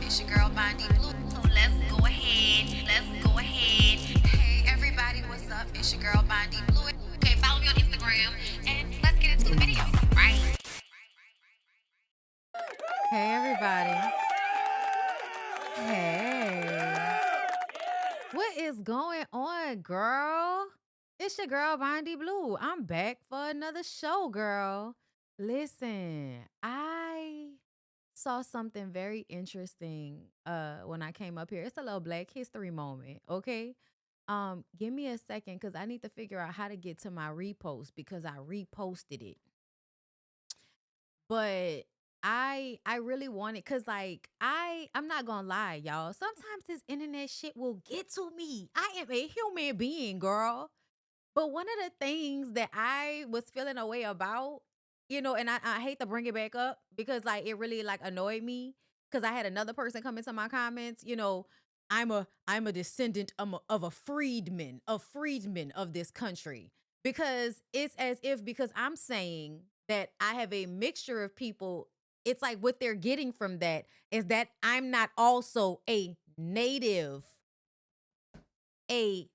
It's your girl BondyBlue. So let's go ahead. Let's go ahead. Hey everybody, what's up? It's your girl BondyBlue. Okay, follow me on Instagram and let's get into the video. Right. Hey, everybody. Hey. What is going on, girl? It's your girl, BondyBlue. I'm back for another show, girl. Listen, I saw something very interesting when I came up here. It's a little Black History moment, okay? Give me a second because I need to figure out how to get to my repost because I reposted it. But I really want it because like I'm not gonna lie, y'all. Sometimes this internet shit will get to me. I am a human being, girl. But one of the things that I was feeling a way about, and I hate to bring it back up because like it really like annoyed me because I had another person come into my comments, I'm a descendant of a freedman, of this country. Because it's as if because I'm saying that I have a mixture of people, it's like what they're getting from that is that I'm not also a native to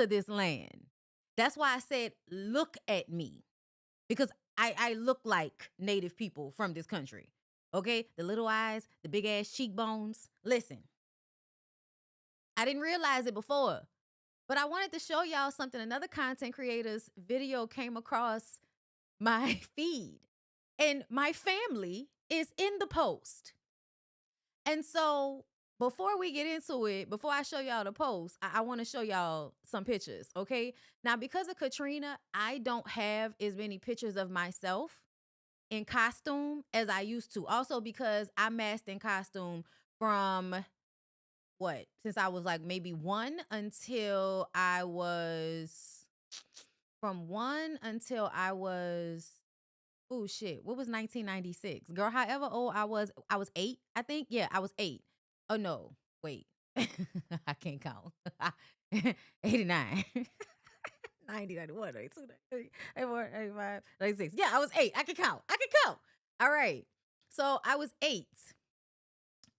this land. That's why I said, look at me, because I look like native people from this country. Okay? The little eyes, the big ass cheekbones. Listen, I didn't realize it before, but I wanted to show y'all something. Another content creator's video came across my feed, and my family is in the post. And so before we get into it, before I show y'all the post, I want to show y'all some pictures, okay? Now, because of Katrina, I don't have as many pictures of myself in costume as I used to. Also, because I masked in costume from what? Since I was like maybe from one until I was, oh shit, what was 1996? Girl, however old I was 8, I think. Yeah, I was 8. Oh no, wait. I can't count. 89. 90, 91, 92, 93, 94, 85, 96. Yeah, I was 8. I can count. I can count. All right. So I was 8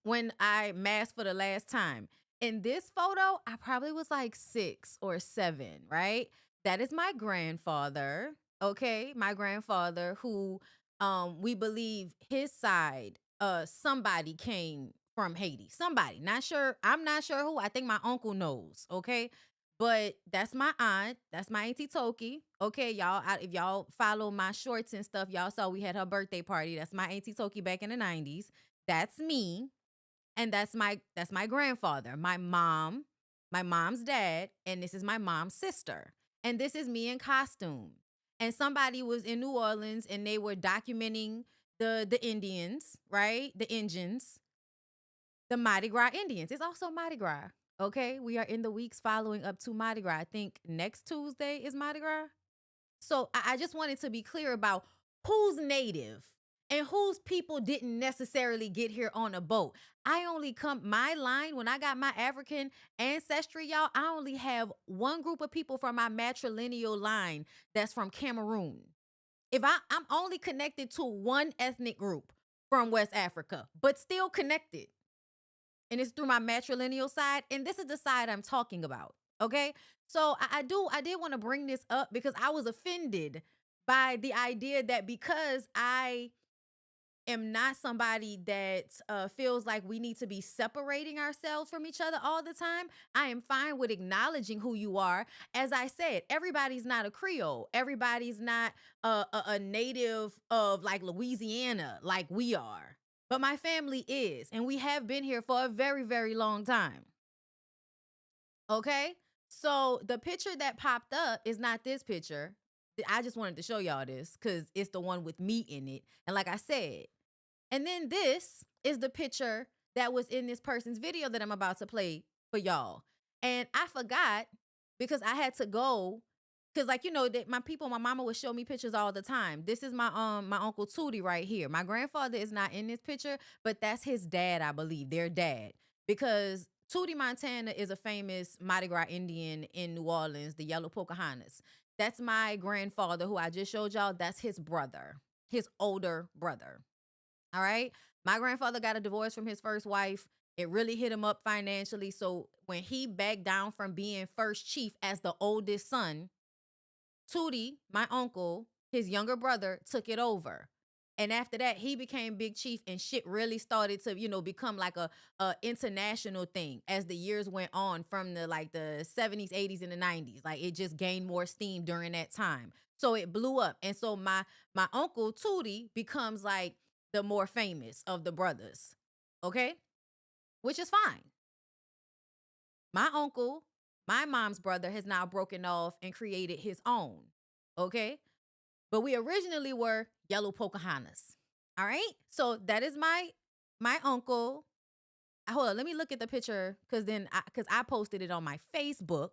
when I masked for the last time. In this photo, I probably was like 6 or 7, right? That is my grandfather, okay? My grandfather who we believe his side somebody came from Haiti. Somebody. Not sure. I'm not sure who. I think my uncle knows, okay? But that's my aunt. That's my auntie Toki. Okay, y'all. If y'all follow my shorts and stuff, y'all saw we had her birthday party. That's my auntie Toki back in the 90s. That's me, and that's my grandfather, my mom's dad, and this is my mom's sister, and this is me in costume. And somebody was in New Orleans and they were documenting the Indians, right? The Indians, the Mardi Gras Indians. It's also Mardi Gras. Okay, we are in the weeks following up to Mardi Gras. I think next Tuesday is Mardi Gras. So I just wanted to be clear about who's native and whose people didn't necessarily get here on a boat. I only my line, when I got my African ancestry, y'all, I only have one group of people from my matrilineal line that's from Cameroon. I'm only connected to one ethnic group from West Africa, but still connected. And it's through my matrilineal side. And this is the side I'm talking about. Okay. So I did want to bring this up because I was offended by the idea that because I am not somebody that feels like we need to be separating ourselves from each other all the time. I am fine with acknowledging who you are. As I said, everybody's not a Creole. Everybody's not a native of like Louisiana like we are. But my family is, and we have been here for a very, very long time. Okay? So the picture that popped up is not this picture. I just wanted to show y'all this because it's the one with me in it. And like I said, and then this is the picture that was in this person's video that I'm about to play for y'all. And I forgot because I had to go because like that my mama would show me pictures all the time. This is my uncle Tootie right here. My grandfather is not in this picture, but that's his dad, I believe, their dad. Because Tootie Montana is a famous Mardi Gras Indian in New Orleans, the Yellow Pocahontas. That's my grandfather who I just showed y'all. That's his brother, his older brother. All right. My grandfather got a divorce from his first wife. It really hit him up financially. So when he backed down from being first chief as the oldest son, Tootie, my uncle, his younger brother, took it over. And after that, he became big chief, and shit really started to, become like a international thing as the years went on, from the 70s, 80s, and the 90s. Like, it just gained more steam during that time. So it blew up. And so my uncle Tootie becomes like the more famous of the brothers. Okay? Which is fine. My uncle, my mom's brother, has now broken off and created his own. Okay? But we originally were Yellow Pocahontas. All right? So that is my uncle. Hold on, let me look at the picture, because I posted it on my Facebook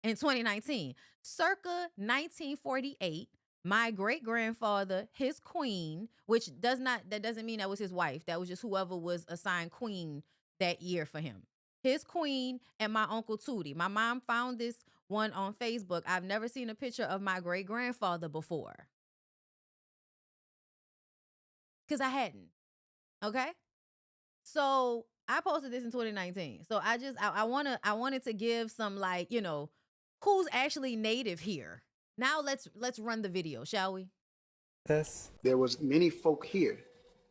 in 2019. Circa 1948, my great grandfather, his queen, which that doesn't mean that was his wife. That was just whoever was assigned queen that year for him. His queen and my uncle Tootie. My mom found this one on Facebook. I've never seen a picture of my great grandfather before, because I hadn't. Okay. So I posted this in 2019. So I wanted to give some, who's actually native here. Now let's run the video, shall we? There was many folk here,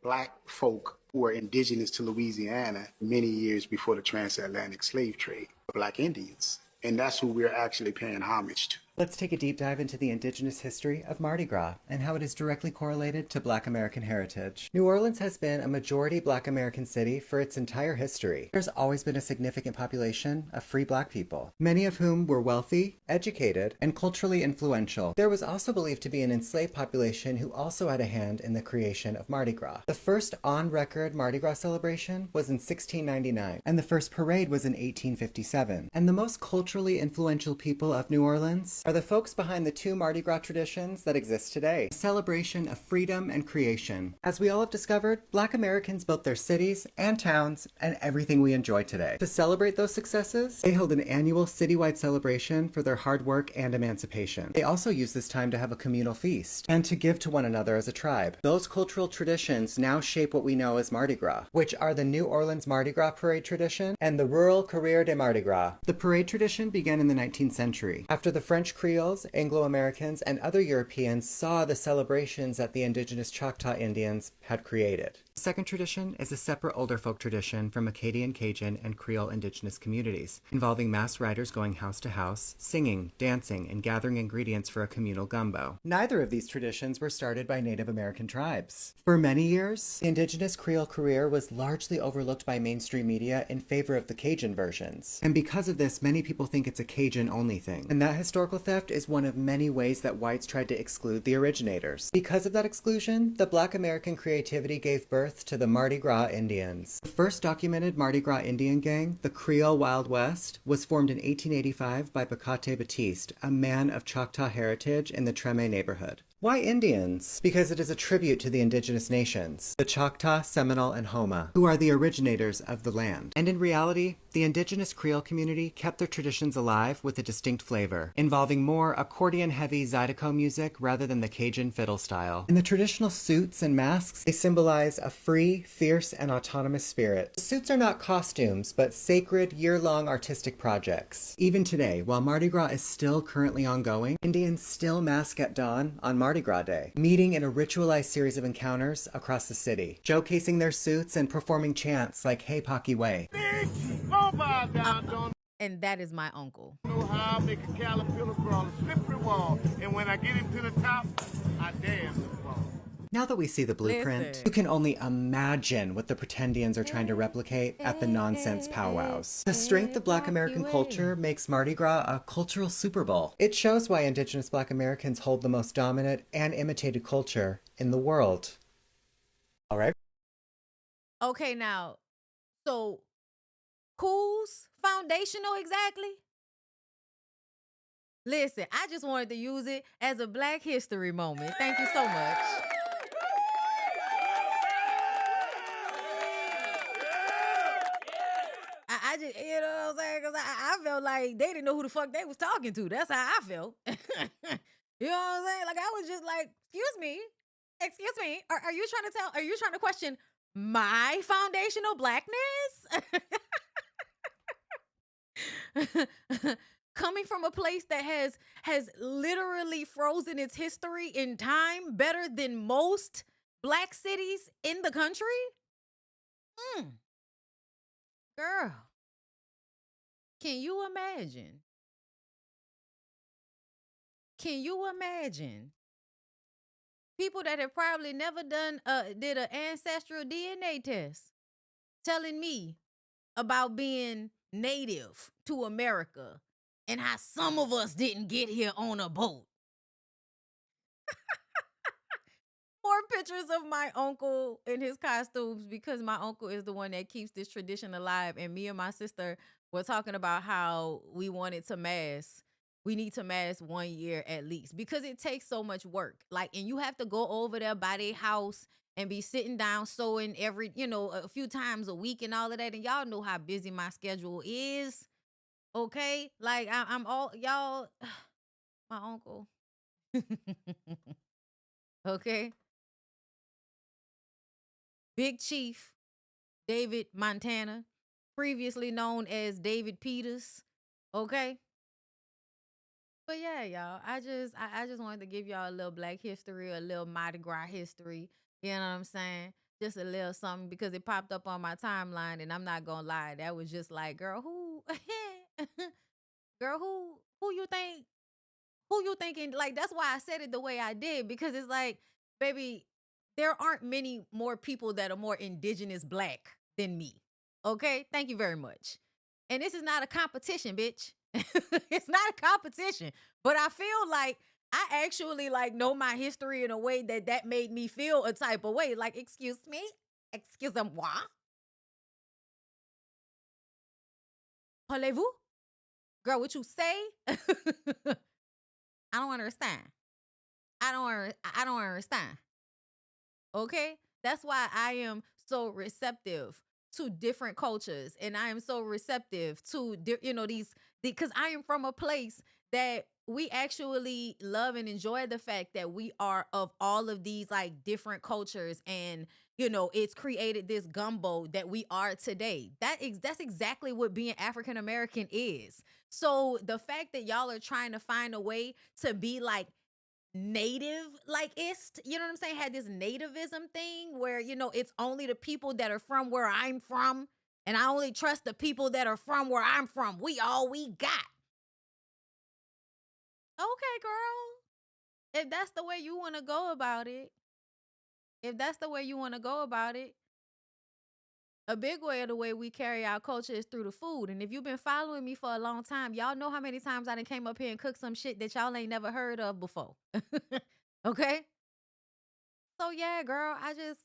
black folk, who were indigenous to Louisiana many years before the transatlantic slave trade, black Indians. And that's who we're actually paying homage to. Let's take a deep dive into the indigenous history of Mardi Gras and how it is directly correlated to Black American heritage. New Orleans has been a majority Black American city for its entire history. There's always been a significant population of free Black people, many of whom were wealthy, educated, and culturally influential. There was also believed to be an enslaved population who also had a hand in the creation of Mardi Gras. The first on-record Mardi Gras celebration was in 1699, and the first parade was in 1857. And the most culturally influential people of New Orleans are the folks behind the two Mardi Gras traditions that exist today, a celebration of freedom and creation. As we all have discovered, Black Americans built their cities and towns and everything we enjoy today. To celebrate those successes, they held an annual citywide celebration for their hard work and emancipation. They also used this time to have a communal feast and to give to one another as a tribe. Those cultural traditions now shape what we know as Mardi Gras, which are the New Orleans Mardi Gras parade tradition and the Rural Courrier de Mardi Gras. The parade tradition began in the 19th century, after the French Creoles, Anglo-Americans, and other Europeans saw the celebrations that the indigenous Choctaw Indians had created. The second tradition is a separate older folk tradition from Acadian, Cajun, and Creole indigenous communities, involving masked riders going house to house, singing, dancing, and gathering ingredients for a communal gumbo. Neither of these traditions were started by Native American tribes. For many years, the indigenous Creole career was largely overlooked by mainstream media in favor of the Cajun versions. And because of this, many people think it's a Cajun-only thing. And that historical theft is one of many ways that whites tried to exclude the originators. Because of that exclusion, the Black American creativity gave birth to the Mardi Gras Indians. The first documented Mardi Gras Indian gang, the Creole Wild West, was formed in 1885 by Bacate Batiste, a man of Choctaw heritage in the Treme neighborhood. Why Indians? Because it is a tribute to the indigenous nations, the Choctaw, Seminole, and Homa, who are the originators of the land. And in reality, the indigenous Creole community kept their traditions alive with a distinct flavor, involving more accordion-heavy Zydeco music rather than the Cajun fiddle style. In the traditional suits and masks, they symbolize a free, fierce, and autonomous spirit. The suits are not costumes, but sacred, year-long artistic projects. Even today, while Mardi Gras is still currently ongoing, Indians still mask at dawn on Mardi Gras Day, meeting in a ritualized series of encounters across the city, showcasing their suits and performing chants like Hey Pocky Way. And that is my uncle. Know how I make a caterpillar crawl a slippery wall, and when I get him to the top, I dance and fall. Now that we see the blueprint, Listen. you can only imagine what the Pretendians are trying to replicate at the nonsense powwows. The strength of Black American culture makes Mardi Gras a cultural Super Bowl. It shows why indigenous Black Americans hold the most dominant and imitated culture in the world. All right. Okay, now, so who's foundational exactly? Listen, I just wanted to use it as a Black History moment. Thank you so much. I just, you know what I'm saying? Because I felt like they didn't know who the fuck they was talking to. That's how I felt. You know what I'm saying? Like, I was just like, excuse me. Excuse me. Are you trying to are you trying to question my foundational blackness? Coming from a place that has literally frozen its history in time better than most black cities in the country? Girl, can you imagine? Can you imagine? People that have probably never did an ancestral DNA test telling me about being native to America and how some of us didn't get here on a boat. More pictures of my uncle in his costumes because my uncle is the one that keeps this tradition alive. And me and my sister were talking about how we wanted to mask. We need to mask 1 year at least because it takes so much work. Like, and you have to go over there by their house and be sitting down sewing every, a few times a week and all of that. And y'all know how busy my schedule is. Okay. Like I'm all y'all, my uncle. Okay. Big Chief David Montana, previously known as David Peters. Okay. But yeah, y'all, I just wanted to give y'all a little black history, a little Mardi Gras history. You know what I'm saying? Just a little something because it popped up on my timeline, and I'm not gonna lie, that was just like, girl, who, girl, who you think, who you thinking? Like that's why I said it the way I did because it's like, baby, there aren't many more people that are more indigenous black than me. Okay, thank you very much. And this is not a competition, bitch. It's not a competition, but I feel like I actually like know my history in a way that made me feel a type of way. Like, excuse me, excusez-moi, parlez-vous, girl? What you say? I don't understand. I don't understand. Okay? That's why I am so receptive to different cultures and I am so receptive to these because I am from a place that we actually love and enjoy the fact that we are of all of these like different cultures and it's created this gumbo that we are today. That's exactly what being African American is. So the fact that y'all are trying to find a way to be like native like ist, you know what I'm saying, had this nativism thing where it's only the people that are from where I'm from and I only trust the people that are from where I'm from. We all we got. Okay, girl, if that's the way you want to go about it, if that's the way you want to go about it, a big way of the way we carry our culture is through the food. And if you've been following me for a long time, y'all know how many times I done came up here and cooked some shit that y'all ain't never heard of before. Okay. So yeah, girl, I just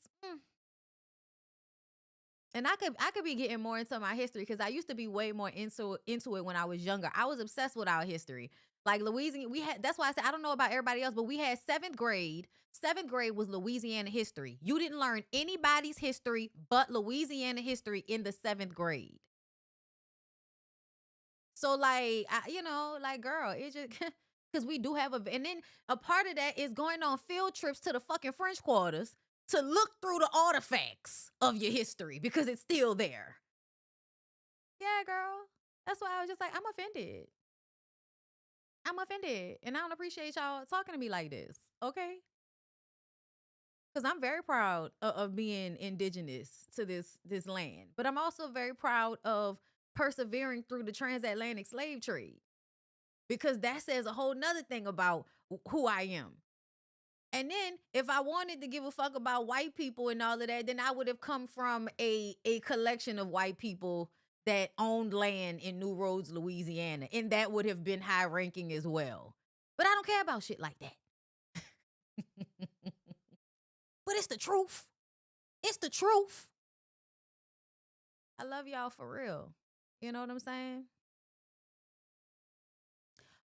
and I could be getting more into my history because I used to be way more into it when I was younger. I was obsessed with our history. Like Louisiana, we had that's why I said I don't know about everybody else, but we had seventh grade. Seventh grade was Louisiana history. You didn't learn anybody's history but Louisiana history in the seventh grade. So like like girl, it just because we do have and then a part of that is going on field trips to the fucking French quarters to look through the artifacts of your history because it's still there. Yeah, girl. That's why I was just like, I'm offended. I'm offended. And I don't appreciate y'all talking to me like this. Okay. Because I'm very proud of being indigenous to this land. But I'm also very proud of persevering through the transatlantic slave trade. Because that says a whole nother thing about who I am. And then if I wanted to give a fuck about white people and all of that, then I would have come from a collection of white people that owned land in New Roads, Louisiana. And that would have been high ranking as well. But I don't care about shit like that. But it's the truth. It's the truth. I love y'all for real. You know what I'm saying?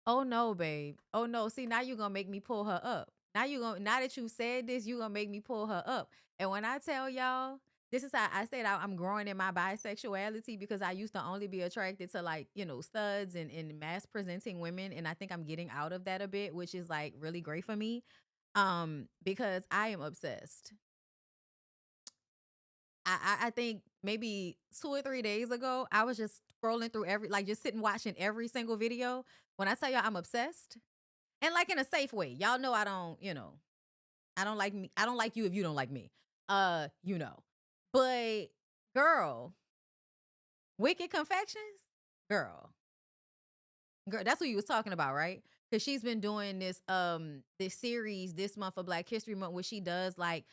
Oh no, babe. Oh no. See, now you're gonna make me pull her up. Now that you said this, you're gonna make me pull her up. And when I tell y'all, this is how I said I'm growing in my bisexuality because I used to only be attracted to like, studs and mass presenting women. And I think I'm getting out of that a bit, which is like really great for me. Because I am obsessed. I think maybe 2 or 3 days ago, I was just scrolling through just sitting watching every single video. When I tell y'all I'm obsessed, and like in a safe way, y'all know I don't, I don't like me. I don't like you if you don't like me. You know. But girl, Wicked Confections, girl, that's what you was talking about, right? Because she's been doing this series this month of Black History Month, where she does like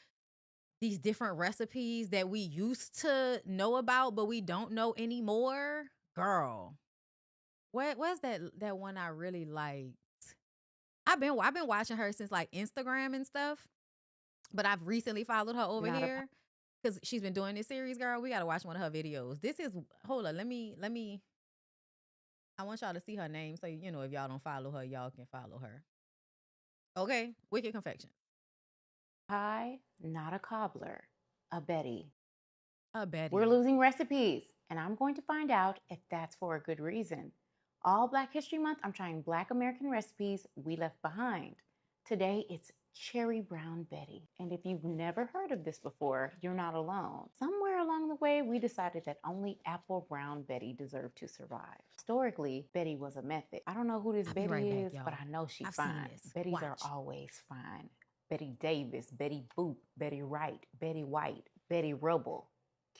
these different recipes that we used to know about, but we don't know anymore. Girl, where's that one I really liked? I've been watching her since like Instagram and stuff, but I've recently followed her over Not a here because she's been doing this series. Girl, we gotta watch one of her videos. This is hold on, let me. I want y'all to see her name, so if y'all don't follow her, y'all can follow her. Okay, Wicked Confection. pie, not a cobbler, a Betty. A Betty. We're losing recipes, and I'm going to find out if that's for a good reason. All Black History Month, I'm trying Black American recipes we left behind. Today, it's Cherry Brown Betty. And if you've never heard of this before, you're not alone. Somewhere along the way, we decided that only Apple Brown Betty deserved to survive. Historically, Betty was a method. I don't know who this I'll be Betty right back, is, y'all. but I know she's I've seen fine. this. Bettys are Watch. always fine. Betty Davis, Betty Boop, Betty Wright, Betty White, Betty Rubble.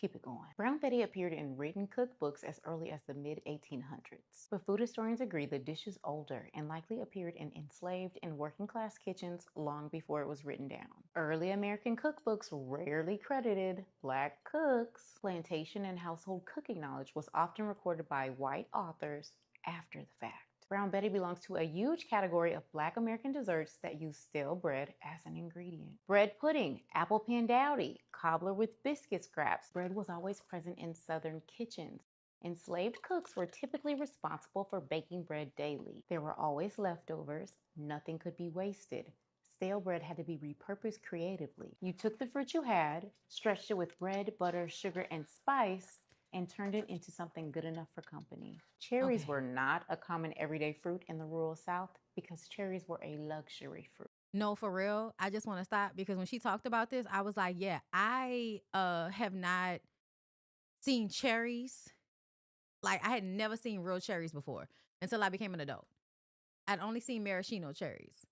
Keep it going. Brown Betty appeared in written cookbooks as early as the mid-1800s. But food historians agree the dish is older and likely appeared in enslaved and working class kitchens long before it was written down. Early American cookbooks rarely credited Black cooks. Plantation and household cooking knowledge was often recorded by white authors after the fact. Brown Betty belongs to a huge category of Black American desserts that use stale bread as an ingredient. Bread pudding, apple pan dowdy, cobbler with biscuit scraps. Bread was always present in Southern kitchens. Enslaved cooks were typically responsible for baking bread daily. There were always leftovers. Nothing could be wasted. Stale bread had to be repurposed creatively. You took the fruit you had, stretched it with bread, butter, sugar, and spice, and turned it into something good enough for company. Cherries were not a common everyday fruit in the rural South because cherries were a luxury fruit. No, for real. I just want to stop because when she talked about this, I was like, yeah, I have not seen cherries. Like I had never seen real cherries before until I became an adult. I'd only seen maraschino cherries.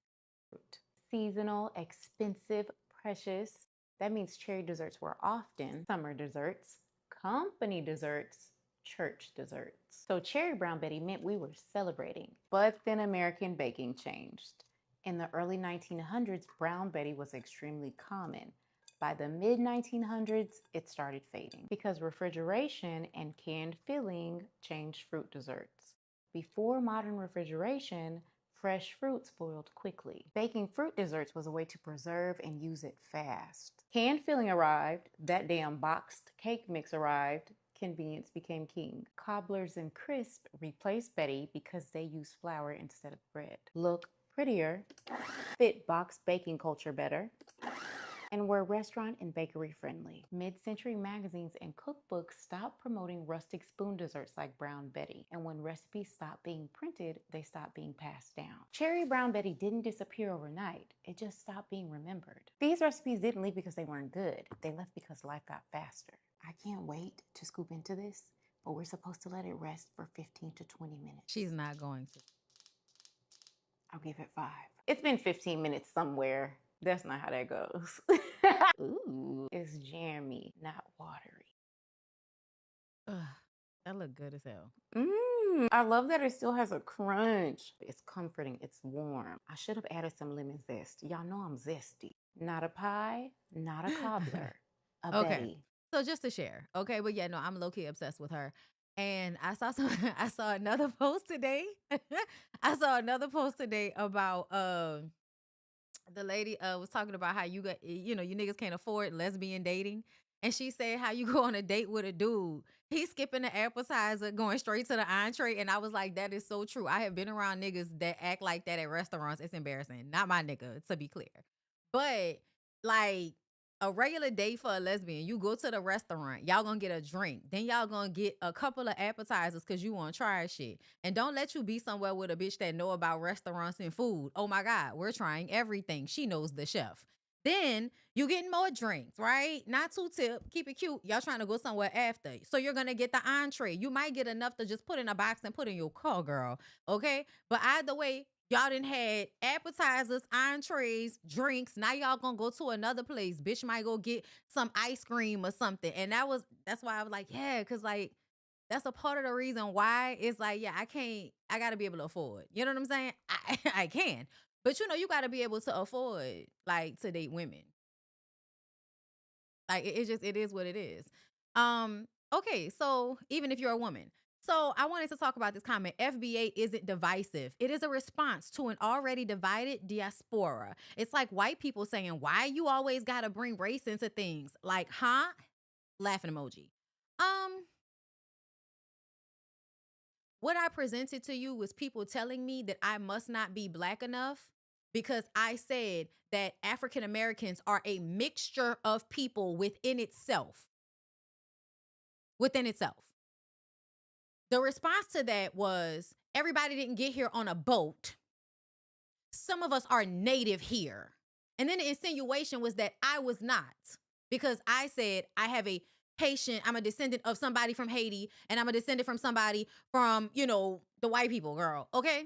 Seasonal, expensive, precious. That means cherry desserts were often summer desserts, company desserts, church desserts. So Cherry Brown Betty meant we were celebrating. But then American baking changed. In the early 1900s, Brown Betty was extremely common. By the mid-1900s, it started fading because refrigeration and canned filling changed fruit desserts. Before modern refrigeration, fresh fruit spoiled quickly. Baking fruit desserts was a way to preserve and use it fast. Canned filling arrived, that damn boxed cake mix arrived, convenience became king. Cobblers and crisp replaced Betty because they used flour instead of bread. Look prettier, fit box baking culture better, and were restaurant and bakery friendly. Mid-century magazines and cookbooks stopped promoting rustic spoon desserts like Brown Betty, and when recipes stopped being printed, they stopped being passed down. Cherry Brown Betty didn't disappear overnight, it just stopped being remembered. These recipes didn't leave because they weren't good, they left because life got faster. I can't wait to scoop into this, but we're supposed to let it rest for 15 to 20 minutes. She's not going to. I'll give it 5. It's been 15 minutes somewhere. That's not how that goes. Ooh, it's jammy, not watery. Ugh, that looked good as hell. I love that it still has a crunch. It's comforting, it's warm. I should have added some lemon zest. Y'all know I'm zesty. Not a pie, not a cobbler, a Okay. Betty. So just to share, okay, but yeah, no, I'm low key obsessed with her. And I saw I saw another post today. I saw another post today about the lady was talking about how you got you niggas can't afford lesbian dating. And she said how you go on a date with a dude. He's skipping the appetizer, going straight to the entree. And I was like, that is so true. I have been around niggas that act like that at restaurants. It's embarrassing. Not my nigga, to be clear. But like a regular day for a lesbian, you go to the restaurant, y'all gonna get a drink, then y'all gonna get a couple of appetizers because you want to try shit. And don't let you be somewhere with a bitch that know about restaurants and food. Oh my God, we're trying everything. She knows the chef. Then you getting more drinks, right? Not too tip, keep it cute. Y'all trying to go somewhere after. So you're gonna get the entree. You might get enough to just put in a box and put in your car, girl. Okay? But either way, y'all done had appetizers, entrees, drinks. Now y'all gonna go to another place. Bitch might go get some ice cream or something. And that's why I was like, yeah, because like that's a part of the reason why it's like, yeah, I gotta be able to afford. You know what I'm saying? I can. But you know, you gotta be able to afford like to date women. Like it is what it is. Okay, so even if you're a woman. So I wanted to talk about this comment. FBA isn't divisive. It is a response to an already divided diaspora. It's like white people saying, why you always gotta bring race into things? Like, huh? Laughing emoji. What I presented to you was people telling me that I must not be black enough because I said that African Americans are a mixture of people within itself. Within itself. The response to that was everybody didn't get here on a boat. Some of us are native here. And then the insinuation was that I was not, because I said I have a Haitian, I'm a descendant of somebody from Haiti, and I'm a descendant from somebody from, you know, the white people, girl, okay?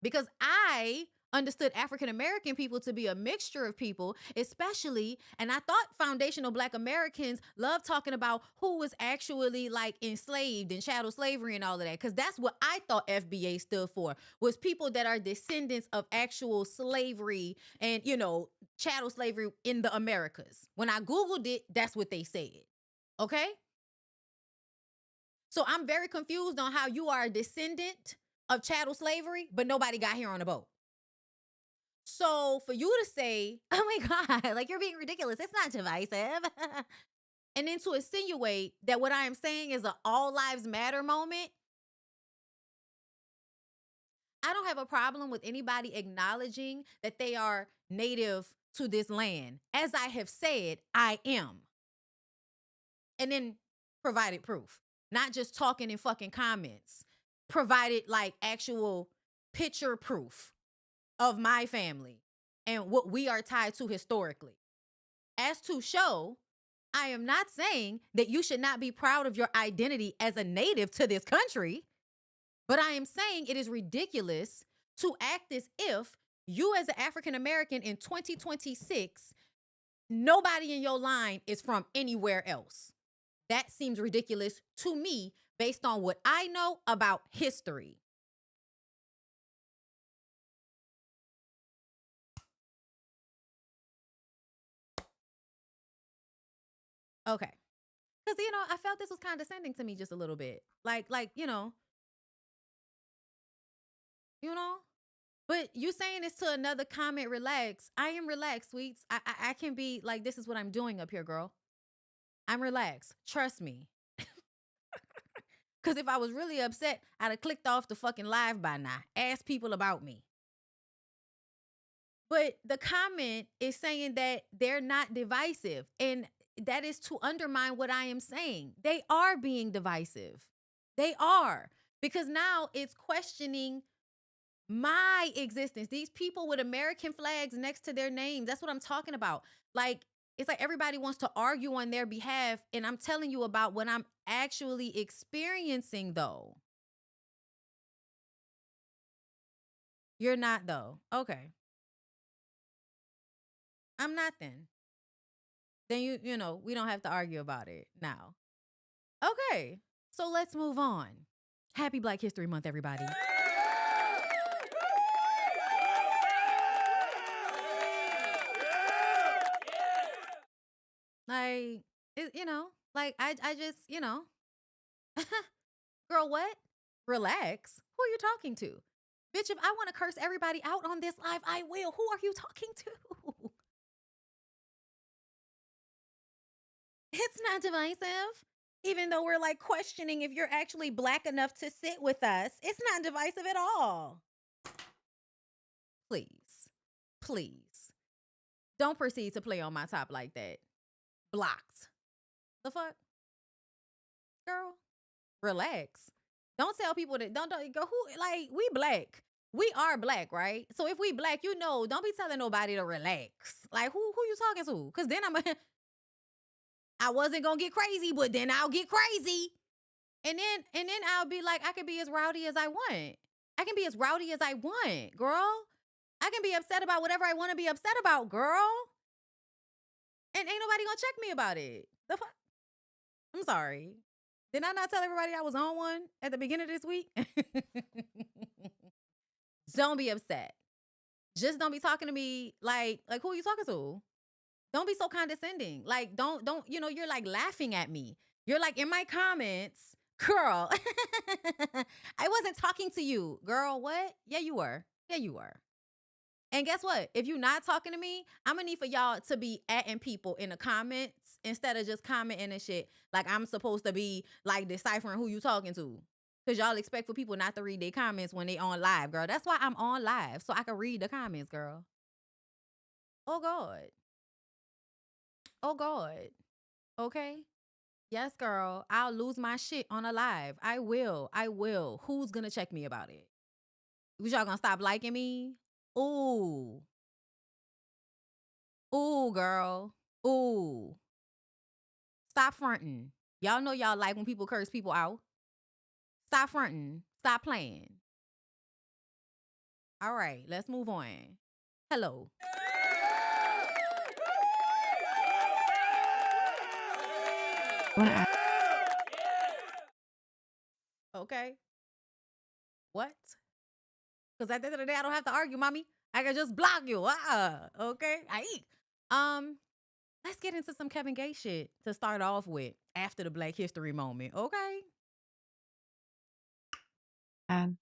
Because I understood African American people to be a mixture of people, especially, and I thought foundational Black Americans love talking about who was actually like enslaved and chattel slavery and all of that, because that's what I thought FBA stood for, was people that are descendants of actual slavery and, you know, chattel slavery in the Americas. When I Googled it, that's what they said, okay? So I'm very confused on how you are a descendant of chattel slavery, but nobody got here on a boat. So for you to say, oh my God, like you're being ridiculous, it's not divisive. And then to insinuate that what I am saying is an all lives matter moment. I don't have a problem with anybody acknowledging that they are native to this land. As I have said, I am. And then provided proof, not just talking in fucking comments, provided like actual picture proof of my family and what we are tied to historically. As to show, I am not saying that you should not be proud of your identity as a native to this country, but I am saying it is ridiculous to act as if you as an African American in 2026, nobody in your line is from anywhere else. That seems ridiculous to me based on what I know about history. Okay. Because, you know, I felt this was condescending to me just a little bit. Like, you know. But you saying this to another comment, relax. I am relaxed, sweets. I can be like, this is what I'm doing up here, girl. I'm relaxed. Trust me. Because if I was really upset, I'd have clicked off the fucking live by now. Ask people about me. But the comment is saying that they're not divisive. And that is to undermine what I am saying. They are being divisive. They are. Because now it's questioning my existence. These people with American flags next to their names. That's what I'm talking about. Like, it's like everybody wants to argue on their behalf. And I'm telling you about what I'm actually experiencing, though. You're not, though. Okay. I'm not then. Then you know, we don't have to argue about it now. Okay. So let's move on. Happy Black History Month, everybody. Like, you know, like I just, you know, girl, what? Relax. Who are you talking to? Bitch, if I want to curse everybody out on this live, I will. Who are you talking to? It's not divisive. Even though we're like questioning if you're actually Black enough to sit with us, it's not divisive at all. Please, please. Don't proceed to play on my top like that. Blocked. The fuck? Girl, relax. Don't tell people that don't go who like we black. We are black, right? So if we black, you know, don't be telling nobody to relax. Like who you talking to? Cause then I wasn't gonna get crazy, but then I'll get crazy. And then I'll be like, I can be as rowdy as I want. I can be as rowdy as I want, girl. I can be upset about whatever I want to be upset about, girl. And ain't nobody gonna check me about it. The fuck? I'm sorry. Did I not tell everybody I was on one at the beginning of this week? Don't be upset. Just don't be talking to me like who are you talking to? Don't be so condescending. Like don't you're like laughing at me. You're like in my comments, girl. I wasn't talking to you, girl. What? Yeah, you were. Yeah, you were. And guess what? If you're not talking to me, I'm gonna need for y'all to be atting people in the comments instead of just commenting and shit. Like I'm supposed to be like deciphering who you talking to. Cause y'all expect for people not to read their comments when they on live, girl. That's why I'm on live. So I can read the comments, girl. Oh God. Oh God. Okay. Yes, girl. I'll lose my shit on a live. I will. Who's gonna check me about it? Y'all gonna stop liking me? Ooh. Ooh, girl. Ooh. Stop fronting. Y'all know y'all like when people curse people out. Stop fronting. Stop playing. All right, let's move on. Hello. Okay. What? Because at the end of the day, I don't have to argue, mommy. I can just block you. Okay. Let's get into some Kevin Gates shit to start off with after the Black History moment. Okay. Okay.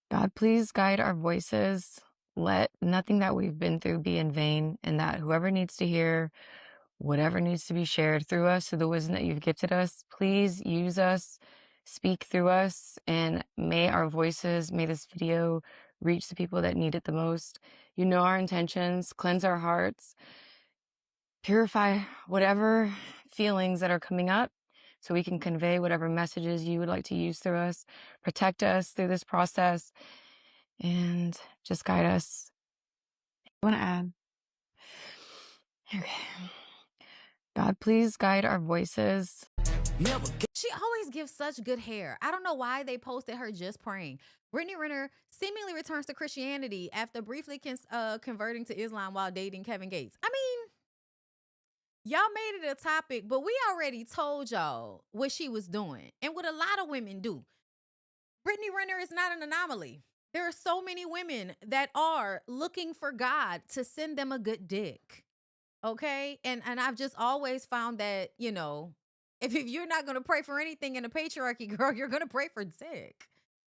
God, please guide our voices. Let nothing that we've been through be in vain, and that whoever needs to hear whatever needs to be shared through us, through the wisdom that you've gifted us, please use us, speak through us, and may our voices, may this video reach the people that need it the most. You know our intentions, cleanse our hearts, purify whatever feelings that are coming up so we can convey whatever messages you would like to use through us. Protect us through this process and just guide us. I want to add. Okay. God, please guide our voices. She always gives such good hair. I don't know why they posted her just praying. Brittany Renner seemingly returns to Christianity after briefly converting to Islam while dating Kevin Gates. I mean, y'all made it a topic, but we already told y'all what she was doing and what a lot of women do. Brittany Renner is not an anomaly. There are so many women that are looking for God to send them a good dick. Okay? And I've just always found that, you know, if you're not going to pray for anything in the patriarchy, girl, you're going to pray for dick.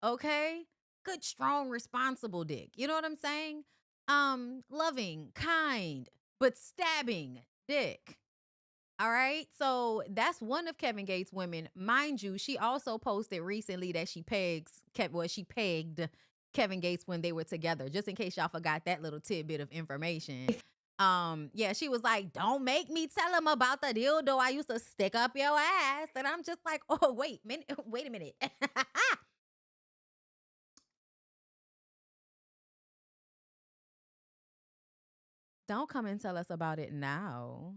Okay? Good, strong, responsible dick. You know what I'm saying? Loving, kind, but stabbing dick. All right. So that's one of Kevin Gates' women. Mind you, she also posted recently that she pegged Kevin Gates when they were together, just in case y'all forgot that little tidbit of information. Yeah, she was like, don't make me tell him about the dildo I used to stick up your ass. And I'm just like, oh, wait a minute. Don't come and tell us about it now.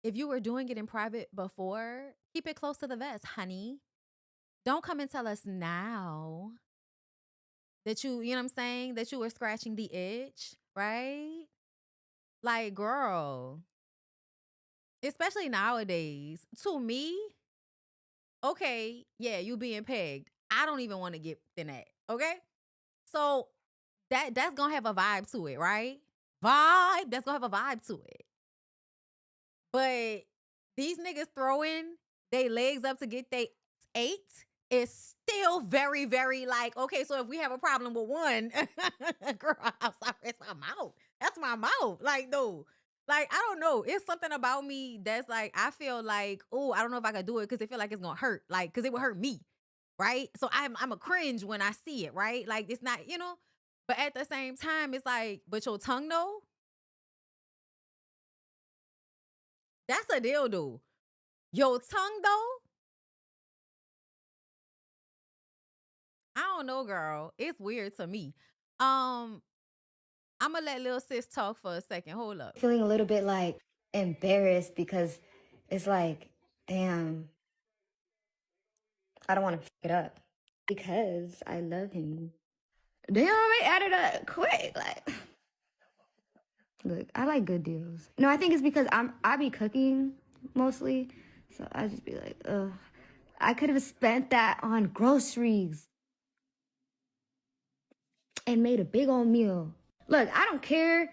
If you were doing it in private before, keep it close to the vest, honey. Don't come and tell us now that you know what I'm saying, that you were scratching the itch, right? Like, girl, especially nowadays, to me, okay, yeah, you being pegged. I don't even want to get in that, okay? So that's gonna have a vibe to it, right? That's gonna have a vibe to it. But these niggas throwing their legs up to get they 8 is still very, very like, okay, so if we have a problem with one, girl, I'm sorry, it's my mouth. That's my mouth. Like, no. Like, I don't know. It's something about me that's like, I feel like, oh, I don't know if I could do it because I feel like it's gonna hurt. Like, because it would hurt me. Right? So I'm a cringe when I see it, right? Like, it's not, you know. But at the same time, it's like, but your tongue though? That's a dildo. Your tongue though? I don't know, girl. It's weird to me. I'm gonna let little sis talk for a second. Hold up. Feeling a little bit like embarrassed because it's like, damn, I don't want to fuck it up because I love him. Damn, I added up quick. Like, look, I like good deals. No, I think it's because I be cooking mostly, so I just be like, ugh, I could have spent that on groceries and made a big old meal. Look, I don't care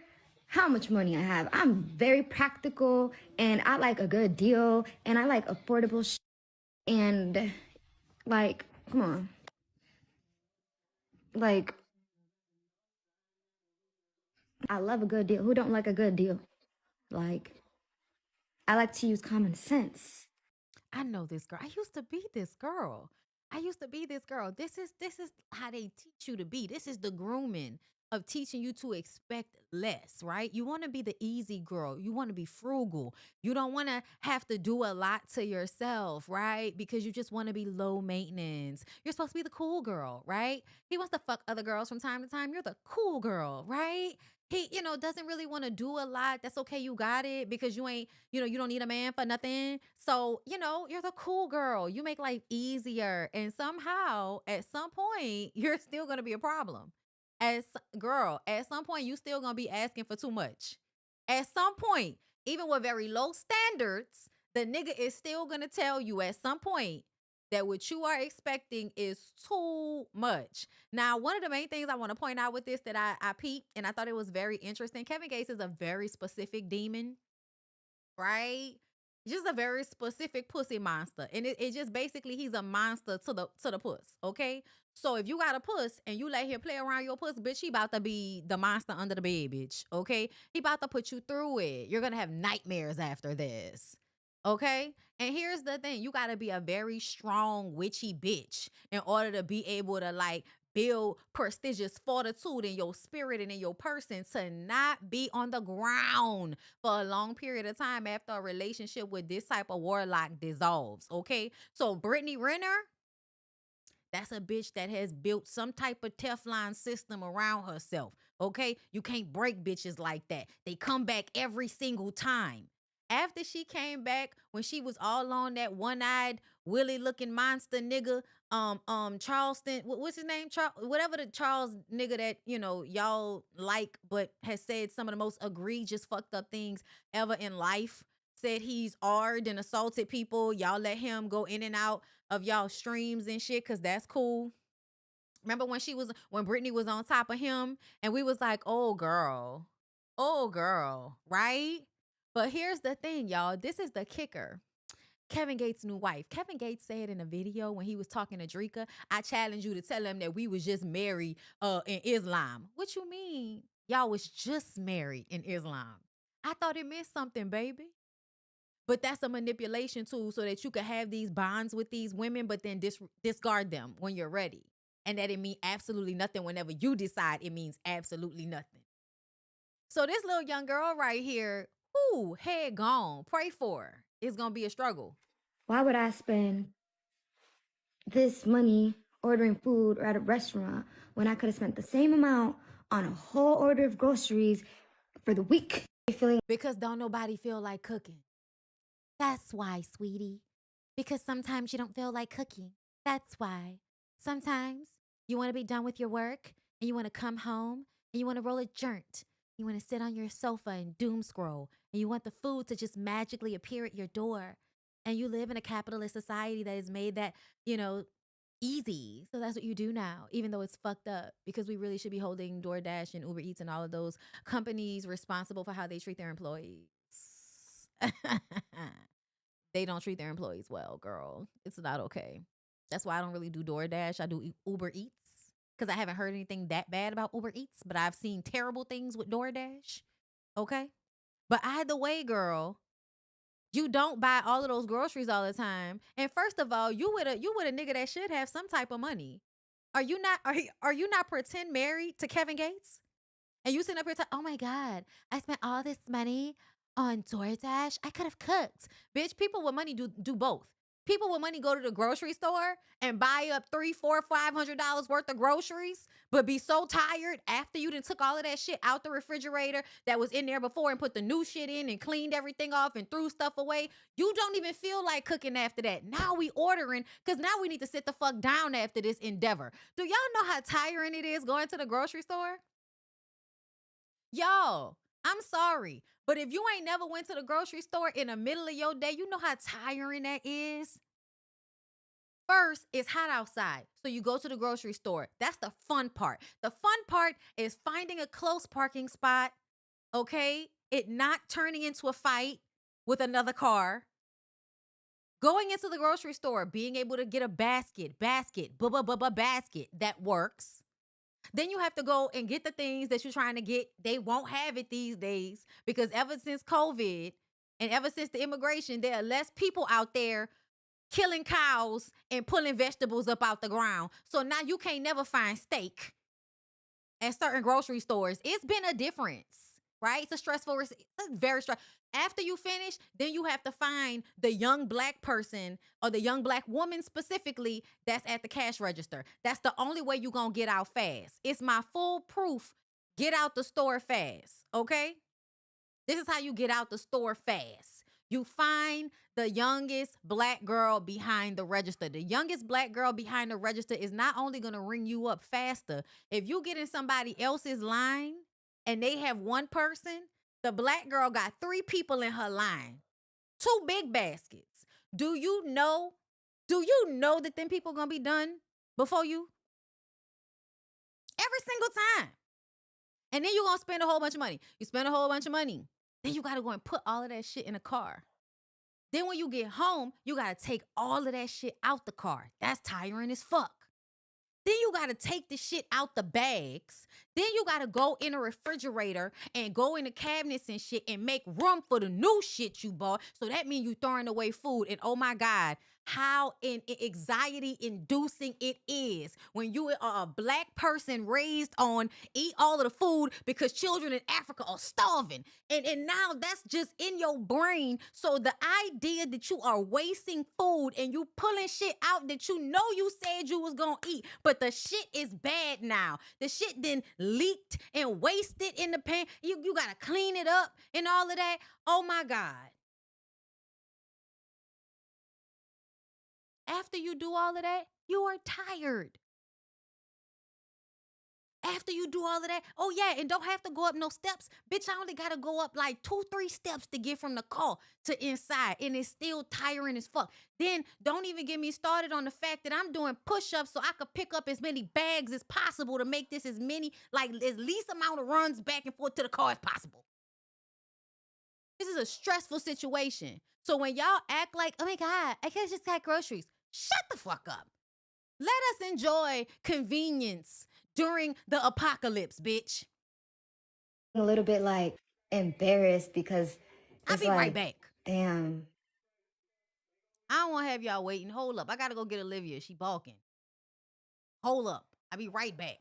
how much money I have. I'm very practical, and I like a good deal, and I like affordable shit. And like, come on. Like, I love a good deal. Who don't like a good deal? Like, I like to use common sense. I know this girl. I used to be this girl. This is how they teach you to be. This is the grooming of teaching you to expect less, right? You want to be the easy girl. You want to be frugal. You don't want to have to do a lot to yourself, right? Because you just want to be low maintenance. You're supposed to be the cool girl, right? He wants to fuck other girls from time to time. You're the cool girl, right? He, doesn't really want to do a lot. That's okay. You got it because you ain't, you don't need a man for nothing. So, you're the cool girl. You make life easier. And somehow, at some point, you're still going to be a problem. At some point, you still going to be asking for too much. At some point, even with very low standards, the nigga is still going to tell you at some point that what you are expecting is too much. Now, one of the main things I want to point out with this that I peeped and I thought it was very interesting, Kevin Gates is a very specific demon, right? Just a very specific pussy monster. And it just basically he's a monster to the puss, okay? So if you got a puss and you let him play around your puss, bitch, he about to be the monster under the bed, bitch, okay? He about to put you through it. You're going to have nightmares after this. Okay? And here's the thing. You got to be a very strong, witchy bitch in order to be able to like build prestigious fortitude in your spirit and in your person to not be on the ground for a long period of time after a relationship with this type of warlock dissolves. Okay? So Brittany Renner, that's a bitch that has built some type of Teflon system around herself. Okay? You can't break bitches like that. They come back every single time. After she came back, when she was all on that one-eyed, willy-looking monster nigga, Charleston, what's his name? Whatever the Charles nigga that, y'all like, but has said some of the most egregious, fucked up things ever in life. Said he's hard and assaulted people. Y'all let him go in and out of y'all streams and shit, because that's cool. Remember when Brittany was on top of him and we was like, oh girl, right? But here's the thing, y'all. This is the kicker. Kevin Gates' new wife. Kevin Gates said in a video when he was talking to Drika, I challenge you to tell him that we was just married in Islam. What you mean? Y'all was just married in Islam. I thought it meant something, baby. But that's a manipulation tool so that you can have these bonds with these women, but then discard them when you're ready. And that it mean absolutely nothing whenever you decide it means absolutely nothing. So this little young girl right here, head gone. Pray for her. It's going to be a struggle. Why would I spend this money ordering food or at a restaurant when I could have spent the same amount on a whole order of groceries for the week? Because don't nobody feel like cooking. That's why, sweetie. Because sometimes you don't feel like cooking. That's why. Sometimes you want to be done with your work and you want to come home and you want to roll a joint. You want to sit on your sofa and doom scroll, and you want the food to just magically appear at your door. And you live in a capitalist society that has made that, easy. So that's what you do now, even though it's fucked up, because we really should be holding DoorDash and Uber Eats and all of those companies responsible for how they treat their employees. They don't treat their employees well, girl. It's not okay. That's why I don't really do DoorDash. I do Uber Eats. Because I haven't heard anything that bad about Uber Eats, but I've seen terrible things with DoorDash. Okay? But either way, girl, you don't buy all of those groceries all the time. And first of all, you with a nigga that should have some type of money. Are you not pretend married to Kevin Gates? And you sitting up here oh my God, I spent all this money on DoorDash. I could have cooked. Bitch, people with money do both. People with money go to the grocery store and buy up $300, $400, $500 worth of groceries, but be so tired after you done took all of that shit out the refrigerator that was in there before and put the new shit in and cleaned everything off and threw stuff away. You don't even feel like cooking after that. Now we ordering because now we need to sit the fuck down after this endeavor. Do y'all know how tiring it is going to the grocery store? Yo, I'm sorry, but if you ain't never went to the grocery store in the middle of your day, you know how tiring that is? First, it's hot outside, so you go to the grocery store. That's the fun part. The fun part is finding a close parking spot, okay? It not turning into a fight with another car. Going into the grocery store, being able to get a basket that works. Then you have to go and get the things that you're trying to get. They won't have it these days because ever since COVID and ever since the immigration, there are less people out there killing cows and pulling vegetables up out the ground. So now you can't never find steak at certain grocery stores. It's been a difference, right? It's a stressful, it's very stressful. After you finish, then you have to find the young Black person or the young Black woman specifically that's at the cash register. That's the only way you're going to get out fast. It's my full proof. Get out the store fast, okay? This is how you get out the store fast. You find the youngest Black girl behind the register. The youngest Black girl behind the register is not only going to ring you up faster. If you get in somebody else's line and they have one person, the Black girl got 3 people in her line, 2 big baskets. Do you know that them people gonna be done before you? Every single time. And then you're gonna spend a whole bunch of money. You spend a whole bunch of money. Then you gotta go and put all of that shit in a car. Then when you get home, you gotta take all of that shit out the car. That's tiring as fuck. Then you got to take the shit out the bags. Then you got to go in a refrigerator and go in the cabinets and shit and make room for the new shit you bought. So that means you throwing away food. And oh my God, how anxiety inducing it is when you are a Black person raised on eat all of the food because children in Africa are starving. And now that's just in your brain. So the idea that you are wasting food and you pulling shit out that you know you said you was going to eat, but the shit is bad now. The shit then leaked and wasted in the pan. You got to clean it up and all of that. Oh my God. After you do all of that, you are tired. After you do all of that, oh yeah, and don't have to go up no steps. Bitch, I only got to go up like 2-3 steps to get from the car to inside, and it's still tiring as fuck. Then don't even get me started on the fact that I'm doing push-ups so I could pick up as many bags as possible to make this as least amount of runs back and forth to the car as possible. This is a stressful situation. So when y'all act like, oh my God, I could just got groceries, shut the fuck up. Let us enjoy convenience during the apocalypse, bitch. A little bit like embarrassed because I'll be right back. Damn. I don't want to have y'all waiting. Hold up. I got to go get Olivia. She balking. Hold up. I'll be right back.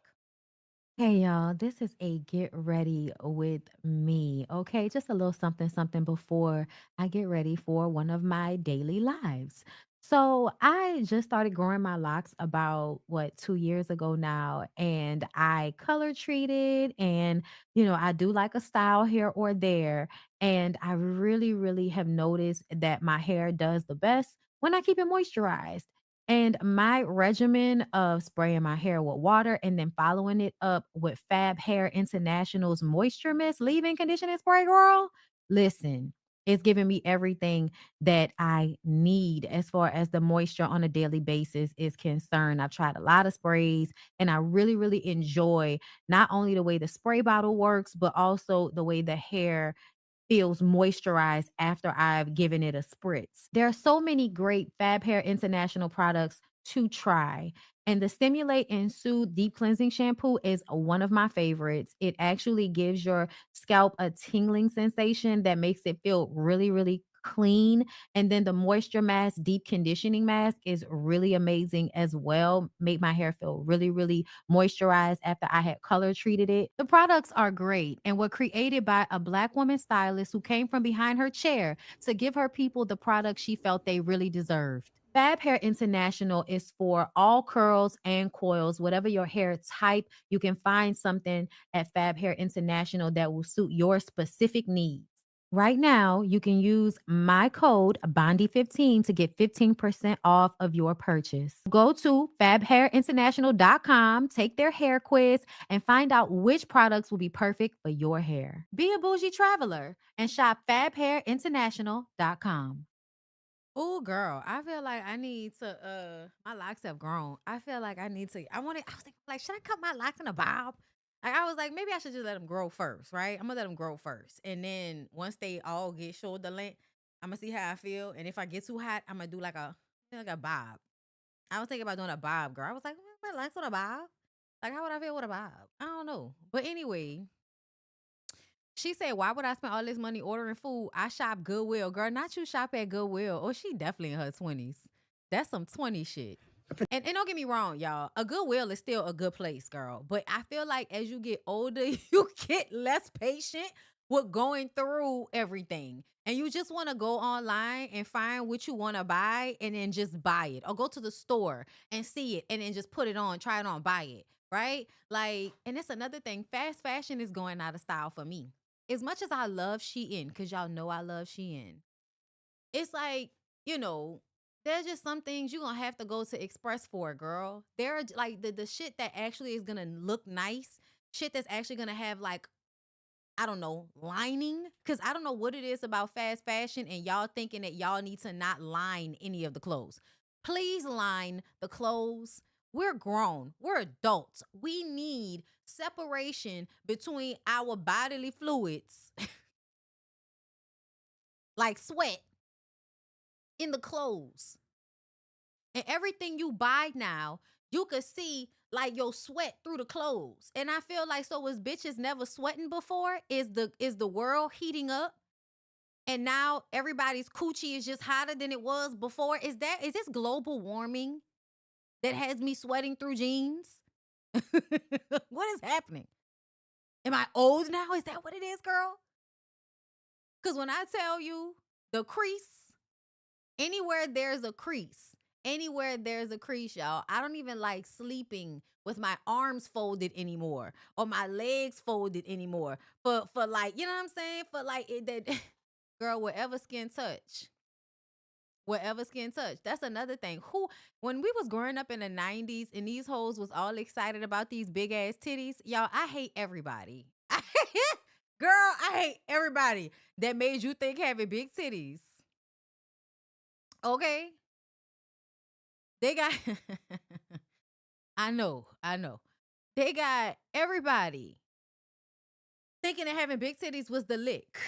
Hey y'all, this is a get ready with me. Okay, just a little something before I get ready for one of my daily lives. So I just started growing my locks about 2 years ago now, and I color treated, and I do like a style here or there, and I really, really have noticed that my hair does the best when I keep it moisturized. And my regimen of spraying my hair with water and then following it up with Fab Hair International's Moisture Mist leave-in conditioning spray, girl. Listen, it's giving me everything that I need as far as the moisture on a daily basis is concerned. I've tried a lot of sprays and I really, really enjoy not only the way the spray bottle works, but also the way the hair feels moisturized after I've given it a spritz. There are so many great Fab Hair International products to try. And the Stimulate and Soothe Deep Cleansing Shampoo is one of my favorites. It actually gives your scalp a tingling sensation that makes it feel really, really clean. And then the moisture mask, deep conditioning mask is really amazing as well. Made my hair feel really, really moisturized after I had color treated it. The products are great and were created by a Black woman stylist who came from behind her chair to give her people the products she felt they really deserved. Fab Hair International is for all curls and coils, whatever your hair type. You can find something at Fab Hair International that will suit your specific needs. Right now, you can use my code Bondy15 to get 15% off of your purchase. Go to fabhairinternational.com, take their hair quiz, and find out which products will be perfect for your hair. Be a bougie traveler and shop fabhairinternational.com. Oh, girl, I feel like I need to. My locks have grown. I feel like I need to. I was thinking, like, should I cut my locks in a bob? Like, I was like, maybe I should just let them grow first, right? I'm gonna let them grow first, and then once they all get shoulder length, I'm gonna see how I feel. And if I get too hot, I'm gonna do like a bob. I was thinking about doing a bob, girl. I was like, my locks on a bob. Like, how would I feel with a bob? I don't know. But anyway, she said, why would I spend all this money ordering food? I shop Goodwill. Girl, not you shop at Goodwill. Oh, she definitely in her 20s. That's some 20 shit. And don't get me wrong, y'all. A Goodwill is still a good place, girl. But I feel like as you get older, you get less patient with going through everything. And you just want to go online and find what you want to buy and then just buy it. Or go to the store and see it and then just put it on, try it on, buy it. Right? Like, and it's another thing. Fast fashion is going out of style for me. As much as I love Shein, because y'all know I love Shein, it's like, there's just some things you're going to have to go to Express for, girl. There are like the shit that actually is going to look nice, shit that's actually going to have like, I don't know, lining. Because I don't know what it is about fast fashion and y'all thinking that y'all need to not line any of the clothes. Please line the clothes. We're grown. We're adults. We need separation between our bodily fluids, like sweat, in the clothes. And everything you buy now, you could see like your sweat through the clothes. And I feel like, so was bitches never sweating before? Is the world heating up? And now everybody's coochie is just hotter than it was before. Is this global warming that has me sweating through jeans? What is happening? Am I old now? Is that what it is, girl? Because when I tell you the crease, anywhere there's a crease, y'all, I don't even like sleeping with my arms folded anymore or my legs folded anymore. For like, you know what I'm saying? For like that, girl, wherever skin touch. That's another thing. When we was growing up in the 90s and these hoes was all excited about these big ass titties, y'all, I hate everybody. Girl, I hate everybody that made you think having big titties. Okay? They got I know. They got everybody thinking that having big titties was the lick.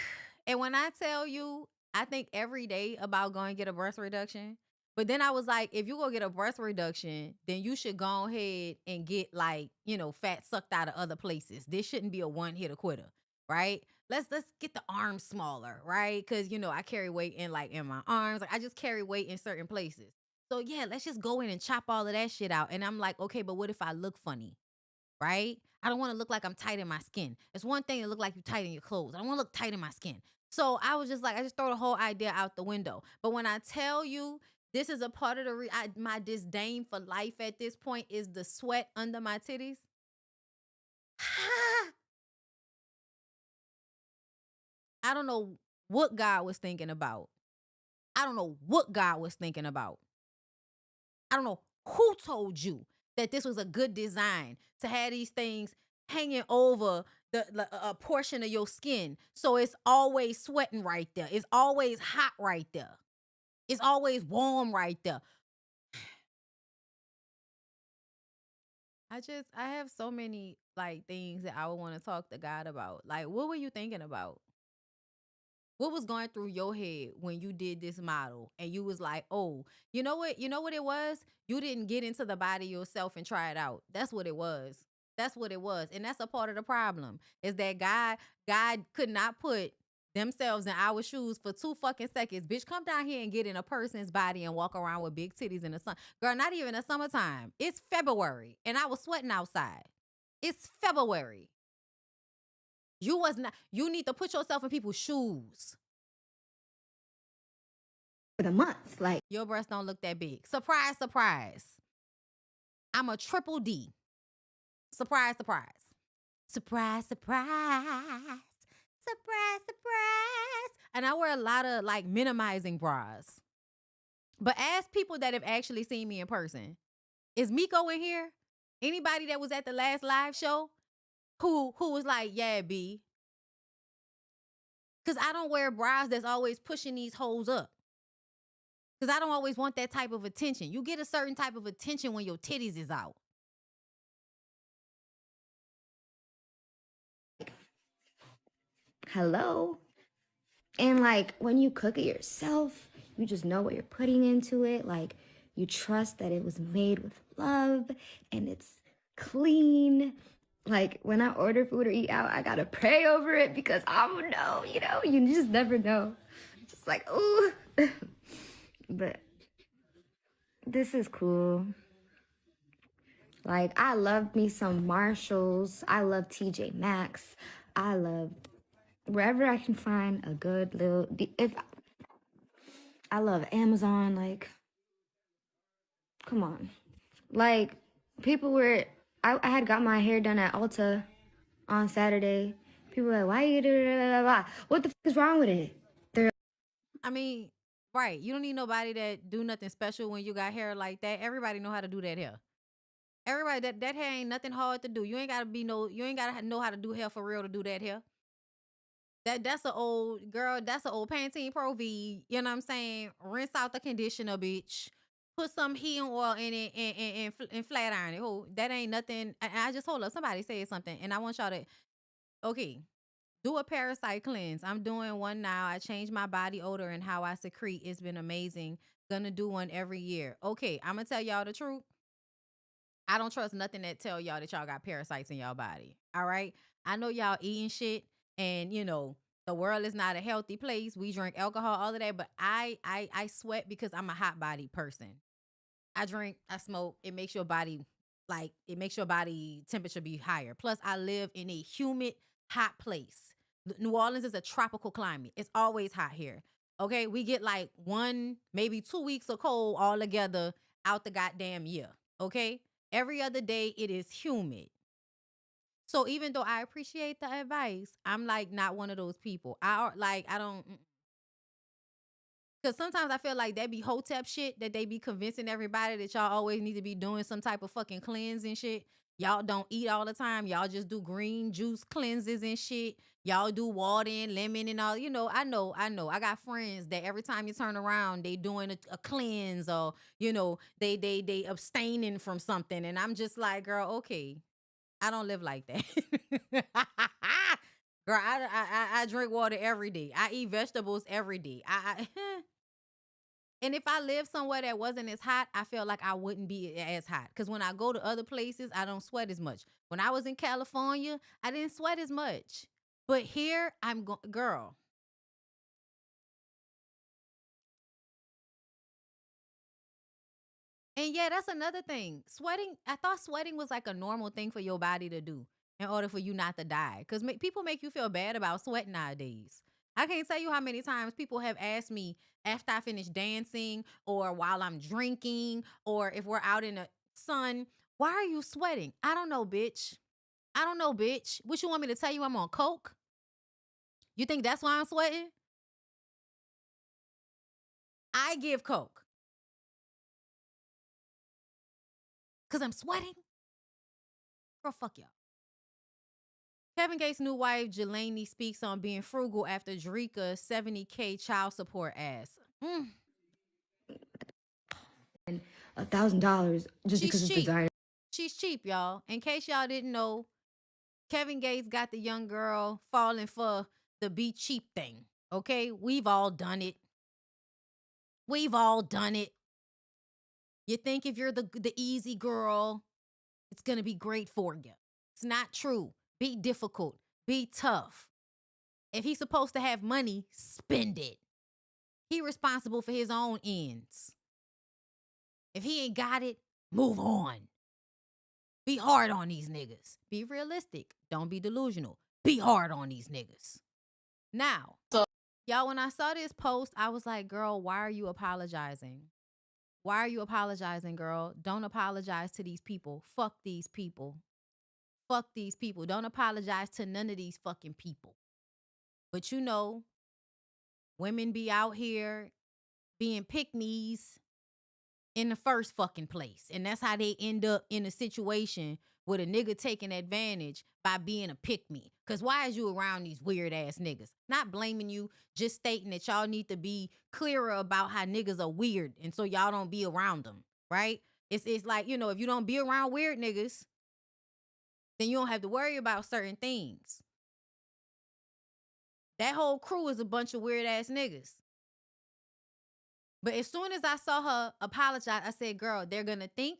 And when I tell you, I think every day about going to get a breast reduction. But then I was like, if you go get a breast reduction, then you should go ahead and get like, fat sucked out of other places. This shouldn't be a one-hitter quitter, right? Let's get the arms smaller, right? Because, I carry weight in my arms. Like I just carry weight in certain places. So yeah, let's just go in and chop all of that shit out. And I'm like, okay, but what if I look funny? Right? I don't want to look like I'm tight in my skin. It's one thing to look like you're tight in your clothes. I don't want to look tight in my skin. So I was just like, I just throw the whole idea out the window. But when I tell you, this is a part of my disdain for life at this point is the sweat under my titties. I don't know what God was thinking about. I don't know who told you that this was a good design to have these things hanging over a portion of your skin. So it's always sweating right there. It's always hot right there. It's always warm right there. I have so many like things that I would want to talk to God about. Like, what were you thinking about? What was going through your head when you did this model and you was like, oh, you know what it was? You didn't get into the body yourself and try it out. That's what it was. And that's a part of the problem is that God could not put themselves in our shoes for 2 fucking seconds. Bitch, come down here and get in a person's body and walk around with big titties in the sun. Girl, not even the summertime. It's February and I was sweating outside. It's February. You need to put yourself in people's shoes. For the month, like your breasts don't look that big. Surprise, surprise. I'm a triple D. Surprise, surprise. Surprise, surprise. Surprise, surprise. And I wear a lot of like minimizing bras. But ask people that have actually seen me in person. Is Miko in here? Anybody that was at the last live show who was like, yeah, B. Because I don't wear bras that's always pushing these hoes up. Because I don't always want that type of attention. You get a certain type of attention when your titties is out. hello. And like when you cook it yourself, you just know what you're putting into it. Like you trust that it was made with love and it's clean. Like when I order food or eat out, I gotta pray over it because I don't know, you just never know. Just like, ooh. But this is cool. Like I love me some Marshalls. I love TJ Maxx. I love wherever I can find a good little, I love Amazon, like, come on. Like, people were, I had got my hair done at Ulta on Saturday. People were like, why you do what the fuck is wrong with it? I mean, right. You don't need nobody that do nothing special when you got hair like that. Everybody know how to do that hair. Everybody, that hair ain't nothing hard to do. You ain't gotta know how to do hair for real to do that hair. That's an old Pantene Pro V. You know what I'm saying? Rinse out the conditioner, bitch. Put some heating oil in it and flat iron it. Oh, that ain't nothing. I just hold up. Somebody said something, and I want y'all to. Okay, do a parasite cleanse. I'm doing one now. I changed my body odor and how I secrete. It's been amazing. Gonna do one every year. Okay, I'm gonna tell y'all the truth. I don't trust nothing that tell y'all that y'all got parasites in y'all body. All right. I know y'all eating shit and the world is not a healthy place. We drink alcohol, all of that, but I sweat because I'm a hot body person. I drink, I smoke. It makes your body temperature be higher. Plus I live in a humid, hot place. New Orleans is a tropical climate. It's always hot here. Okay. We get like 1, maybe 2 weeks of cold all together out the goddamn year. Okay. Every other day it is humid. So even though I appreciate the advice, I'm like not one of those people. I don't, because sometimes I feel like that be hotep shit that they be convincing everybody that y'all always need to be doing some type of fucking cleanse and shit. Y'all don't eat all the time. Y'all just do green juice cleanses and shit. Y'all do water and lemon and all. I know. I got friends that every time you turn around, they doing a cleanse or, they abstaining from something. And I'm just like, girl, okay. I don't live like that. Girl, I drink water every day. I eat vegetables every day. And if I live somewhere that wasn't as hot, I feel like I wouldn't be as hot. Because when I go to other places, I don't sweat as much. When I was in California, I didn't sweat as much. But here, girl. And yeah, that's another thing. I thought sweating was like a normal thing for your body to do in order for you not to die. Because people make you feel bad about sweating nowadays. I can't tell you how many times people have asked me after I finish dancing or while I'm drinking or if we're out in the sun, why are you sweating? I don't know, bitch. What you want me to tell you? I'm on coke? You think that's why I'm sweating? I give coke. Because I'm sweating? Girl, fuck y'all. Kevin Gates' new wife, Joseline, speaks on being frugal after Drika $70K child support ass. And $1,000 just because it's designer. She's cheap, y'all. In case y'all didn't know, Kevin Gates got the young girl falling for the be cheap thing. Okay? We've all done it. You think if you're the easy girl, it's going to be great for you. It's not true. Be difficult. Be tough. If he's supposed to have money, spend it. He responsible for his own ends. If he ain't got it, move on. Be hard on these niggas. Be realistic. Don't be delusional. Be hard on these niggas. Now, y'all, when I saw this post, I was like, girl, why are you apologizing? Why are you apologizing, girl? Don't apologize to these people. Fuck these people. Fuck these people. Don't apologize to none of these fucking people. But you know, women be out here being pick-me's in the first fucking place. And that's how they end up in a situation with a nigga taking advantage by being a pick-me. Because why is you around these weird-ass niggas? Not blaming you, just stating that y'all need to be clearer about how niggas are weird and so y'all don't be around them, right? It's like, you know, if you don't be around weird niggas, then you don't have to worry about certain things. That whole crew is a bunch of weird-ass niggas. But as soon as I saw her apologize, I said, girl, they're going to think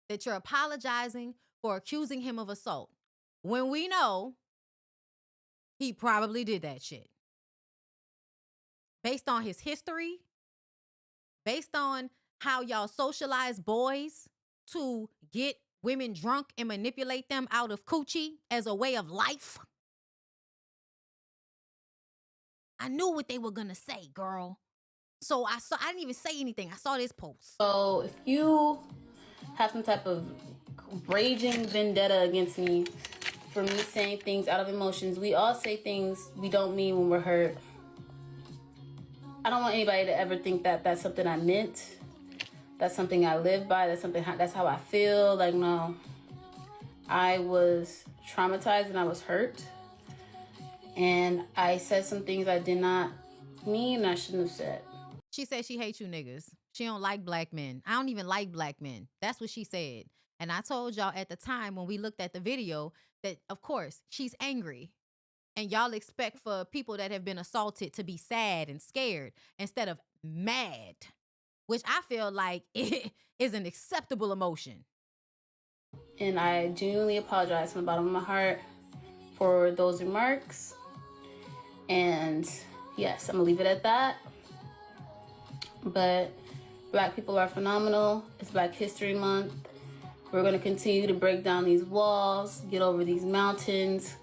that you're apologizing for accusing him of assault. When we know he probably did that shit. Based on his history, based on how y'all socialize boys to get women drunk and manipulate them out of coochie as a way of life. I knew what they were going to say, girl. So I didn't even say anything. I saw this post. So if you have some type of raging vendetta against me for me saying things out of emotions, we all say things we don't mean when we're hurt. I don't want anybody to ever think that that's something I meant. That's something I live by. That's how I feel. Like, no. I was traumatized and I was hurt. And I said some things I did not mean and I shouldn't have said. She said she hates you niggas. She don't like black men. I don't even like black men. That's what she said. And I told y'all at the time when we looked at the video that, of course, she's angry. And y'all expect for people that have been assaulted to be sad and scared instead of mad, which I feel like it is an acceptable emotion. And I genuinely apologize from the bottom of my heart for those remarks. And yes, I'm gonna leave it at that. But Black people are phenomenal. It's Black History Month. We're going to continue to break down these walls, get over these mountains,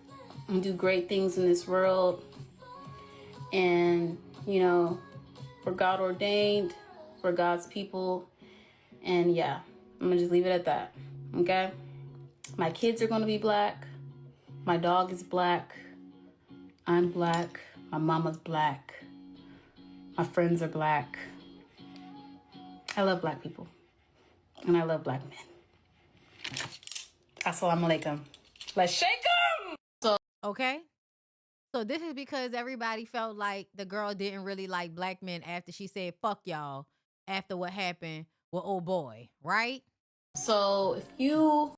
and do great things in this world. And, you know, we're God ordained, we're God's people. And yeah, I'm going to just leave it at that. Okay? My kids are going to be Black. My dog is Black. I'm Black. My mama's Black. My friends are Black. I love Black people, and I love Black men. Assalamu alaikum. Let's shake them! Okay? So this is because everybody felt like the girl didn't really like black men after she said, fuck y'all, after what happened with old boy, right? So if you...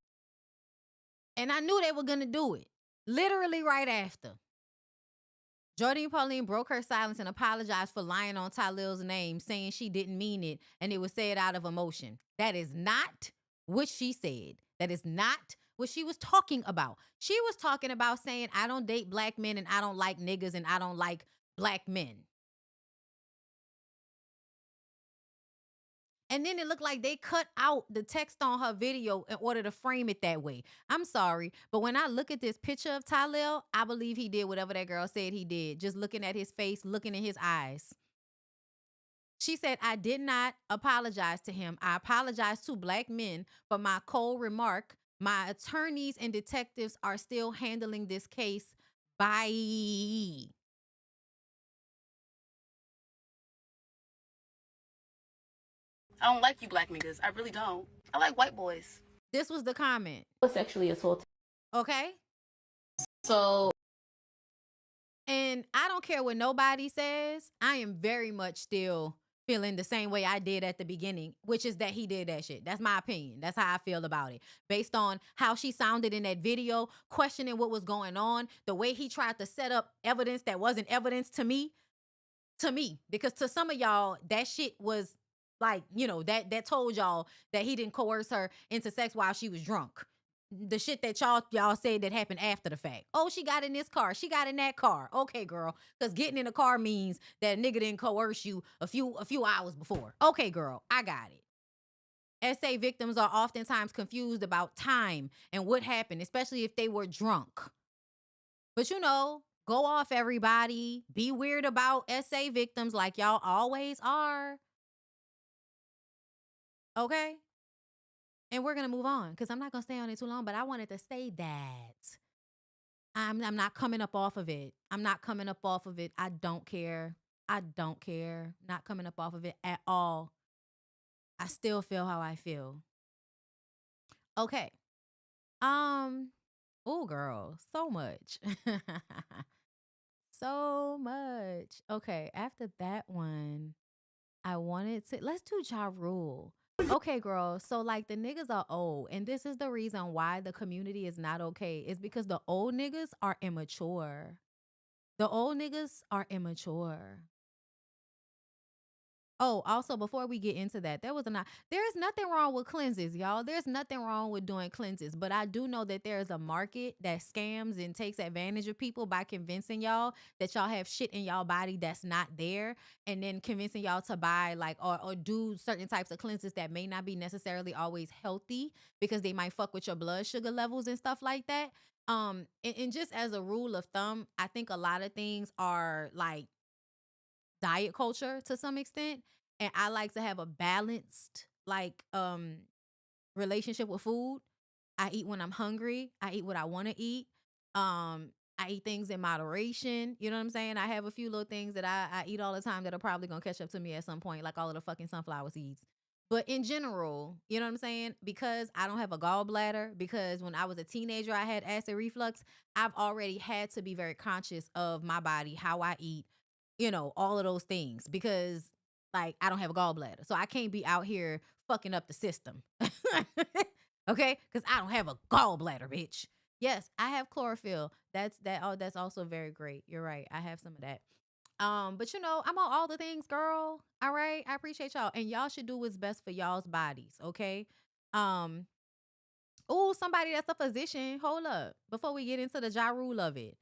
And I knew they were going to do it. Literally right after. Jordine Pauline broke her silence and apologized for lying on Tylil's name, saying she didn't mean it and it was said out of emotion. That is not what she said. That is not what she was talking about. She was talking about saying, I don't date black men and I don't like niggas and I don't like black men. And then it looked like they cut out the text on her video in order to frame it that way. I'm sorry, but when I look at this picture of Tylil, I believe he did whatever that girl said he did. Just looking at his face, looking in his eyes. She said, I did not apologize to him. I apologized to black men for my cold remark. My attorneys and detectives are still handling this case. Bye. I don't like you black niggas. I really don't. I like white boys. This was the comment. Was sexually assaulted. Okay? So... And I don't care what nobody says. I am very much still feeling the same way I did at the beginning, which is that he did that shit. That's my opinion. That's how I feel about it. Based on how she sounded in that video, questioning what was going on, the way he tried to set up evidence that wasn't evidence to me, because to some of y'all, that shit was like, you know, that told y'all that he didn't coerce her into sex while she was drunk. the shit that y'all said that happened after the fact. Oh, she got in this car. She got in that car. Okay, girl. Because getting in a car means that nigga didn't coerce you a few hours before. Okay, girl. I got it. SA victims are oftentimes confused about time and what happened, especially if they were drunk. But go off, everybody. Be weird about SA victims like y'all always are. Okay? And we're going to move on because I'm not going to stay on it too long, but I wanted to say that I'm not coming up off of it. I'm not coming up off of it. I don't care. I don't care. Not coming up off of it at all. I still feel how I feel. Okay. Oh, girl, so much. So much. Okay, after that one, I wanted to let's do Ja Rule. Okay, girl. So like the niggas are old, and this is the reason why the community is not okay. Is because the old niggas are immature. The old niggas are immature. Oh, also before we get into that, there's nothing wrong with cleanses, y'all. There's nothing wrong with doing cleanses, but I do know that there is a market that scams and takes advantage of people by convincing y'all that y'all have shit in y'all body that's not there, and then convincing y'all to buy like or do certain types of cleanses that may not be necessarily always healthy because they might fuck with your blood sugar levels and stuff like that. And just as a rule of thumb, I think a lot of things are like diet culture to some extent, and I like to have a balanced like relationship with food. I eat when I'm hungry. I eat what I want to eat. I eat things in moderation. You know what I'm saying? I have a few little things that I eat all the time that are probably gonna catch up to me at some point, like all of the fucking sunflower seeds. But in general, you know what I'm saying? Because I don't have a gallbladder, because when I was a teenager, I had acid reflux, I've already had to be very conscious of my body, how I eat, all of those things, because like I don't have a gallbladder. So I can't be out here fucking up the system. Okay? Because I don't have a gallbladder, bitch. Yes, I have chlorophyll. That's also very great. You're right. I have some of that. But I'm on all the things, girl. All right. I appreciate y'all. And y'all should do what's best for y'all's bodies. Okay. Um, oh, somebody that's a physician. Hold up. Before we get into the Ja Rule of it.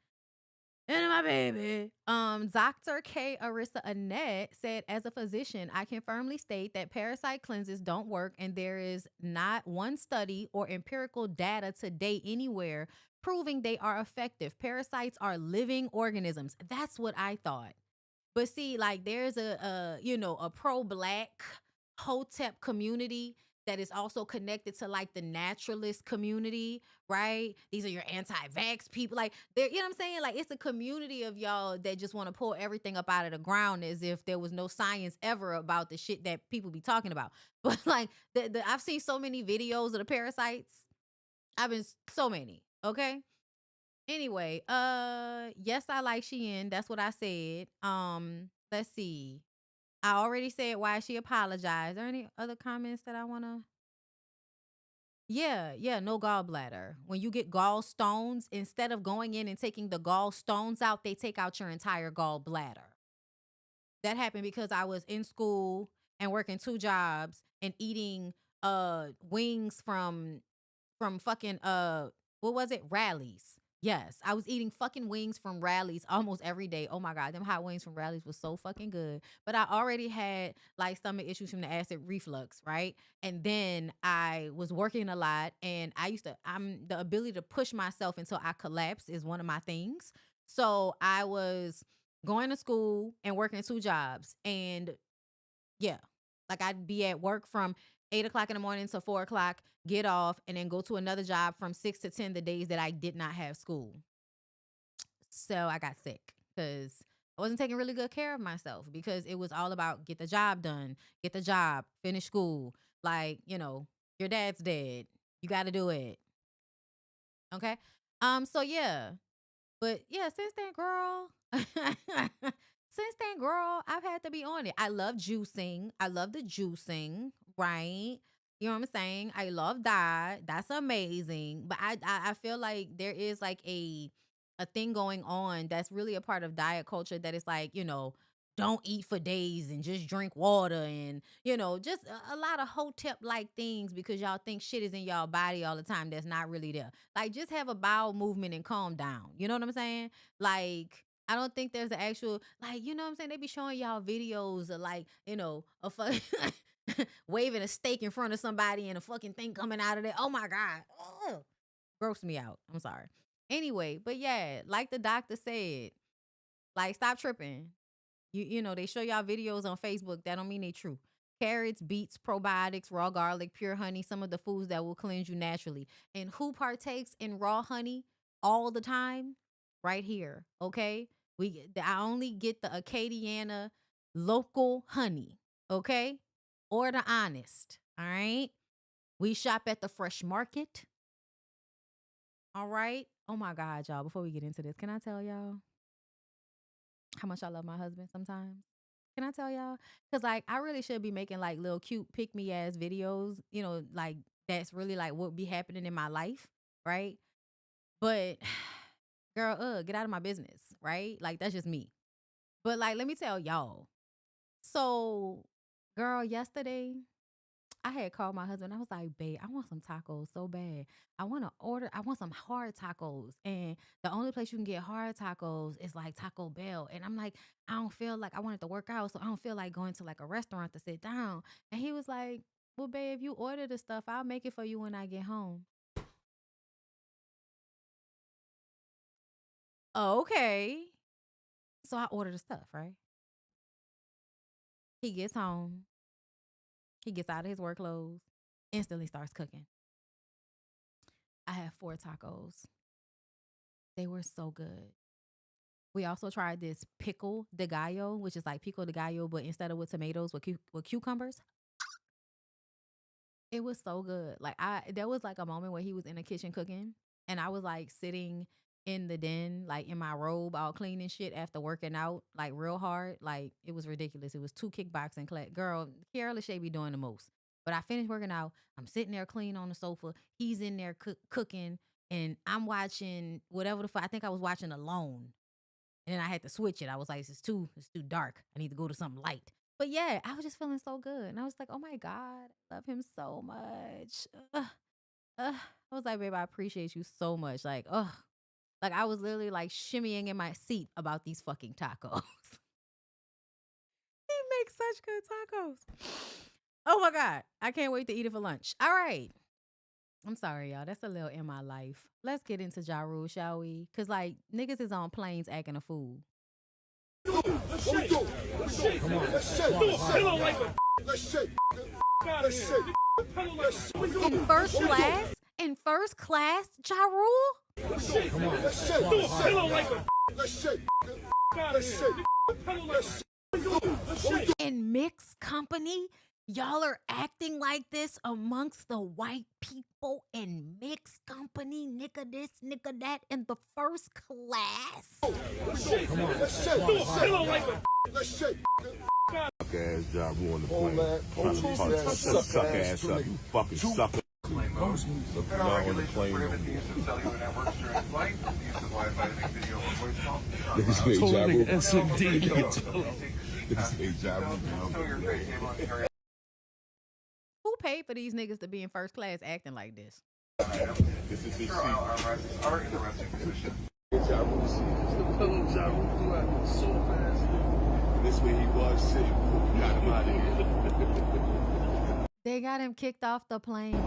And my baby. Dr. K. Arissa Annette said, as a physician, I can firmly state that parasite cleanses don't work, and there is not one study or empirical data to date anywhere proving they are effective. Parasites are living organisms. That's what I thought. But see, like there's a pro-black Hotep community that is also connected to like the naturalist community, right? These are your anti-vax people. Like they're, you know what I'm saying? Like it's a community of y'all that just want to pull everything up out of the ground as if there was no science ever about the shit that people be talking about. But like I've seen so many videos of the parasites. So many, okay? Anyway, yes, I like Shein. That's what I said. Let's see. I already said why she apologized. Are there any other comments that I wanna? Yeah, no gallbladder. When you get gallstones, instead of going in and taking the gallstones out, they take out your entire gallbladder. That happened because I was in school and working 2 jobs and eating wings from fucking what was it? Rallies. Yes, I was eating fucking wings from Rallies almost every day. Oh my god, them hot wings from Rallies was so fucking good. But I already had like stomach issues from the acid reflux, right? And then I was working a lot, and I'm the ability to push myself until I collapse is one of my things. So I was going to school and working 2 jobs, and yeah. Like I'd be at work from 8 o'clock in the morning to 4 o'clock, get off, and then go to another job from 6 to 10 the days that I did not have school. So I got sick because I wasn't taking really good care of myself, because it was all about get the job done, get the job, finish school. Like, your dad's dead. You got to do it. Okay. So yeah. But yeah, since then, girl, I've had to be on it. I love juicing. I love the juicing, right? You know what I'm saying? I love that. That's amazing. But I feel like there is like a thing going on that's really a part of diet culture that is like, don't eat for days and just drink water and, just a lot of hotep like things because y'all think shit is in y'all body all the time that's not really there. Like, just have a bowel movement and calm down. You know what I'm saying? Like, I don't think there's an actual, like, you know what I'm saying? They be showing y'all videos of, like, a fucking waving a steak in front of somebody and a fucking thing coming out of there. Oh my God. Ugh. Gross me out. I'm sorry. Anyway, but yeah, like the doctor said, like, stop tripping. They show y'all videos on Facebook. That don't mean they true. Carrots, beets, probiotics, raw garlic, pure honey, some of the foods that will cleanse you naturally. And who partakes in raw honey all the time? Right here, okay? I only get the Acadiana local honey, okay? Or the honest, all right? We shop at the fresh market, all right? Oh my God, y'all, before we get into this, can I tell y'all how much I love my husband sometimes? Can I tell y'all? Because, like, I really should be making, like, little cute pick-me-ass videos, like, that's really, like, what be happening in my life, right? But, girl, get out of my business, right? Like, that's just me. But, like, let me tell y'all. So, girl, yesterday, I had called my husband. I was like, babe, I want some tacos so bad. I want some hard tacos. And the only place you can get hard tacos is like Taco Bell. And I'm like, I don't feel like I wanted to work out. So I don't feel like going to like a restaurant to sit down. And he was like, well, babe, if you order the stuff, I'll make it for you when I get home. Okay. So I ordered the stuff, right? He gets home. He gets out of his work clothes. Instantly starts cooking. I had 4 tacos. They were so good. We also tried this pickle de gallo, which is like pico de gallo, but instead of with tomatoes, with cucumbers. It was so good. Like, there was like a moment where he was in the kitchen cooking, and I was like sitting in the den, like in my robe, all clean and shit after working out, like real hard. Like, it was ridiculous. It was 2 kickboxing class. Girl, LASHAE be doing the most. But I finished working out. I'm sitting there clean on the sofa. He's in there cooking, and I'm watching whatever the fuck. I think I was watching Alone. And then I had to switch it. I was like, it's too dark. I need to go to something light. But yeah, I was just feeling so good. And I was like, oh my God, I love him so much. I was like, babe, I appreciate you so much. Like, like I was literally like shimmying in my seat about these fucking tacos. He makes such good tacos. Oh my God, I can't wait to eat it for lunch. All right. I'm sorry, y'all. That's a little in my life. Let's get into Ja Rule, shall we? Because, like, niggas is on planes acting a fool. Let's shake. Come on. Let's shake. Let's shake. In first class, Ja Rule? Come on. Let's shake. Let's shake. Let's shake. In mixed company? Y'all are acting like this amongst the white people in mixed company, nigga this, nigga that, in the first class. Come on, let's shake. Let's shake. Fuck ass job on the plane. Trying to punch suck ass up, you fucking sucker. Looking down on the plane. This is Who paid for these niggas to be in first class acting like this? This is his seat. Are in the resting position. This way he was sitting before we got him out of here. They got him kicked off the plane.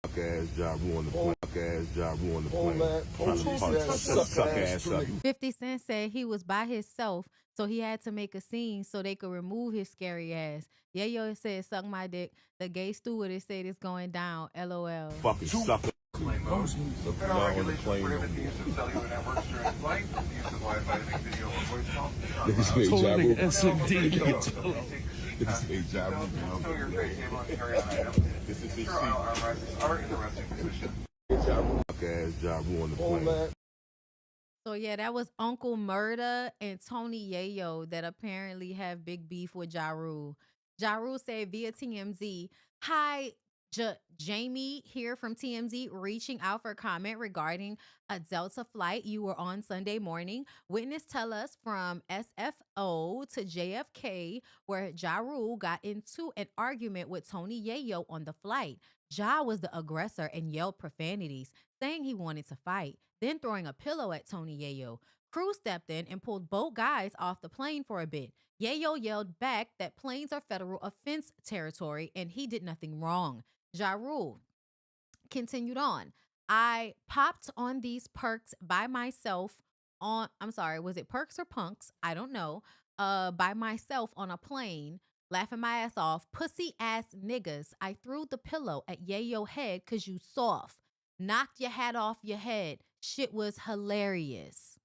Fuck ass job on the plane. Fuck ass job on the plane. Trying to punch suck ass up. 50 Cent said he was by himself, so he had to make a scene so they could remove his scary ass. Yayo said, suck my dick. The gay stewardess said it's going down. LOL. Fucking sucker. Looking down on the plane. This is job. This is his seat. Are in the resting position. Fuck ass job on the plane. So yeah, that was Uncle Murda and Tony Yayo that apparently have big beef with Ja Rule. Ja Rule said via TMZ, hi, Jamie here from TMZ reaching out for comment regarding a Delta flight you were on Sunday morning. Witness tell us from SFO to JFK where Ja Rule got into an argument with Tony Yayo on the flight. Ja was the aggressor and yelled profanities, saying he wanted to fight, then throwing a pillow at Tony Yayo. Crew stepped in and pulled both guys off the plane for a bit. Yayo yelled back that planes are federal offense territory and he did nothing wrong. Ja Rule continued on. I popped on these perks by myself on, I'm sorry, was it perks or punks? I don't know. By myself on a plane, laughing my ass off. Pussy ass niggas. I threw the pillow at Yayo head cause you soft. Knocked your hat off your head. Shit was hilarious.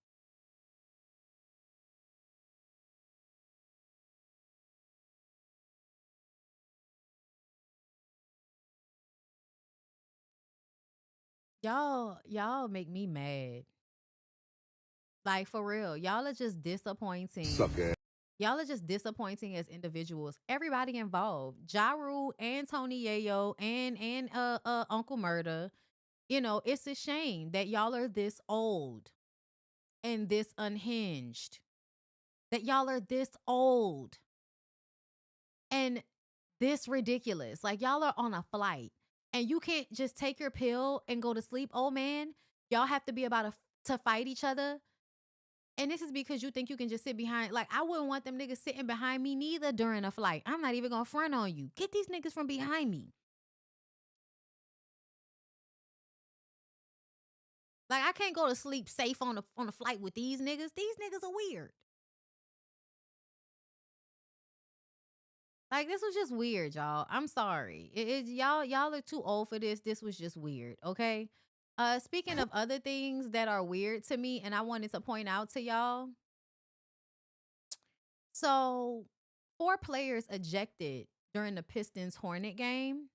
Y'all make me mad. Like for real, y'all are just disappointing. Sucker. Y'all are just disappointing as individuals. Everybody involved, Ja Rule and Tony Yayo and Uncle Murda. You know, it's a shame that y'all are this old and this unhinged. That y'all are this old and this ridiculous. Like y'all are on a flight and you can't just take your pill and go to sleep, old man. Y'all have to be about to fight each other. And this is because you think you can just sit behind. Like, I wouldn't want them niggas sitting behind me neither during a flight. I'm not even going to front on you. Get these niggas from behind me. Like, I can't go to sleep safe on a flight with these niggas. These niggas are weird. Like, this was just weird, y'all. I'm sorry. Y'all are too old for this. This was just weird, okay? Speaking of other things that are weird to me, and I wanted to point out to y'all. So, 4 players ejected during the Pistons Hornet game.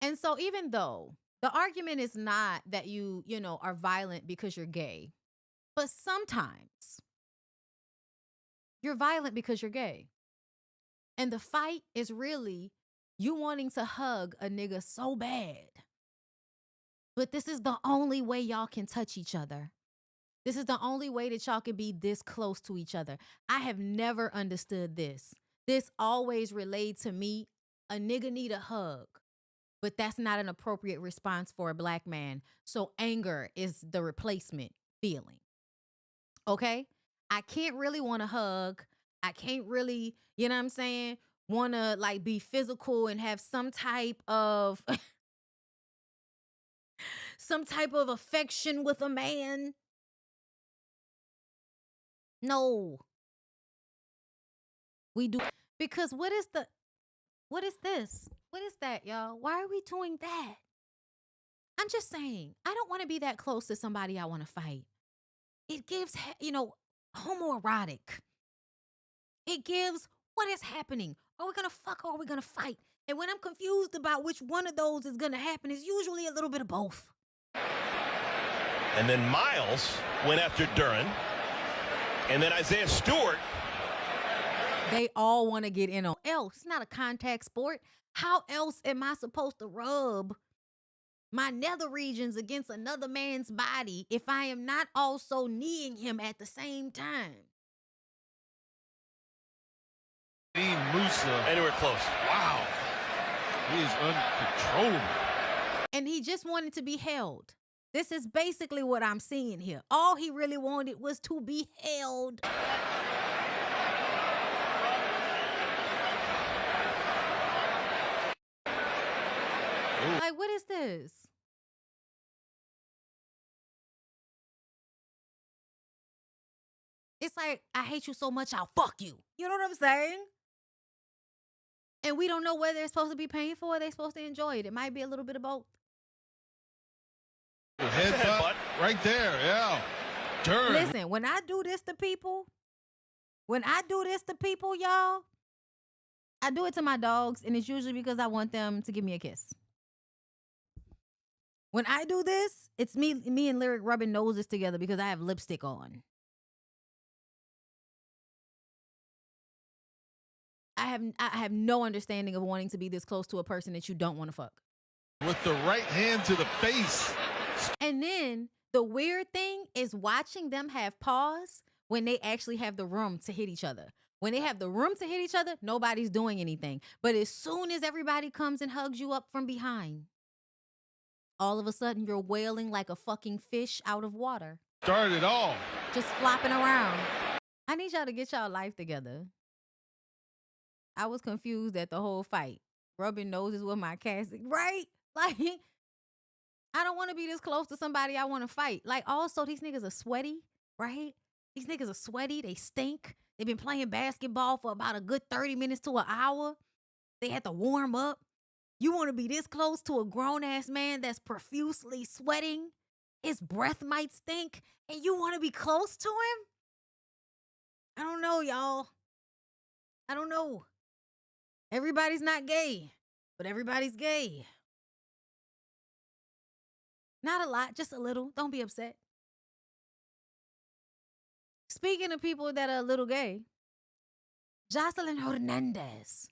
And so even though the argument is not that you know, are violent because you're gay, but sometimes you're violent because you're gay. And the fight is really you wanting to hug a nigga so bad. But this is the only way y'all can touch each other. This is the only way that y'all can be this close to each other. I have never understood this. This always relayed to me, a nigga need a hug, but that's not an appropriate response for a black man. So anger is the replacement feeling. Okay? I can't really want to hug. I can't really, you know what I'm saying, want to like be physical and have some type of affection with a man. No. We do, because what is this? What is that, y'all? Why are we doing that? I'm just saying, I don't want to be that close to somebody I want to fight. It gives, you know, homoerotic. It gives, what is happening? Are we going to fuck or are we going to fight? And when I'm confused about which one of those is going to happen, it's usually a little bit of both. And then Miles went after Duran. And then Isaiah Stewart. They all want to get in on else. It's not a contact sport. How else am I supposed to rub my nether regions against another man's body if I am not also kneeing him at the same time? Musa. Anywhere close. Wow. He is uncontrollable. And he just wanted to be held. This is basically what I'm seeing here. All he really wanted was to be held. Like, what is this? It's like, I hate you so much, I'll fuck you. You know what I'm saying? And we don't know whether it's supposed to be painful or they're supposed to enjoy it. It might be a little bit of both. Headbutt right there, yeah. Turn. Listen, when I do this to people, y'all, I do it to my dogs, and it's usually because I want them to give me a kiss. When I do this, it's me and Lyric rubbing noses together because I have lipstick on. I have no understanding of wanting to be this close to a person that you don't want to fuck. With the right hand to the face. And then the weird thing is watching them have pause when they actually have the room to hit each other. When they have the room to hit each other, nobody's doing anything. But as soon as everybody comes and hugs you up from behind, all of a sudden you're wailing like a fucking fish out of water. Started it all. Just flopping around. I need y'all to get y'all life together. I was confused at the whole fight. Rubbing noses with my casket, right? Like, I don't want to be this close to somebody I want to fight. Like, also, these niggas are sweaty, right? These niggas are sweaty. They stink. They've been playing basketball for about a good 30 minutes to an hour. They had to warm up. You want to be this close to a grown-ass man that's profusely sweating? His breath might stink, and you want to be close to him? I don't know, y'all. I don't know. Everybody's not gay, but everybody's gay. Not a lot, just a little. Don't be upset. Speaking of people that are a little gay, Joseline Hernandez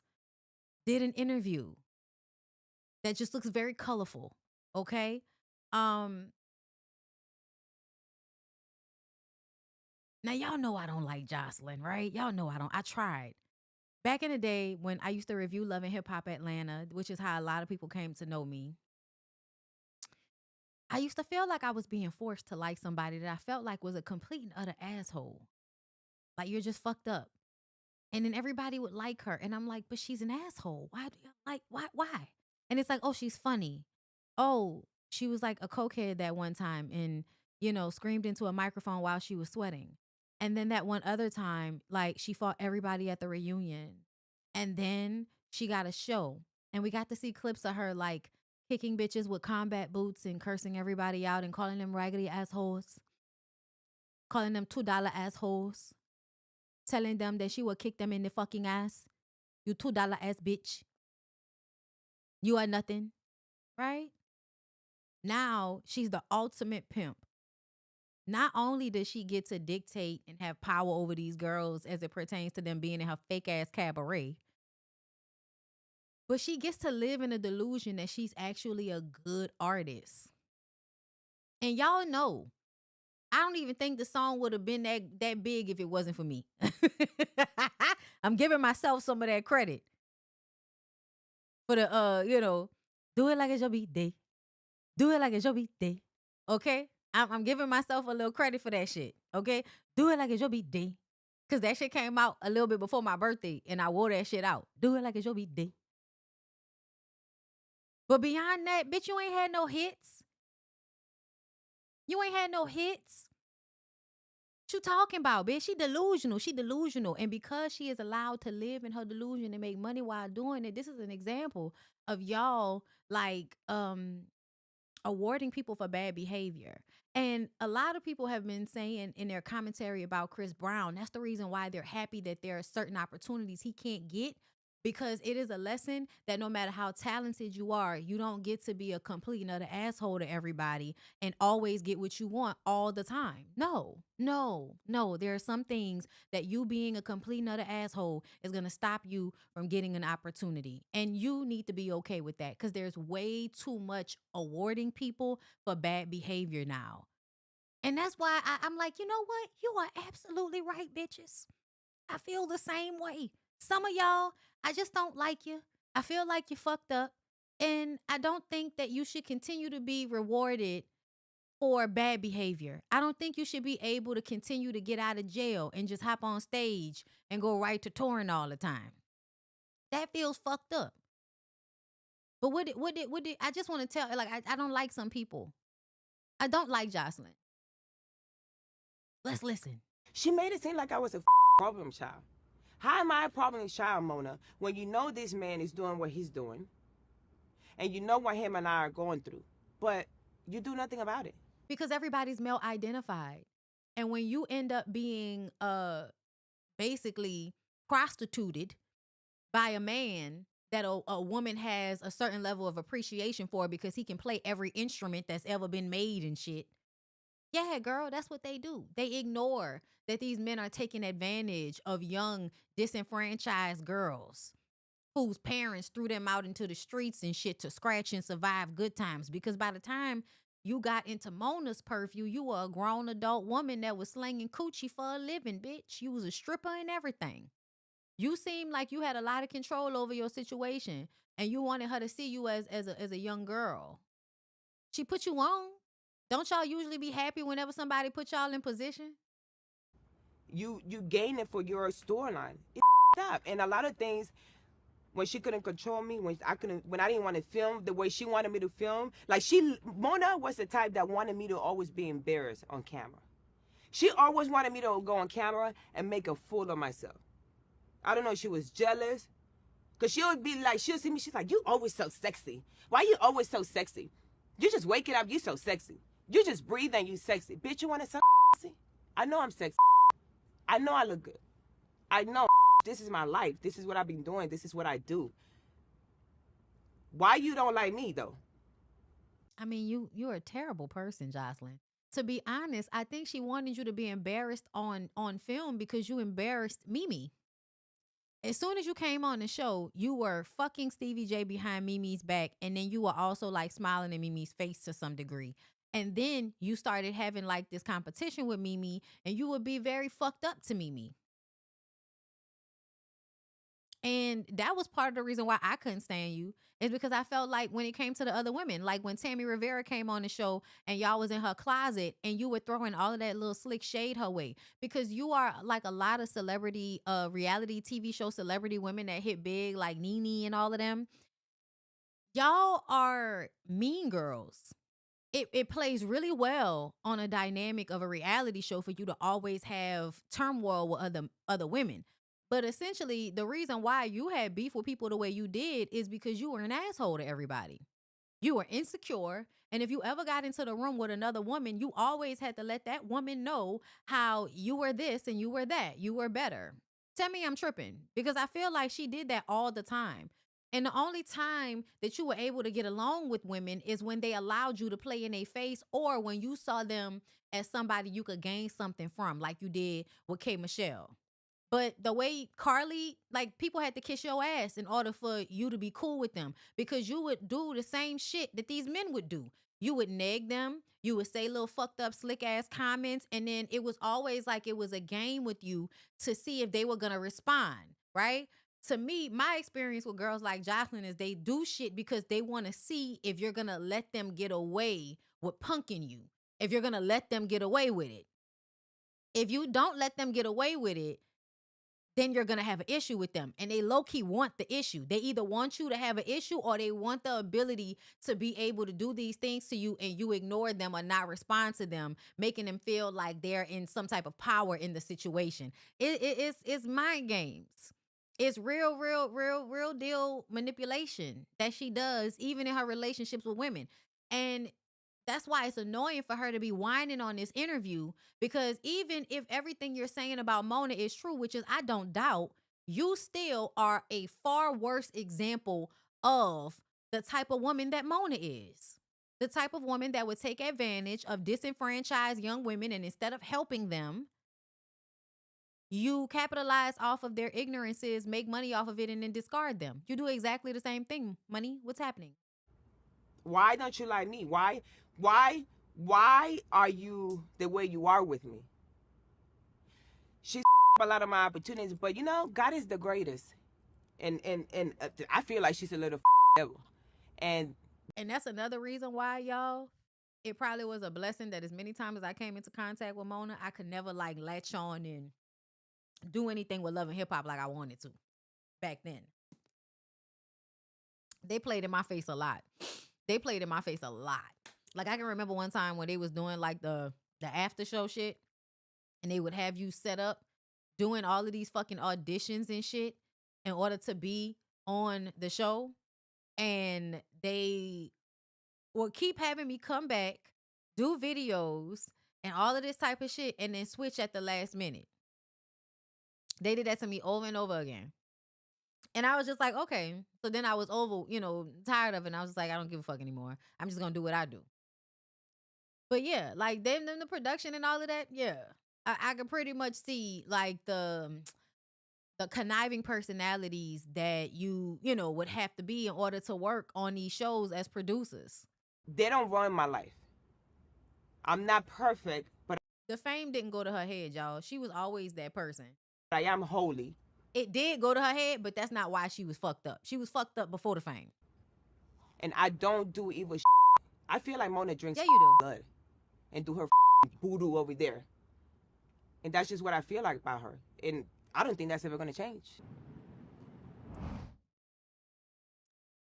did an interview that just looks very colorful, okay? Now y'all know I don't like Joseline, right? Y'all know I don't. I tried. Back in the day when I used to review Love and Hip Hop Atlanta, which is how a lot of people came to know me, I used to feel like I was being forced to like somebody that I felt like was a complete and utter asshole. Like, you're just fucked up. And then everybody would like her. And I'm like, but she's an asshole. Why do you like, why? And it's like, oh, she's funny. Oh, she was like a cokehead that one time and, screamed into a microphone while she was sweating. And then that one other time, like, she fought everybody at the reunion. And then she got a show. And we got to see clips of her, like, kicking bitches with combat boots and cursing everybody out and calling them raggedy assholes. Calling them $2 assholes. Telling them that she would kick them in the fucking ass. You $2 ass bitch. You are nothing. Right? Now, she's the ultimate pimp. Not only does she get to dictate and have power over these girls as it pertains to them being in her fake ass cabaret, but she gets to live in a delusion that she's actually a good artist. And y'all know, I don't even think the song would have been that big if it wasn't for me. I'm giving myself some of that credit for the, do it like it's your birthday. Do it like it's your birthday. Okay? I'm giving myself a little credit for that shit. Okay? Do it like it's your birthday. Because that shit came out a little bit before my birthday and I wore that shit out. Do it like it's your birthday. But beyond that, bitch, you ain't had no hits. You ain't had no hits. What you talking about, bitch? She delusional. She delusional. And because she is allowed to live in her delusion and make money while doing it, this is an example of y'all, like, awarding people for bad behavior. And a lot of people have been saying in their commentary about Chris Brown, that's the reason why they're happy that there are certain opportunities he can't get, because it is a lesson that no matter how talented you are, you don't get to be a complete and utter asshole to everybody and always get what you want all the time. No. There are some things that you being a complete and utter asshole is going to stop you from getting an opportunity. And you need to be okay with that, because there's way too much awarding people for bad behavior now. And that's why I'm like, you know what? You are absolutely right, bitches. I feel the same way. Some of y'all, I just don't like you. I feel like you fucked up. And I don't think that you should continue to be rewarded for bad behavior. I don't think you should be able to continue to get out of jail and just hop on stage and go right to touring all the time. That feels fucked up. But what did I just want to tell, like, I don't like some people. I don't like Joseline. Let's listen. She made it seem like I was a problem child. How am I a problem child, Mona, when you know this man is doing what he's doing and you know what him and I are going through, but you do nothing about it? Because everybody's male identified. And when you end up being basically prostituted by a man that a woman has a certain level of appreciation for because he can play every instrument that's ever been made and shit. Yeah, girl, that's what they do. They ignore that these men are taking advantage of young, disenfranchised girls whose parents threw them out into the streets and shit to scratch and survive good times. Because by the time you got into Mona's purview, you were a grown adult woman that was slinging coochie for a living, bitch. You was a stripper and everything. You seemed like you had a lot of control over your situation, and you wanted her to see you as a young girl. She put you on. Don't y'all usually be happy whenever somebody put y'all in position? You gain it for your storyline. It's up. And a lot of things, when she couldn't control me, when I didn't want to film the way she wanted me to film, like Mona was the type that wanted me to always be embarrassed on camera. She always wanted me to go on camera and make a fool of myself. I don't know, she was jealous. Because she'll be like, she'll see me, she's like, you always so sexy. Why you always so sexy? You just waking up, you so sexy. You just breathe and you sexy. Bitch, you want to sexy? I know I'm sexy. I know I look good. I know this is my life. This is what I've been doing. This is what I do. Why you don't like me, though? I mean, you're a terrible person, Joseline. To be honest, I think she wanted you to be embarrassed on film because you embarrassed Mimi. As soon as you came on the show, you were fucking Stevie J behind Mimi's back, and then you were also like smiling in Mimi's face to some degree. And then you started having like this competition with Mimi, and you would be very fucked up to Mimi. And that was part of the reason why I couldn't stand you, is because I felt like when it came to the other women, like when Tammy Rivera came on the show and y'all was in her closet and you were throwing all of that little slick shade her way, because you are like a lot of celebrity, reality TV show celebrity women that hit big, like Nene and all of them. Y'all are mean girls. It plays really well on a dynamic of a reality show for you to always have turmoil with other women. But essentially, the reason why you had beef with people the way you did is because you were an asshole to everybody. You were insecure. And if you ever got into the room with another woman, you always had to let that woman know how you were this and you were that. You were better. Tell me I'm tripping, because I feel like she did that all the time. And the only time that you were able to get along with women is when they allowed you to play in their face, or when you saw them as somebody you could gain something from, like you did with K. Michelle. But the way Carly, like, people had to kiss your ass in order for you to be cool with them, because you would do the same shit that these men would do. You would nag them. You would say little fucked up, slick ass comments. And then it was always like it was a game with you to see if they were going to respond, right? To me, my experience with girls like Joseline is they do shit because they want to see if you're going to let them get away with punking you, if you're going to let them get away with it. If you don't let them get away with it, then you're going to have an issue with them. And they low-key want the issue. They either want you to have an issue, or they want the ability to be able to do these things to you and you ignore them or not respond to them, making them feel like they're in some type of power in the situation. It's mind games. It's real deal manipulation that she does, even in her relationships with women. And that's why it's annoying for her to be whining on this interview, because even if everything you're saying about Mona is true, which is I don't doubt, you still are a far worse example of the type of woman that Mona is. The type of woman that would take advantage of disenfranchised young women, and instead of helping them, you capitalize off of their ignorances, make money off of it, and then discard them. You do exactly the same thing, Money. What's happening? Why don't you like me? Why are you the way you are with me? She's a lot of my opportunities, but you know, God is the greatest. And I feel like she's a little devil. And that's another reason why, y'all, it probably was a blessing that as many times as I came into contact with Mona, I could never like latch on and do anything with Love and Hip Hop like I wanted to back then. They played in my face a lot. Like, I can remember one time when they was doing like the after show shit, and they would have you set up doing all of these fucking auditions and shit in order to be on the show. And they would keep having me come back, do videos and all of this type of shit, and then switch at the last minute. They did that to me over and over again. And I was just like, okay. So then I was tired of it. And I was just like, I don't give a fuck anymore. I'm just going to do what I do. But yeah, like then the production and all of that, yeah. I could pretty much see like the conniving personalities that you know would have to be in order to work on these shows as producers. They don't run my life. I'm not perfect, but the fame didn't go to her head, y'all. She was always that person. I am holy. It did go to her head, but that's not why she was fucked up. She was fucked up before the fame. And I don't do evil shit. I feel like Mona drinks blood and do her voodoo over there. And that's just what I feel like about her. And I don't think that's ever going to change.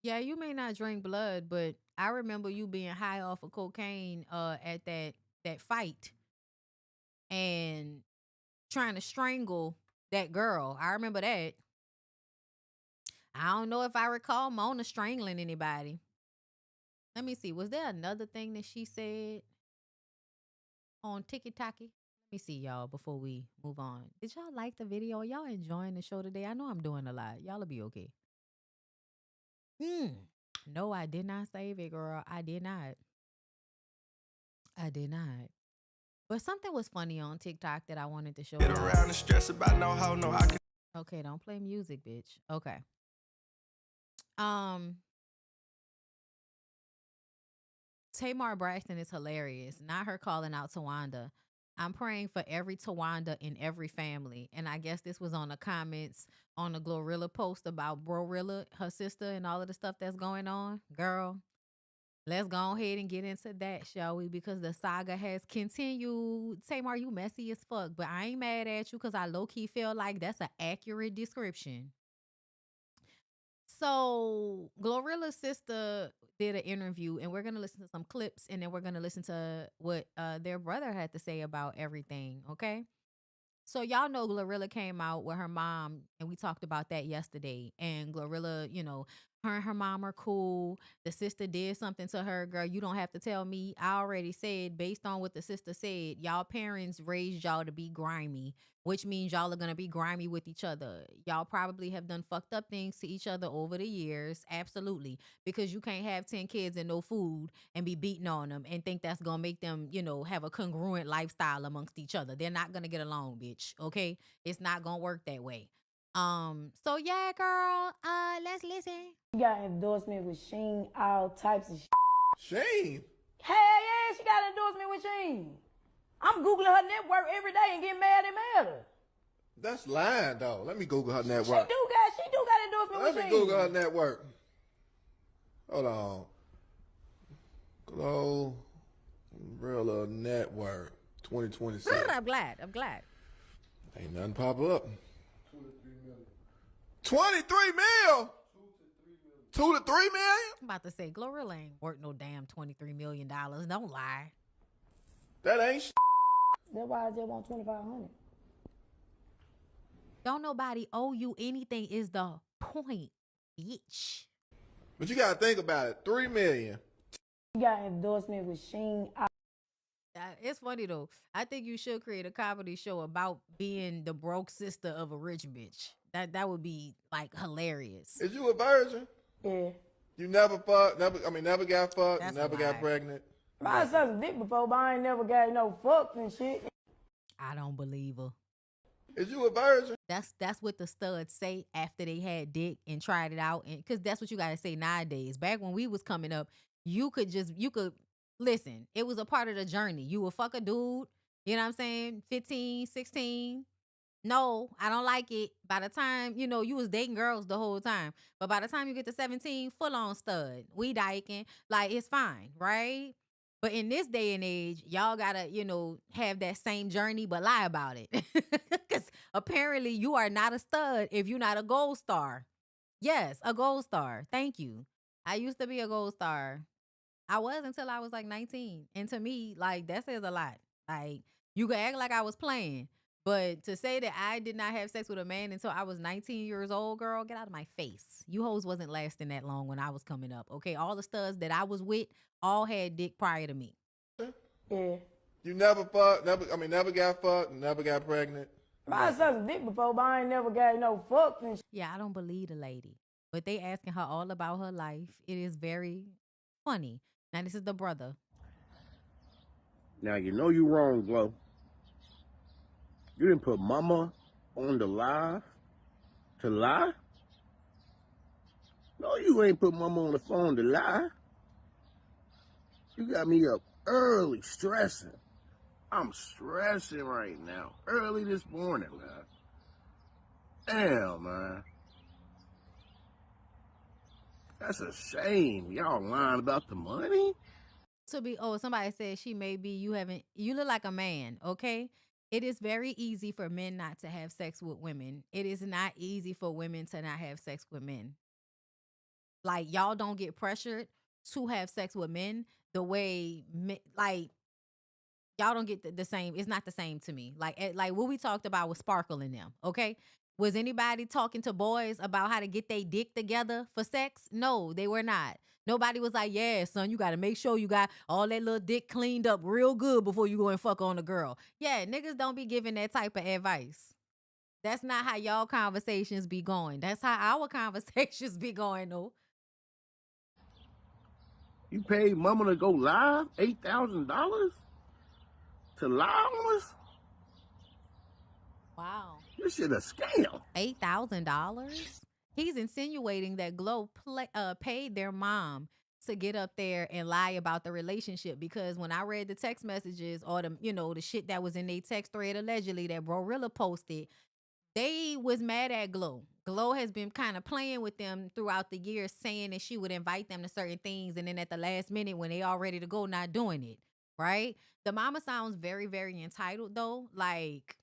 Yeah, you may not drink blood, but I remember you being high off of cocaine at that fight and trying to strangle that girl. I remember that. I don't know if I recall Mona strangling anybody. Let me see. Was there another thing that she said on TikTok? Let me see, y'all, before we move on. Did y'all like the video? Are y'all enjoying the show today? I know I'm doing a lot. Y'all will be okay. No, I did not save it, girl. I did not. But something was funny on TikTok that I wanted to show you. Around and stress about no how, no I can. Okay, don't play music, bitch. Okay. Tamar Braxton is hilarious. Not her calling out Tawanda. I'm praying for every Tawanda in every family. And I guess this was on the comments on the Glorilla post about Brorilla, her sister, and all of the stuff that's going on. Girl, let's go ahead and get into that, shall we? Because the saga has continued. Tamar, you messy as fuck, but I ain't mad at you because I low-key feel like that's an accurate description. So Glorilla's sister did an interview, and we're going to listen to some clips, and then we're going to listen to what their brother had to say about everything, okay? So y'all know Glorilla came out with her mom, and we talked about that yesterday. And Glorilla, you know, her and her mom are cool. The sister did something to her. Girl, you don't have to tell me. I already said, based on what the sister said, y'all parents raised y'all to be grimy, which means y'all are going to be grimy with each other. Y'all probably have done fucked up things to each other over the years. Absolutely. Because you can't have 10 kids and no food and be beating on them and think that's going to make them, you know, have a congruent lifestyle amongst each other. They're not going to get along, bitch. Okay? It's not going to work that way. So yeah, girl, let's listen. She got endorsement with Sheen, all types of Sheen? Hell yeah, she got endorsement with Sheen. I'm Googling her network every day and getting mad at her. That's lying, though. Let me Google her network. She do got endorsement with Sheen. Let me Google her network. Hold on. Glorilla Network 2026. I'm glad. Ain't nothing pop up. 23 mil? 2 to 3 million? I'm about to say, Glorilla ain't worth no damn $23 million. Don't lie. That ain't That's why I just want $2,500. Don't nobody owe you anything is the point, bitch. But you gotta think about it. 3 million. She got endorsement with Sheen. It's funny though. I think you should create a comedy show about being the broke sister of a rich bitch. That would be like hilarious. Is you a virgin? Yeah. You never fucked? Never got fucked? That's never got pregnant? I sucked a dick before, but I ain't never got no fucked and shit. I don't believe her. Is you a virgin? That's what the studs say after they had dick and tried it out, and because that's what you gotta say nowadays. Back when we was coming up, you could listen. It was a part of the journey. You would fuck a dude, you know what I'm saying? 15, 16. No, I don't like it. By the time, you know, you was dating girls the whole time. But by the time you get to 17, full on stud. We dyking. Like, it's fine, right? But in this day and age, y'all gotta, you know, have that same journey, but lie about it. Because apparently you are not a stud if you're not a gold star. Yes, a gold star. Thank you. I used to be a gold star. I was until I was like 19. And to me, like, that says a lot. Like, you could act like I was playing. But to say that I did not have sex with a man until I was 19 years old, girl, get out of my face. You hoes wasn't lasting that long when I was coming up, okay? All the studs that I was with all had dick prior to me. Yeah. You never fucked? Never got fucked? Never got pregnant? I sucked a dick before, but I ain't never got no fucked and shit. Yeah, I don't believe the lady. But they asking her all about her life. It is very funny. Now, this is the brother. Now, you know you wrong, Glo. You didn't put mama on the live to lie? No, you ain't put mama on the phone to lie. You got me up early stressing. I'm stressing right now. Early this morning, man. Damn, man. That's a shame. Y'all lying about the money? To be, somebody said she may be, you look like a man, okay? It is very easy for men not to have sex with women. It is not easy for women to not have sex with men. Like, y'all don't get pressured to have sex with men the way, like, y'all don't get the same. It's not the same to me. Like what we talked about with Sparkle and them, okay? Was anybody talking to boys about how to get their dick together for sex? No, they were not. Nobody was like, yeah, son, you got to make sure you got all that little dick cleaned up real good before you go and fuck on a girl. Yeah, niggas don't be giving that type of advice. That's not how y'all conversations be going. That's how our conversations be going, though. You paid mama to go live? $8,000? To lie on us? Wow. This shit a scam. $8,000? He's insinuating that Glow paid their mom to get up there and lie about the relationship, because when I read the text messages or the shit that was in their text thread allegedly that Brorilla posted, they was mad at Glow. Glow has been kind of playing with them throughout the years, saying that she would invite them to certain things, and then at the last minute when they all ready to go, not doing it, right? The mama sounds very, very entitled though. Like,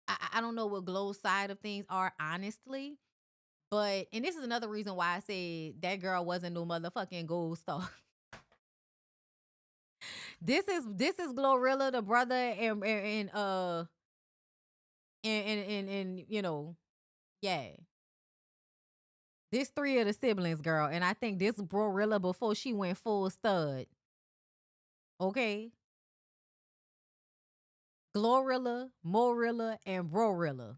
I don't know what Glow's side of things are, honestly. But, and this is another reason why I said that girl wasn't no motherfucking gold star. This is Glorilla, the brother, and yeah. This 3 of the siblings, girl. And I think this Brorilla before she went full stud. Okay. Glorilla, Morilla, and Brorilla.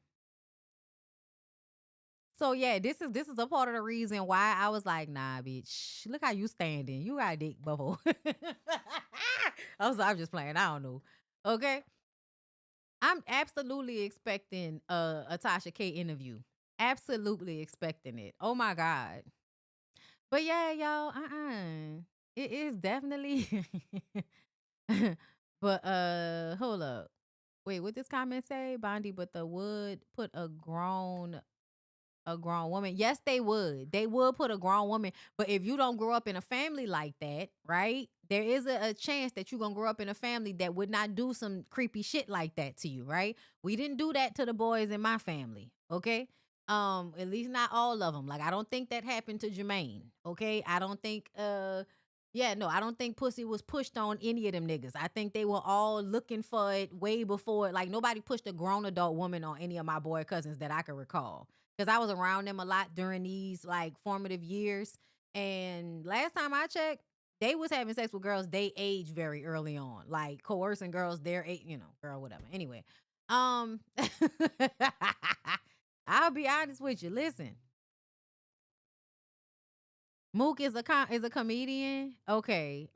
So yeah, this is a part of the reason why I was like, nah, bitch. Look how you standing. You got a dick bubble. I'm just playing. I don't know. Okay. I'm absolutely expecting a Tasha K interview. Absolutely expecting it. Oh my God. But yeah, y'all, it is definitely but hold up. Wait, what this comment say? Bondi, but the would put a grown woman. Yes, they would. They would put a grown woman. But if you don't grow up in a family like that, right? There is a chance that you're going to grow up in a family that would not do some creepy shit like that to you, right? We didn't do that to the boys in my family, okay? At least not all of them. Like, I don't think that happened to Jermaine, okay? I don't think, I don't think pussy was pushed on any of them niggas. I think they were all looking for it way before. Like, nobody pushed a grown adult woman on any of my boy cousins that I can recall. Because I was around them a lot during these like formative years. And last time I checked, they was having sex with girls they age very early on. Like coercing girls their age, girl, whatever. Anyway. I'll be honest with you. Listen. Mook is a comedian. Okay.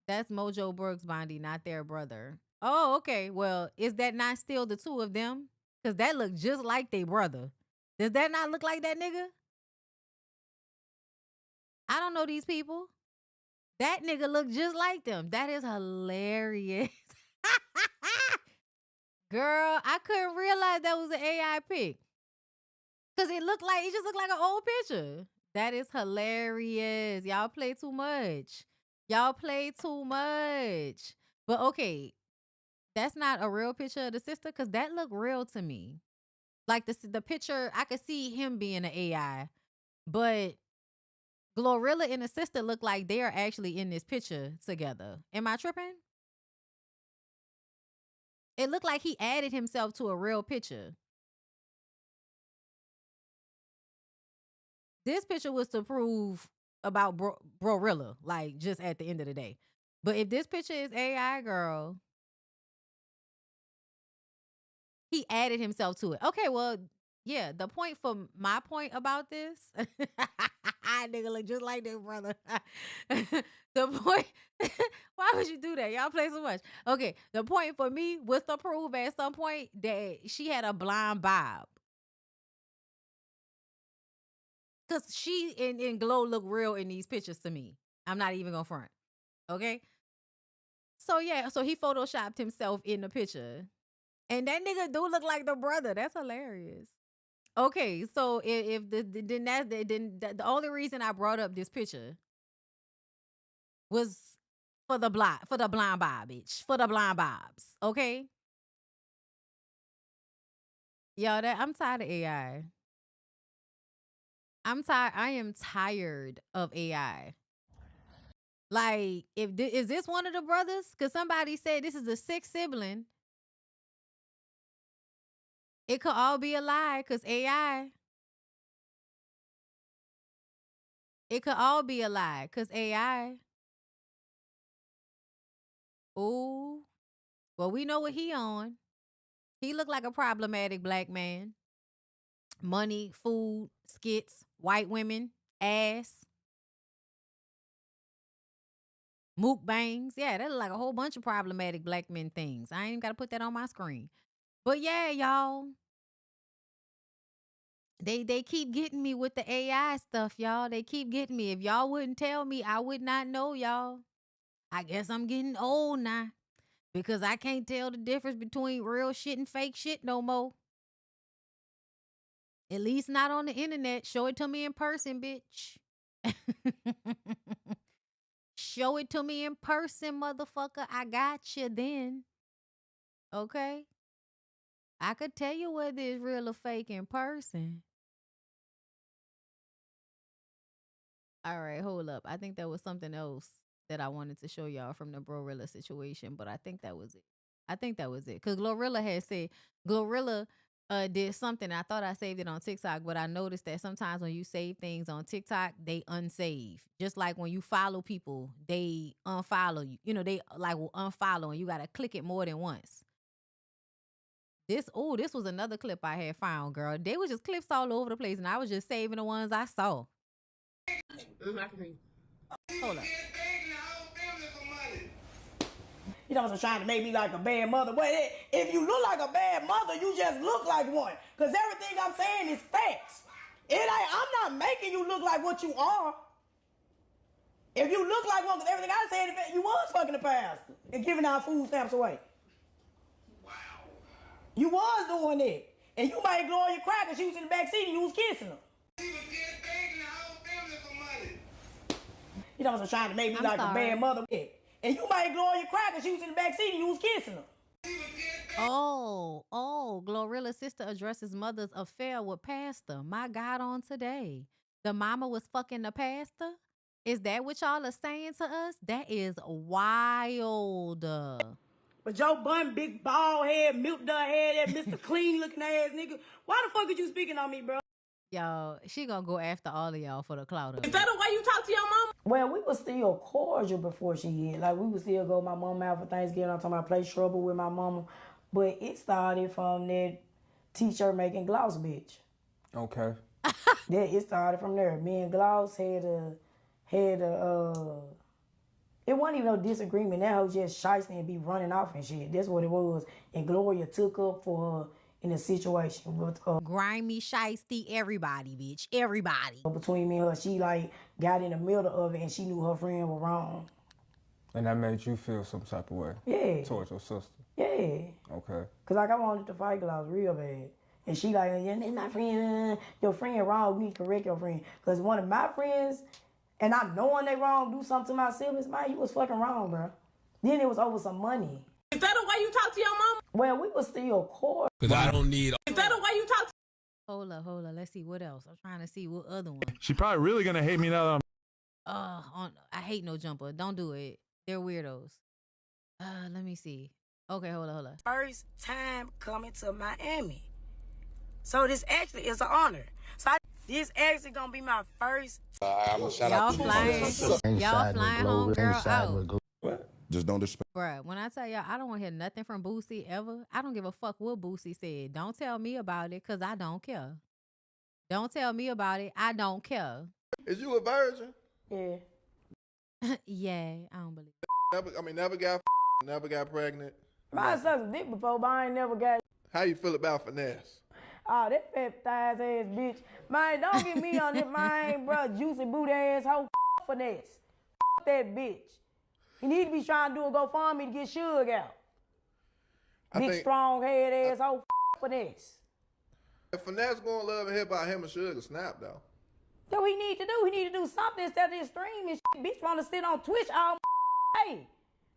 That's Mojo Brooks, Bondi, not their brother. Oh, okay. Well, is that not still the two of them? Because that look just like their brother. Does that not look like that nigga? I don't know these people. That nigga look just like them. That is hilarious. Girl, I couldn't realize that was an AI pic. Because it just looked like an old picture. That is hilarious. Y'all play too much. But okay, that's not a real picture of the sister, because that looked real to me. Like the picture, I could see him being an AI, but Glorilla and the sister look like they are actually in this picture together. Am I tripping? It looked like he added himself to a real picture. This picture was to prove about Brorilla, like just at the end of the day. But if this picture is AI, girl, he added himself to it. Okay, well, yeah, my point about this Nigga look just like that, brother. The point, why would you do that? Y'all play so much. Okay, the point for me was to prove at some point that she had a blind bob. Because she and Glow look real in these pictures to me. I'm not even gonna front. Okay? So yeah, so he photoshopped himself in the picture. And that nigga do look like the brother. That's hilarious. Okay, so if the only reason I brought up this picture was for the blind bob, bitch. For the blind bobs. Okay? Yo, I'm tired of AI. I am tired of AI. Like, is this one of the brothers? Because somebody said this is the sixth sibling. It could all be a lie because AI. It could all be a lie because AI. Ooh. Well, we know what he on. He looked like a problematic black man. Money, food, skits, white women, ass, mukbangs. Yeah, that look like a whole bunch of problematic black men things. I ain't even got to put that on my screen. But yeah, y'all. They keep getting me with the AI stuff, y'all. They keep getting me. If y'all wouldn't tell me, I would not know, y'all. I guess I'm getting old now because I can't tell the difference between real shit and fake shit no more. At least not on the internet. Show it to me in person, bitch. Show it to me in person, motherfucker. I got you then. Okay? I could tell you whether it's real or fake in person. All right, hold up. I think there was something else that I wanted to show y'all from the Glorilla situation, but I think that was it. Because Glorilla had said, Glorilla did something. I thought I saved it on TikTok, but I noticed that sometimes when you save things on TikTok, they unsave. Just like when you follow people, they unfollow you. You know, they like will unfollow and you got to click it more than once. This was another clip I had found, girl. They was just clips all over the place, and I was just saving the ones I saw. Hold up. You know, trying to make me like a bad mother. But if you look like a bad mother, you just look like one. Because everything I'm saying is facts. I'm not making you look like what you are. If you look like one, because everything I said, you was fucking the pastor and giving our food stamps away. Wow. You was doing that. And you made Gloria cry because she was in the back seat and you was kissing her. You know, trying to make me like a bad mother. And you made Gloria cry because she was in the back seat and you was kissing her. Oh, Glorilla's sister addresses mother's affair with pastor. My God, on today. The mama was fucking the pastor? Is that what y'all are saying to us? That is wild. But Joe Bun, big bald head, milk dud head, that Mr. Clean looking ass nigga. Why the fuck are you speaking on me, bro? Y'all, she gonna go after all of y'all for the clout of it. Is that the way you talk to your mama? Well, we was still cordial before she hit. Like, we would still go my mama out for Thanksgiving. I'm talking about play trouble with my mama. But it started from that t-shirt making gloss bitch. Okay. It started from there. Me and Gloss had a it wasn't even no disagreement. That hoe just shiesty and be running off and shit. That's what it was. And Gloria took up for her in a situation with grimy, shiesty, everybody, bitch. Everybody. Between me and her, she like got in the middle of it and she knew her friend was wrong. And that made you feel some type of way? Yeah. Towards your sister? Yeah. Okay. Cause like I wanted to fight Gloss real bad. And she like, yeah, that's my friend. Your friend wrong. We need to correct your friend. Cause one of my friends, and I knowing they wrong, do something to my siblings, man, you was fucking wrong, bro. Then it was over some money. Is that the way you talk to your mama? Well, we was still core. Cause I don't need. Is that the way you talk to? Hold up. Let's see what else. I'm trying to see what other one. She probably really gonna hate me now that I hate No Jumper. Don't do it. They're weirdos. Let me see. Okay, hold up. First time coming to Miami. So this actually is an honor. So this actually gonna be my first. Y'all flying home girl out. What? Just don't disrespect. Bruh, when I tell y'all, I don't want to hear nothing from Boosie ever. I don't give a fuck what Boosie said. Don't tell me about it because I don't care. Don't tell me about it. I don't care. Is you a virgin? Yeah. Yeah, I don't believe it. Never got pregnant. I sucked some dick before, but I ain't never got. How you feel about finesse? Oh, that fat thighs ass bitch. Man, don't get me on it, man, bro. Juicy booty ass hoe. Finesse. That bitch. He need to be trying to do a GoFundMe to get Suge out. Big strong head ass hoe. Finesse. If Finesse gonna love and hip hop, him and Suge snap though. That's what he need to do. He need to do something instead of this stream and shit. Bitch wanna sit on Twitch all day.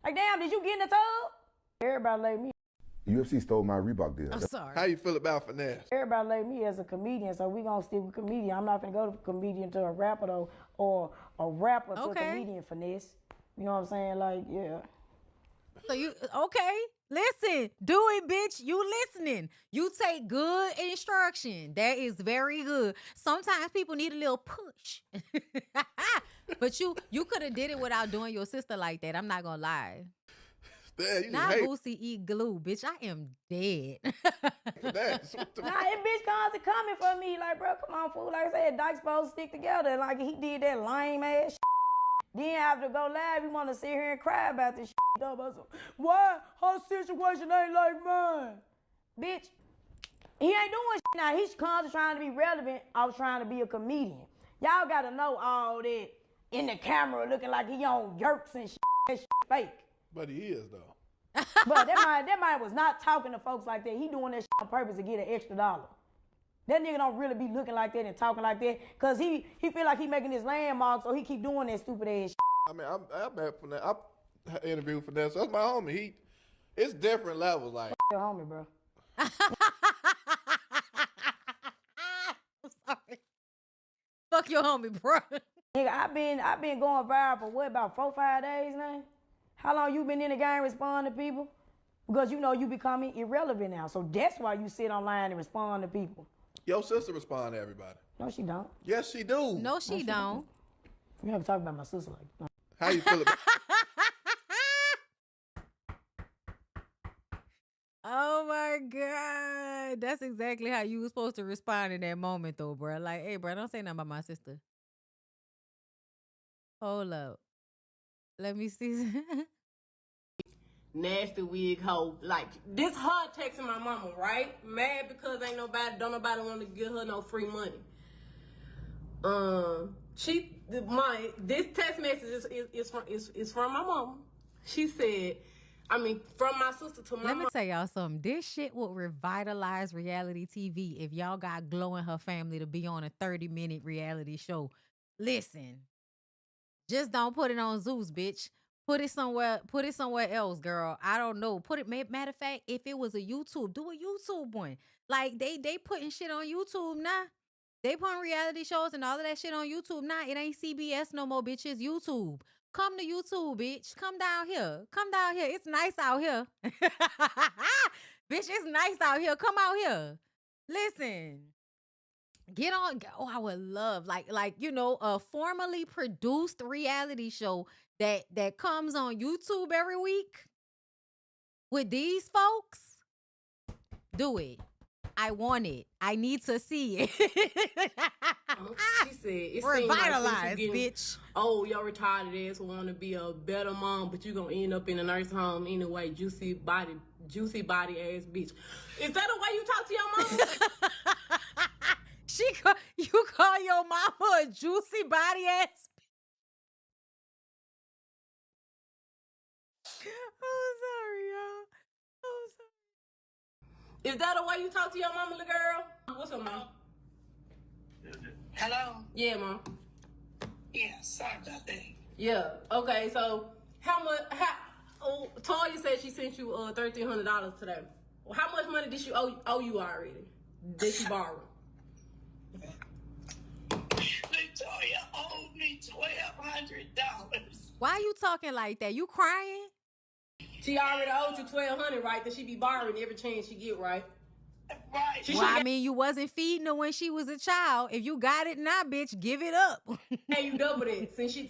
Like, damn, did you get in the tub? Everybody like me. UFC stole my Reebok deal. I'm sorry. How you feel about finesse? Everybody like me as a comedian, so we gonna stick with comedian. I'm not gonna go to comedian to a rapper though, or a rapper to a comedian finesse. You know what I'm saying? Like, yeah. So you okay? Listen, do it, bitch. You listening? You take good instruction. That is very good. Sometimes people need a little push, but you could have did it without doing your sister like that. I'm not gonna lie. Now Boosie eat glue, bitch. I am dead. Nah, that bitch constantly coming for me. Like, bro, come on, fool. Like I said, Dyke's supposed to stick together. Like, he did that lame ass shit. Then after go live, he want to sit here and cry about this shit. Why her situation ain't like mine? Bitch, he ain't doing shit now. He's constantly trying to be relevant. I was trying to be a comedian. Y'all got to know all that in the camera looking like he on yerks and shit. That shit fake. But he is though. But that man was not talking to folks like that. He doing that shit on purpose to get an extra dollar. That nigga don't really be looking like that and talking like that, cause he feel like he making his landmark, so he keep doing that stupid ass shit. I mean, I met Finesse. I interviewed Finesse. That's my homie. It's different levels. Like, your homie, bro. I'm sorry. Fuck your homie, bro. Nigga, I've been going viral for what, about 4-5 days now? How long you been in the game responding to people? Because you know you becoming irrelevant now. So that's why you sit online and respond to people. Your sister respond to everybody. No, she don't. Yes, she do. No, she don't. You never talk about my sister like that. How you feel about Oh my God. That's exactly how you was supposed to respond in that moment though, bro. Like, hey, bro, don't say nothing about my sister. Hold up. Let me see. Nasty wig hoe. Like, this her texting my mama, right? Mad because don't nobody want to give her no free money. This text message is from my mama. She said, from my sister to my Let me tell y'all something. This shit would revitalize reality TV if y'all got Glow and her family to be on a 30-minute reality show. Listen, just don't put it on Zeus, bitch. Put it somewhere else, girl. I don't know. Matter of fact, if it was a YouTube, do a YouTube one. Like, they putting shit on YouTube now. They putting reality shows and all of that shit on YouTube now. It ain't CBS no more, bitch. It's YouTube. Come to YouTube, bitch. Come down here. It's nice out here. Bitch, it's nice out here. Come out here. Listen. Get on. Oh, I would love a formally produced reality show that comes on YouTube every week with these folks. Do it. I want it. I need to see it. She said, it revitalized, bitch. Oh, your retarded ass want to be a better mom, but you gonna end up in a nursing home anyway. Juicy body ass bitch. Is that the way you talk to your mama? You call your mama a juicy body ass. Oh, sorry, y'all. Oh, sorry. Is that the way you talk to your mama, little girl? What's up, mom? Hello? Yeah, mom. Yeah, sorry about that. Yeah. Okay, so Toya said she sent you $1,300 today. Well, how much money did she owe you already? Did she borrow? Victoria owed me $1,200. Why you talking like that? You crying? She already owed you $1,200, right? That she be borrowing every chance she get, right? Right. I mean, you wasn't feeding her when she was a child. If you got it now, bitch, give it up. Hey, you double that. Since she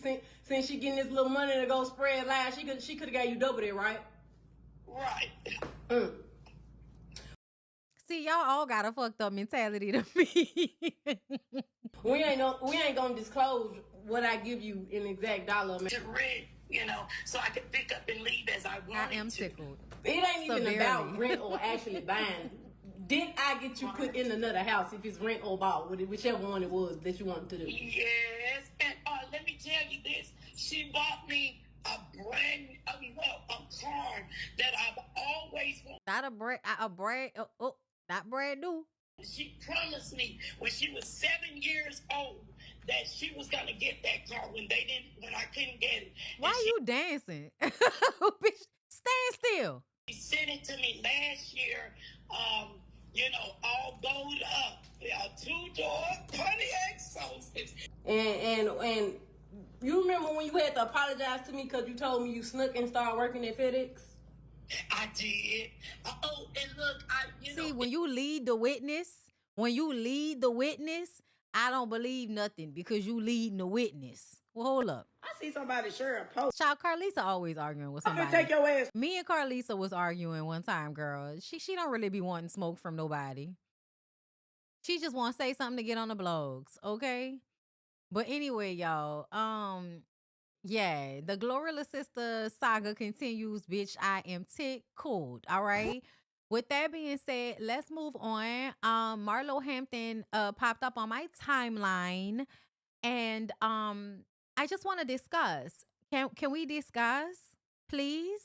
getting this little money to go spread lies, she could have got you double that, right? Right. See, y'all all got a fucked up mentality to me. We ain't no gonna disclose what I give you in exact dollar amount. To rent, you know, so I could pick up and leave as I wanted I am to. tickled. It ain't even Severely. about rent or actually buying. Did I get you put in another house if it's rent or bought, whichever one it was that you wanted to do? Yes, and let me tell you this. She bought me a car that I've always wanted. Not brand new. She promised me when she was 7 years old that she was gonna get that car when I couldn't get it. Why you dancing? Bitch, stand still. She sent it to me last year, you know, all gold up. A 2-door Pontiac Solstice. And you remember when you had to apologize to me because you told me you snuck and started working at FedEx? I did. Oh, and look, See, when you lead the witness, I don't believe nothing because you leading the witness. Well, hold up. I see somebody share a post. Child, Carlisa always arguing with I'm somebody. gonna take your ass. Me and Carlisa was arguing one time, girl. She don't really be wanting smoke from nobody. She just want to say something to get on the blogs, okay? But anyway, y'all, yeah, the Glorilla Sister saga continues, bitch. I am tickled, all right? With that being said, let's move on. Marlo Hampton popped up on my timeline, and I just want to discuss. Can we discuss, please?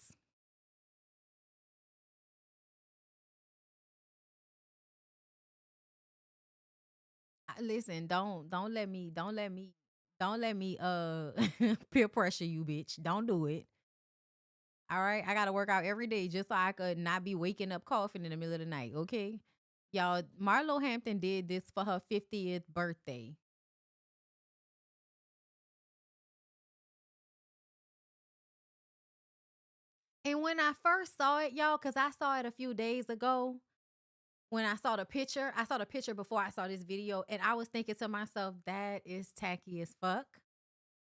Listen, don't let me peer pressure you, bitch. Don't do it. All right, I gotta work out every day just so I could not be waking up coughing in the middle of the night. Okay, y'all. Marlo Hampton did this for her 50th birthday. And when I first saw it, y'all, because I saw it a few days ago, when I saw the picture before I saw this video, and I was thinking to myself, that is tacky as fuck.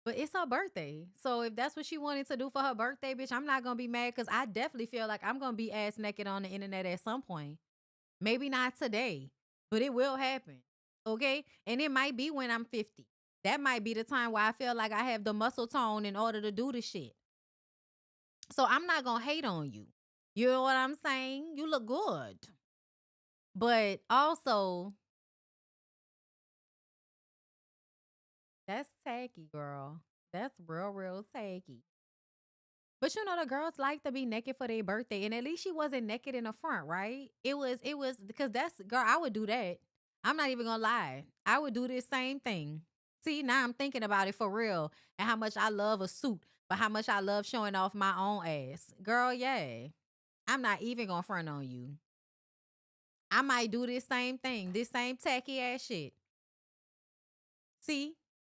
But it's her birthday. So if that's what she wanted to do for her birthday, bitch, I'm not going to be mad because I definitely feel like I'm going to be ass naked on the internet at some point. Maybe not today, but it will happen. Okay? And it might be when I'm 50. That might be the time where I feel like I have the muscle tone in order to do the shit. So I'm not going to hate on you. You know what I'm saying? You look good. But also, that's tacky, girl. That's real tacky. But you know, the girls like to be naked for their birthday, and at least she wasn't naked in the front, right? It was because that's, girl, I would do that. I'm not even gonna lie. I would do this same thing. See, now I'm thinking about it for real and how much I love a suit, but how much I love showing off my own ass. Girl, yeah. I'm not even gonna front on you. I might do this same thing, this same tacky ass shit. See?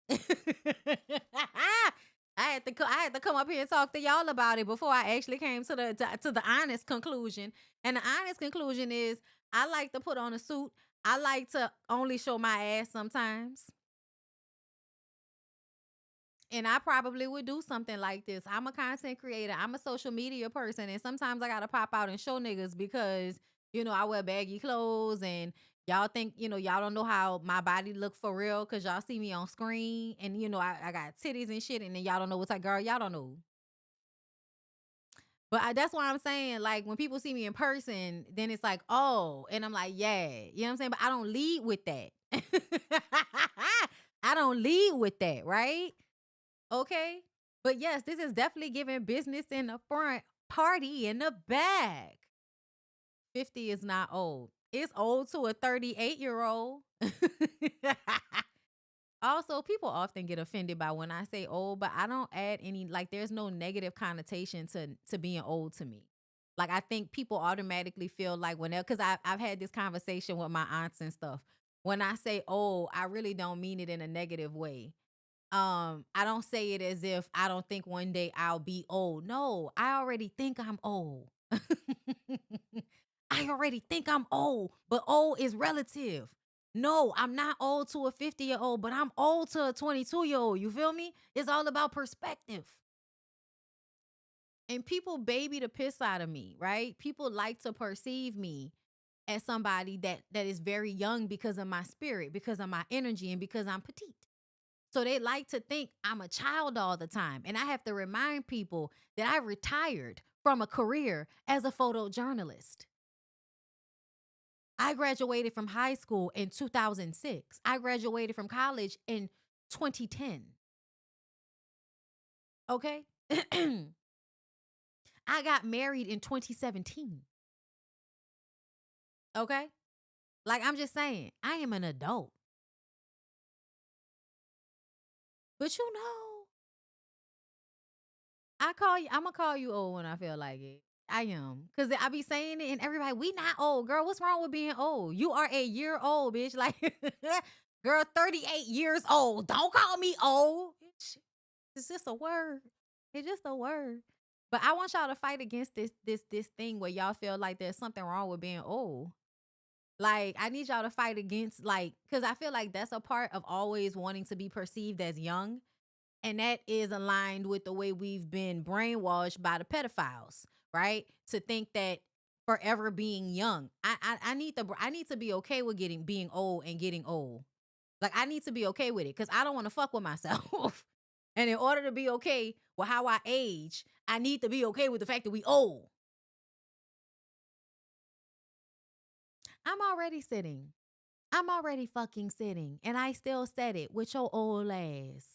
I had to come up here and talk to y'all about it before I actually came to the honest conclusion. And the honest conclusion is I like to put on a suit. I like to only show my ass sometimes. And I probably would do something like this. I'm a content creator. I'm a social media person. And sometimes I got to pop out and show niggas because, you know, I wear baggy clothes and y'all think, you know, y'all don't know how my body look for real because y'all see me on screen and, you know, I got titties and shit and then y'all don't know what's like, girl, y'all don't know. But that's why I'm saying, like, when people see me in person, then it's like, oh, and I'm like, yeah, you know what I'm saying? But I don't lead with that. I don't lead with that, right? Okay. But yes, this is definitely giving business in the front, party in the back. 50 is not old. It's old to a 38-year-old. Also, people often get offended by when I say old, but I don't add any, like, there's no negative connotation to being old to me. Like, I think people automatically feel like whenever, because I've had this conversation with my aunts and stuff. When I say old, I really don't mean it in a negative way. I don't say it as if I don't think one day I'll be old. No, I already think I'm old. I already think I'm old, but old is relative. No, I'm not old to a 50-year-old, but I'm old to a 22-year-old. You feel me? It's all about perspective. And people baby the piss out of me, right? People like to perceive me as somebody that is very young because of my spirit, because of my energy, and because I'm petite. So they like to think I'm a child all the time. And I have to remind people that I retired from a career as a photojournalist. I graduated from high school in 2006. I graduated from college in 2010. Okay? I got married in 2017. Okay? Like, I'm just saying, I am an adult. But you know, I'm gonna call you old when I feel like it. I am. Cause I be saying it and everybody, we not old. Girl, what's wrong with being old? You are a year old, bitch. Like, girl, 38 years old. Don't call me old. It's just a word. It's just a word. But I want y'all to fight against this thing where y'all feel like there's something wrong with being old. Like, I need y'all to fight against, like, because I feel like that's a part of always wanting to be perceived as young. And that is aligned with the way we've been brainwashed by the pedophiles, right? To think that forever being young. I need to be okay with being old and getting old. Like, I need to be okay with it because I don't want to fuck with myself. And in order to be okay with how I age, I need to be okay with the fact that we old. I'm already sitting. I'm already fucking sitting. And I still said it with your old ass.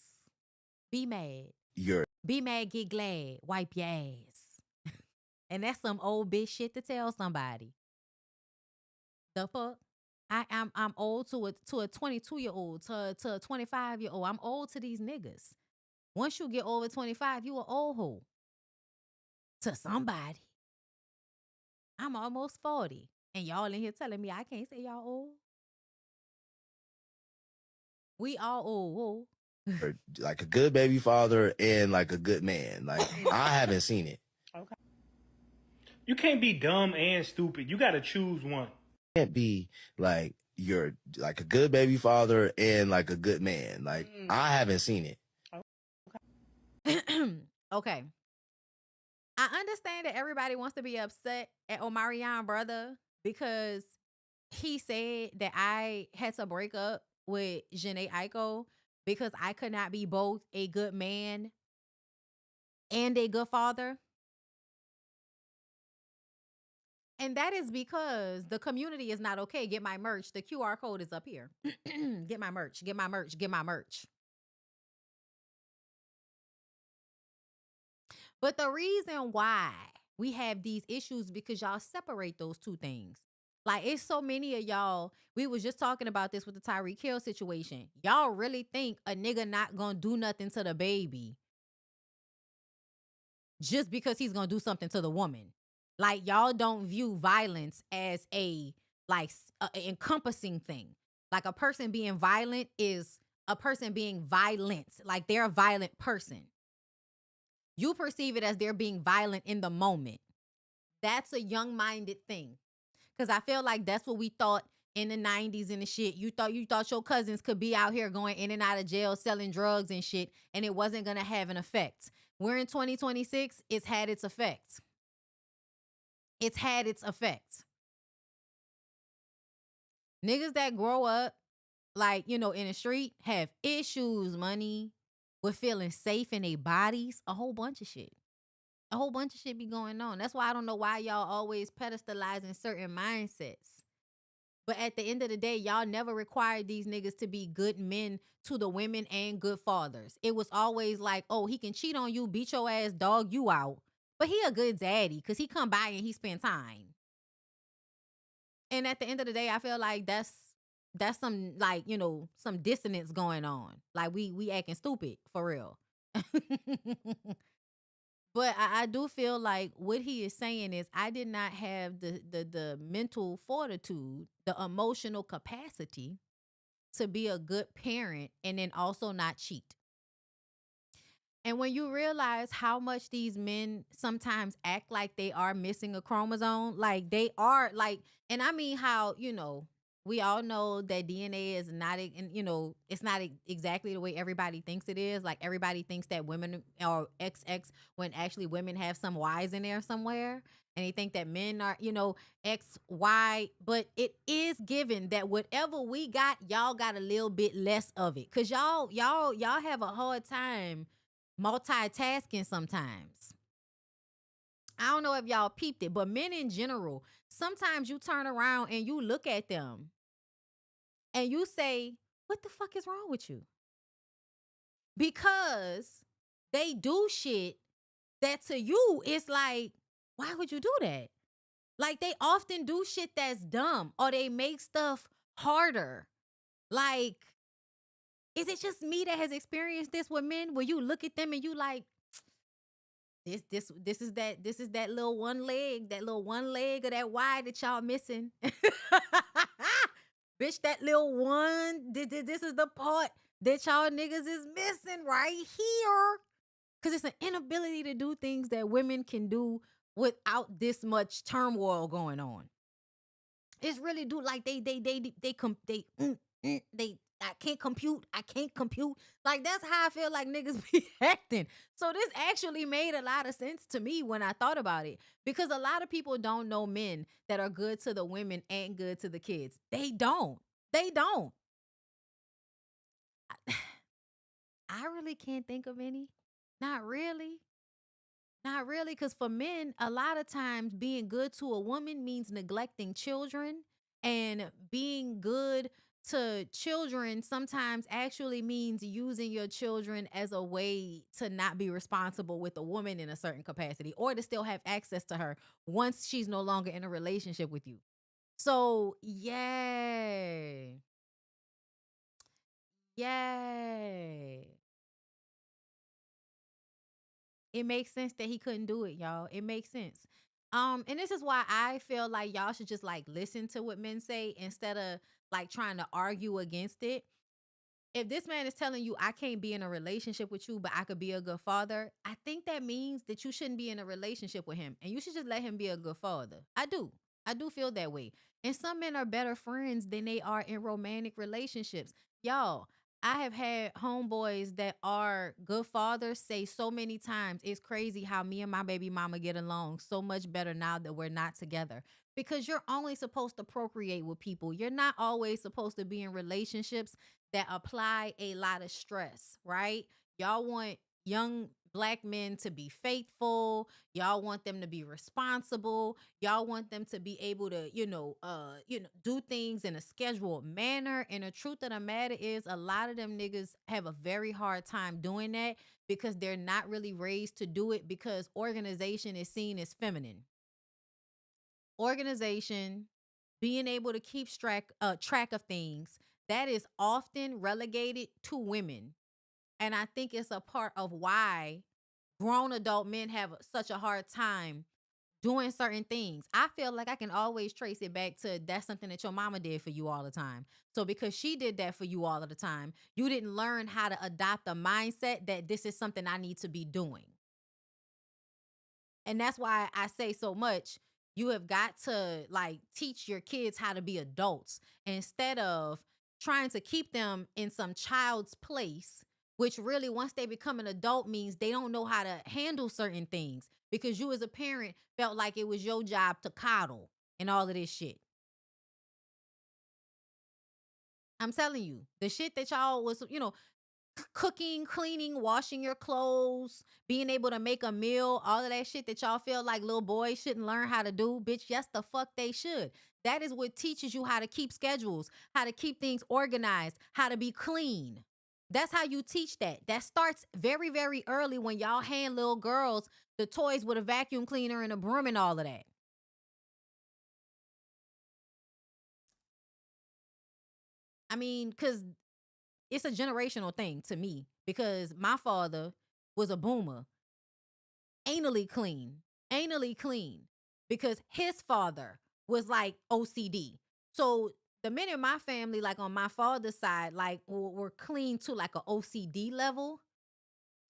Be mad. Be mad, get glad. Wipe your ass. And that's some old bitch shit to tell somebody. The fuck? I'm old to a 22-year-old, to a 25-year-old. I'm old to these niggas. Once you get over 25, you an old hoe. To somebody. I'm almost 40. And y'all in here telling me I can't say y'all old. We all old. Like a good baby father and like a good man. Like, I haven't seen it. Okay. You can't be dumb and stupid. You got to choose one. Can't be like you're like a good baby father and like a good man. Like, I haven't seen it. Okay. I understand that everybody wants to be upset at Omarion brother because he said that I had to break up with Jhené Aiko because I could not be both a good man and a good father. And that is because the community is not okay. Get my merch. The QR code is up here. Get my merch. Get my merch. Get my merch. But the reason why we have these issues because y'all separate those two things. Like, it's so many of y'all. We was just talking about this with the Tyreek Hill situation. Y'all really think a nigga not gonna do nothing to the baby just because he's gonna do something to the woman. Like, y'all don't view violence as a encompassing thing. Like, a person being violent is a person being violent. Like, they're a violent person. You perceive it as they're being violent in the moment. That's a young-minded thing. Because I feel like that's what we thought in the 90s and the shit. You thought your cousins could be out here going in and out of jail selling drugs and shit, and it wasn't going to have an effect. We're in 2026. It's had its effect. It's had its effect. Niggas that grow up, like, in the street have issues, money, with feeling safe in their bodies. A whole bunch of shit. A whole bunch of shit be going on. That's why I don't know why y'all always pedestalizing certain mindsets. But at the end of the day, y'all never required these niggas to be good men to the women and good fathers. It was always like, oh, he can cheat on you, beat your ass, dog you out. But he a good daddy because he come by and he spend time. And at the end of the day, I feel like that's some, like, some dissonance going on. Like, we acting stupid for real. But I do feel like what he is saying is I did not have the mental fortitude, the emotional capacity to be a good parent and then also not cheat. And when you realize how much these men sometimes act like they are missing a chromosome, like they are, like, and I mean how, we all know that DNA is not, and it's not exactly the way everybody thinks it is. Like, everybody thinks that women are XX when actually women have some Y's in there somewhere. and they think that men are, X, Y, but it is given that whatever we got, y'all got a little bit less of it. Cause y'all have a hard time multitasking sometimes. I don't know if y'all peeped it, but men in general, sometimes you turn around and you look at them and you say, what the fuck is wrong with you? Because they do shit that to you, it's like, why would you do that? Like, they often do shit that's dumb, or they make stuff harder. Like, is it just me that has experienced this with men, where you look at them and you like, this is that little one leg of that Y that y'all missing. Bitch, that little one, this is the part that y'all niggas is missing right here. Because it's an inability to do things that women can do without this much turmoil going on. It's really do like I can't compute. Like, that's how I feel like niggas be acting. So this actually made a lot of sense to me when I thought about it. Because a lot of people don't know men that are good to the women and good to the kids. They don't. I really can't think of any. Not really. Because for men, a lot of times being good to a woman means neglecting children, and being good to children sometimes actually means using your children as a way to not be responsible with a woman in a certain capacity, or to still have access to her once she's no longer in a relationship with you. So, yay. It makes sense that he couldn't do it, y'all. It makes sense. And this is why I feel like y'all should just like listen to what men say instead of like trying to argue against it. If this man is telling you, I can't be in a relationship with you, but I could be a good father, I think that means that you shouldn't be in a relationship with him, and you should just let him be a good father. I do feel that way. And some men are better friends than they are in romantic relationships. Y'all, I have had homeboys that are good fathers say so many times, it's crazy how me and my baby mama get along so much better now that we're not together. Because you're only supposed to procreate with people. You're not always supposed to be in relationships that apply a lot of stress, right? Y'all want young Black men to be faithful. Y'all want them to be responsible. Y'all want them to be able to, do things in a scheduled manner. And the truth of the matter is, a lot of them niggas have a very hard time doing that because they're not really raised to do it, because organization is seen as feminine. Organization, being able to keep track of things, that is often relegated to women. And I think it's a part of why grown adult men have such a hard time doing certain things. I feel like I can always trace it back to, that's something that your mama did for you all the time. So because she did that for you all of the time, you didn't learn how to adopt a mindset that this is something I need to be doing. And that's why I say so much, you have got to like teach your kids how to be adults instead of trying to keep them in some child's place, which really, once they become an adult, means they don't know how to handle certain things because you as a parent felt like it was your job to coddle and all of this shit. I'm telling you, the shit that y'all was, cooking, cleaning, washing your clothes, being able to make a meal, all of that shit that y'all feel like little boys shouldn't learn how to do, bitch, yes, the fuck they should. That is what teaches you how to keep schedules, how to keep things organized, how to be clean. That's how you teach that. That starts very, very early when y'all hand little girls the toys with a vacuum cleaner and a broom and all of that. I mean, because it's a generational thing to me, because my father was a boomer, anally clean, because his father was like OCD. So the men in my family, like on my father's side, like were clean to like a OCD level.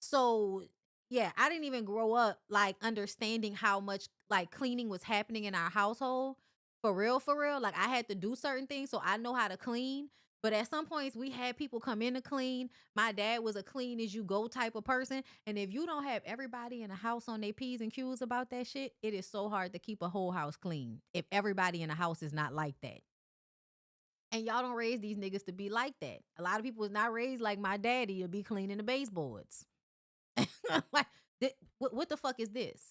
So yeah, I didn't even grow up like understanding how much like cleaning was happening in our household. For real. Like, I had to do certain things, so I know how to clean. But at some points, we had people come in to clean. My dad was a clean as you go type of person. And if you don't have everybody in the house on their P's and Q's about that shit, it is so hard to keep a whole house clean if everybody in the house is not like that. And y'all don't raise these niggas to be like that. A lot of people was not raised like my daddy to be cleaning the baseboards. Like, what the fuck is this?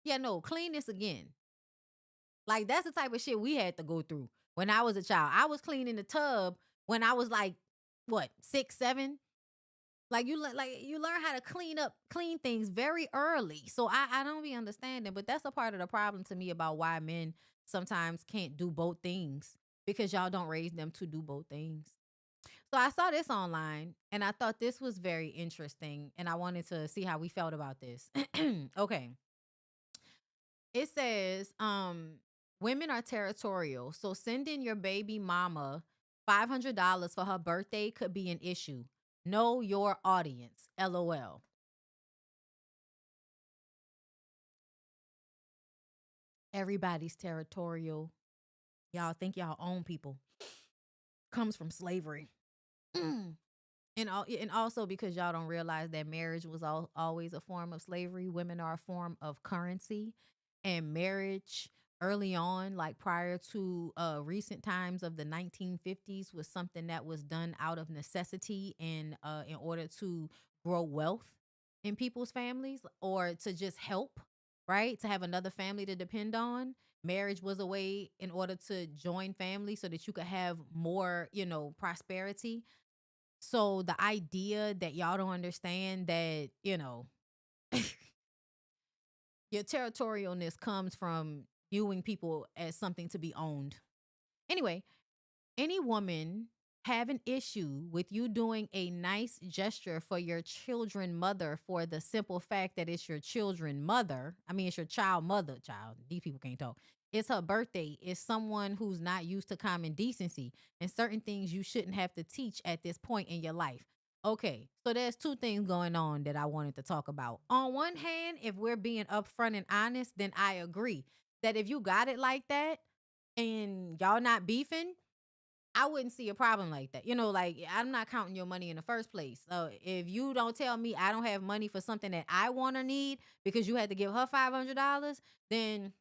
Yeah, no, clean this again. Like, that's the type of shit we had to go through when I was a child. I was cleaning the tub when I was like, what, 6, 7? Like you learn how to clean things very early. So I don't be understanding, but that's a part of the problem to me about why men sometimes can't do both things, because y'all don't raise them to do both things. So I saw this online and I thought this was very interesting and I wanted to see how we felt about this. Okay. It says, women are territorial, so sending your baby mama $500 for her birthday could be an issue. Know your audience. LOL. Everybody's territorial. Y'all think y'all own people. Comes from slavery. And also because y'all don't realize that marriage was always a form of slavery. Women are a form of currency, and marriage early on, like prior to recent times of the 1950s, was something that was done out of necessity and in order to grow wealth in people's families, or to just help, right? To have another family to depend on. Marriage was a way in order to join families so that you could have more, prosperity. So the idea that y'all don't understand that, your territorialness comes from viewing people as something to be owned. Anyway, any woman have an issue with you doing a nice gesture for your children mother for the simple fact that it's your children mother. I mean, it's your child mother, child. These people can't talk. It's her birthday. It's someone who's not used to common decency and certain things you shouldn't have to teach at this point in your life. Okay, so there's two things going on that I wanted to talk about. On one hand, if we're being upfront and honest, then I agree that if you got it like that and y'all not beefing, I wouldn't see a problem like that. Like, I'm not counting your money in the first place. So if you don't tell me I don't have money for something that I want or need because you had to give her $500, then,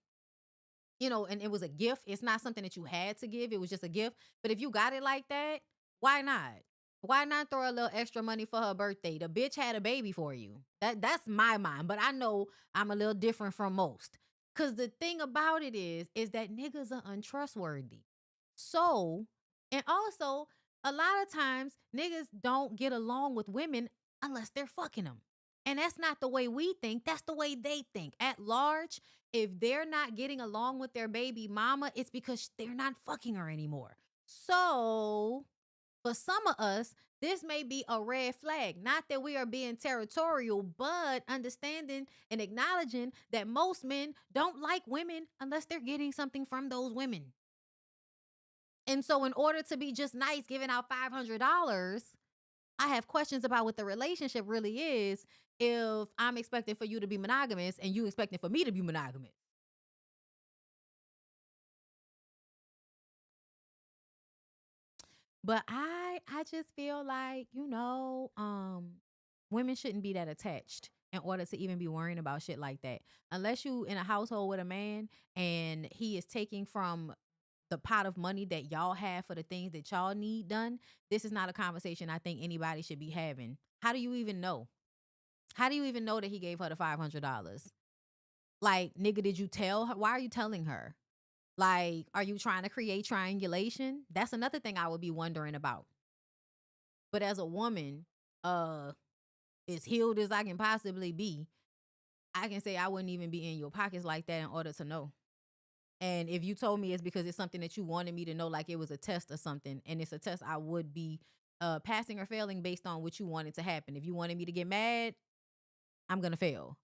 and it was a gift. It's not something that you had to give. It was just a gift. But if you got it like that, why not? Why not throw a little extra money for her birthday? The bitch had a baby for you. That's my mind. But I know I'm a little different from most. Because the thing about it is that niggas are untrustworthy. So, and also, a lot of times niggas don't get along with women unless they're fucking them. And that's not the way we think. That's the way they think. At large, if they're not getting along with their baby mama, it's because they're not fucking her anymore. So, for some of us, this may be a red flag. Not that we are being territorial, but understanding and acknowledging that most men don't like women unless they're getting something from those women. And so in order to be just nice giving out $500, I have questions about what the relationship really is if I'm expecting for you to be monogamous and you expecting for me to be monogamous. But I just feel like, women shouldn't be that attached in order to even be worrying about shit like that. Unless you in a household with a man and he is taking from the pot of money that y'all have for the things that y'all need done, this is not a conversation I think anybody should be having. How do you even know? How do you even know that he gave her the $500? Like, nigga, did you tell her? Why are you telling her? Like, are you trying to create triangulation? That's another thing I would be wondering about. But as a woman, as healed as I can possibly be, I can say I wouldn't even be in your pockets like that in order to know. And if you told me it's because it's something that you wanted me to know, like it was a test or something, and it's a test I would be passing or failing based on what you wanted to happen. If you wanted me to get mad, I'm going to fail.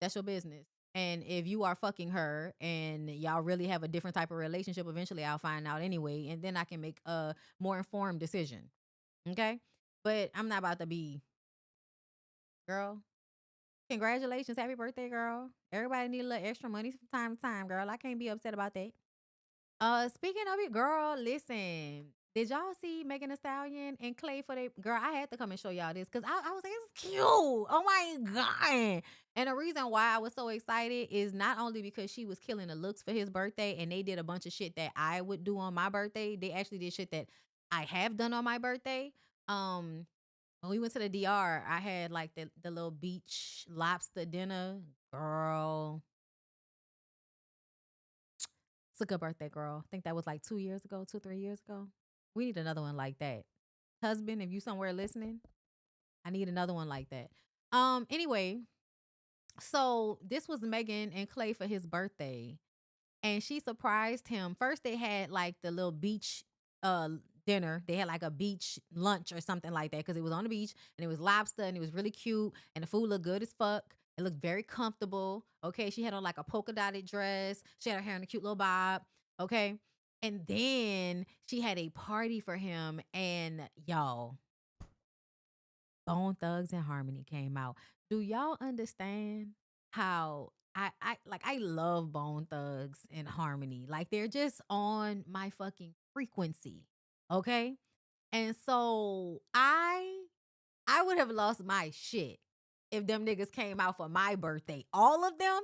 That's your business. And if you are fucking her and y'all really have a different type of relationship, eventually I'll find out anyway. And then I can make a more informed decision. Okay? But I'm not about to be, girl, congratulations. Happy birthday, girl. Everybody need a little extra money from time to time, girl. I can't be upset about that. Speaking of it, girl, listen. Did y'all see Megan Thee Stallion and Clay for they girl? I had to come and show y'all this because I was like, it's cute. Oh my god! And the reason why I was so excited is not only because she was killing the looks for his birthday, and they did a bunch of shit that I would do on my birthday. They actually did shit that I have done on my birthday. When we went to the DR, I had like the little beach lobster dinner. Girl, it's a good birthday, girl. I think that was like 2 years ago, 3 years ago. We need another one like that. Husband, if you somewhere listening, I need another one like that. Anyway, so this was Megan and Clay for his birthday, and she surprised him. First, they had like the little beach uh dinner. They had like a beach lunch or something like that because it was on the beach and it was lobster and it was really cute and the food looked good as fuck. It looked very comfortable. Okay, she had on like a polka dotted dress. She had her hair in a cute little bob. Okay, and then she had a party for him, and y'all, Bone Thugs and Harmony came out. Do y'all understand how I love Bone Thugs and Harmony? Like they're just on my fucking frequency. Okay? And so I would have lost my shit if them niggas came out for my birthday. All of them.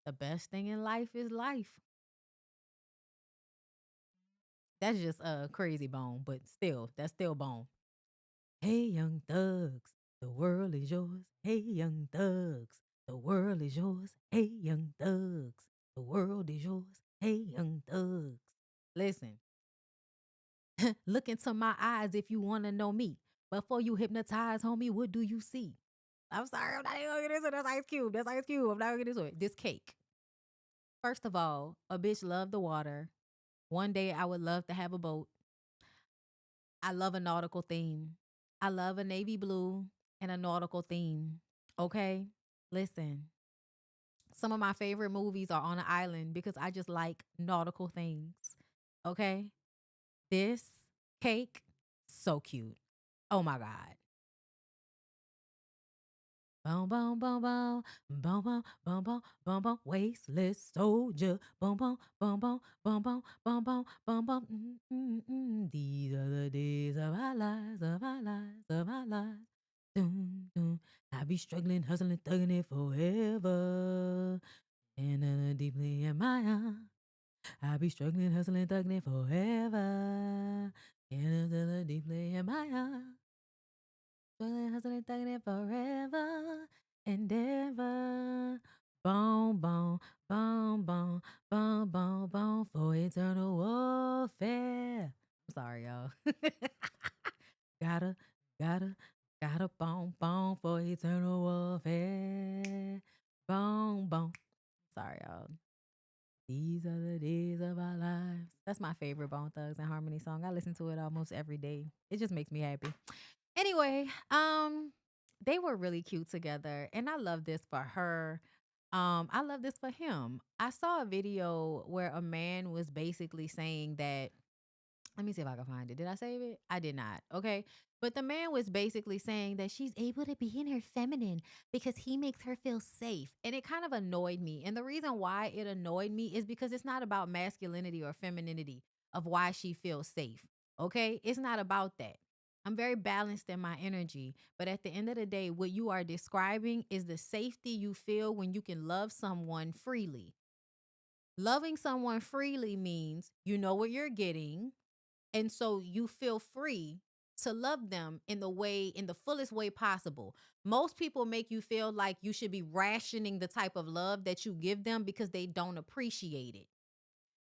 The best thing in life is life. That's just crazy Bone, but still, that's still Bone. Hey, young thugs, the world is yours. Hey, young thugs, the world is yours. Hey, young thugs, the world is yours. Hey, young thugs. Listen, look into my eyes if you want to know me. Before you hypnotize, homie, what do you see? I'm sorry, I'm not even gonna get into it. That's Ice Cube. That's Ice Cube. I'm not gonna get into it. This cake. First of all, a bitch love the water. One day I would love to have a boat. I love a nautical theme. I love a navy blue and a nautical theme. Okay? Listen. Some of my favorite movies are on an island because I just like nautical things. Okay? This cake, so cute. Oh my God. Boom, boom, boom, boom, boom, boom, boom, boom, boom, boom, wasteless soldier. Boom, boom, boom, boom, boom, boom, boom, boom, boom, boom. These are the days of our lives, of our lives, of our lives. Doom, doom. I be struggling, hustling, thugging it forever. And deeply in my arms. I be struggling, hustling, thugging it forever. And deeply in my arms. Struggling, hustling, thugging it forever and ever. Boom, boom, boom, boom, boom, boom, boom for eternal warfare. I'm sorry, y'all. gotta, gotta, boom, boom for eternal warfare. Boom, boom. Sorry, y'all. These are the days of our lives. That's my favorite Bone Thugs and Harmony song. I listen to it almost every day. It just makes me happy. Anyway, they were really cute together, and I love this for her. I love this for him. I saw a video where a man was basically saying that, let me see if I can find it. Did I save it? I did not. Okay. But the man was basically saying that she's able to be in her feminine because he makes her feel safe. And it kind of annoyed me. And the reason why it annoyed me is because it's not about masculinity or femininity of why she feels safe. Okay. It's not about that. I'm very balanced in my energy. But at the end of the day, what you are describing is the safety you feel when you can love someone freely. Loving someone freely means you know what you're getting. And so you feel free to love them in the fullest way possible. Most people make you feel like you should be rationing the type of love that you give them because they don't appreciate it.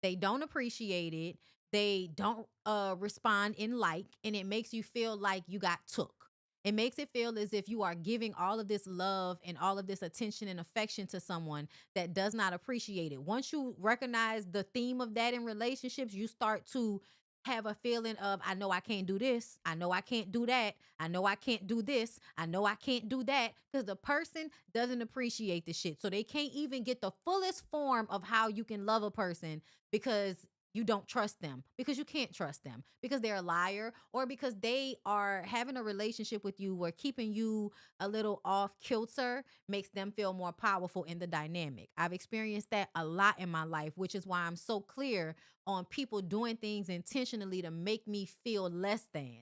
They don't appreciate it. They don't respond in like, and it makes you feel like you got took. It makes it feel as if you are giving all of this love and all of this attention and affection to someone that does not appreciate it. Once you recognize the theme of that in relationships, you start to have a feeling of, I know I can't do this. I know I can't do that. I know I can't do this. I know I can't do that, because the person doesn't appreciate the shit. So they can't even get the fullest form of how you can love a person because you don't trust them because you can't trust them because they're a liar or because they are having a relationship with you where keeping you a little off kilter makes them feel more powerful in the dynamic. I've experienced that a lot in my life, which is why I'm so clear on people doing things intentionally to make me feel less than.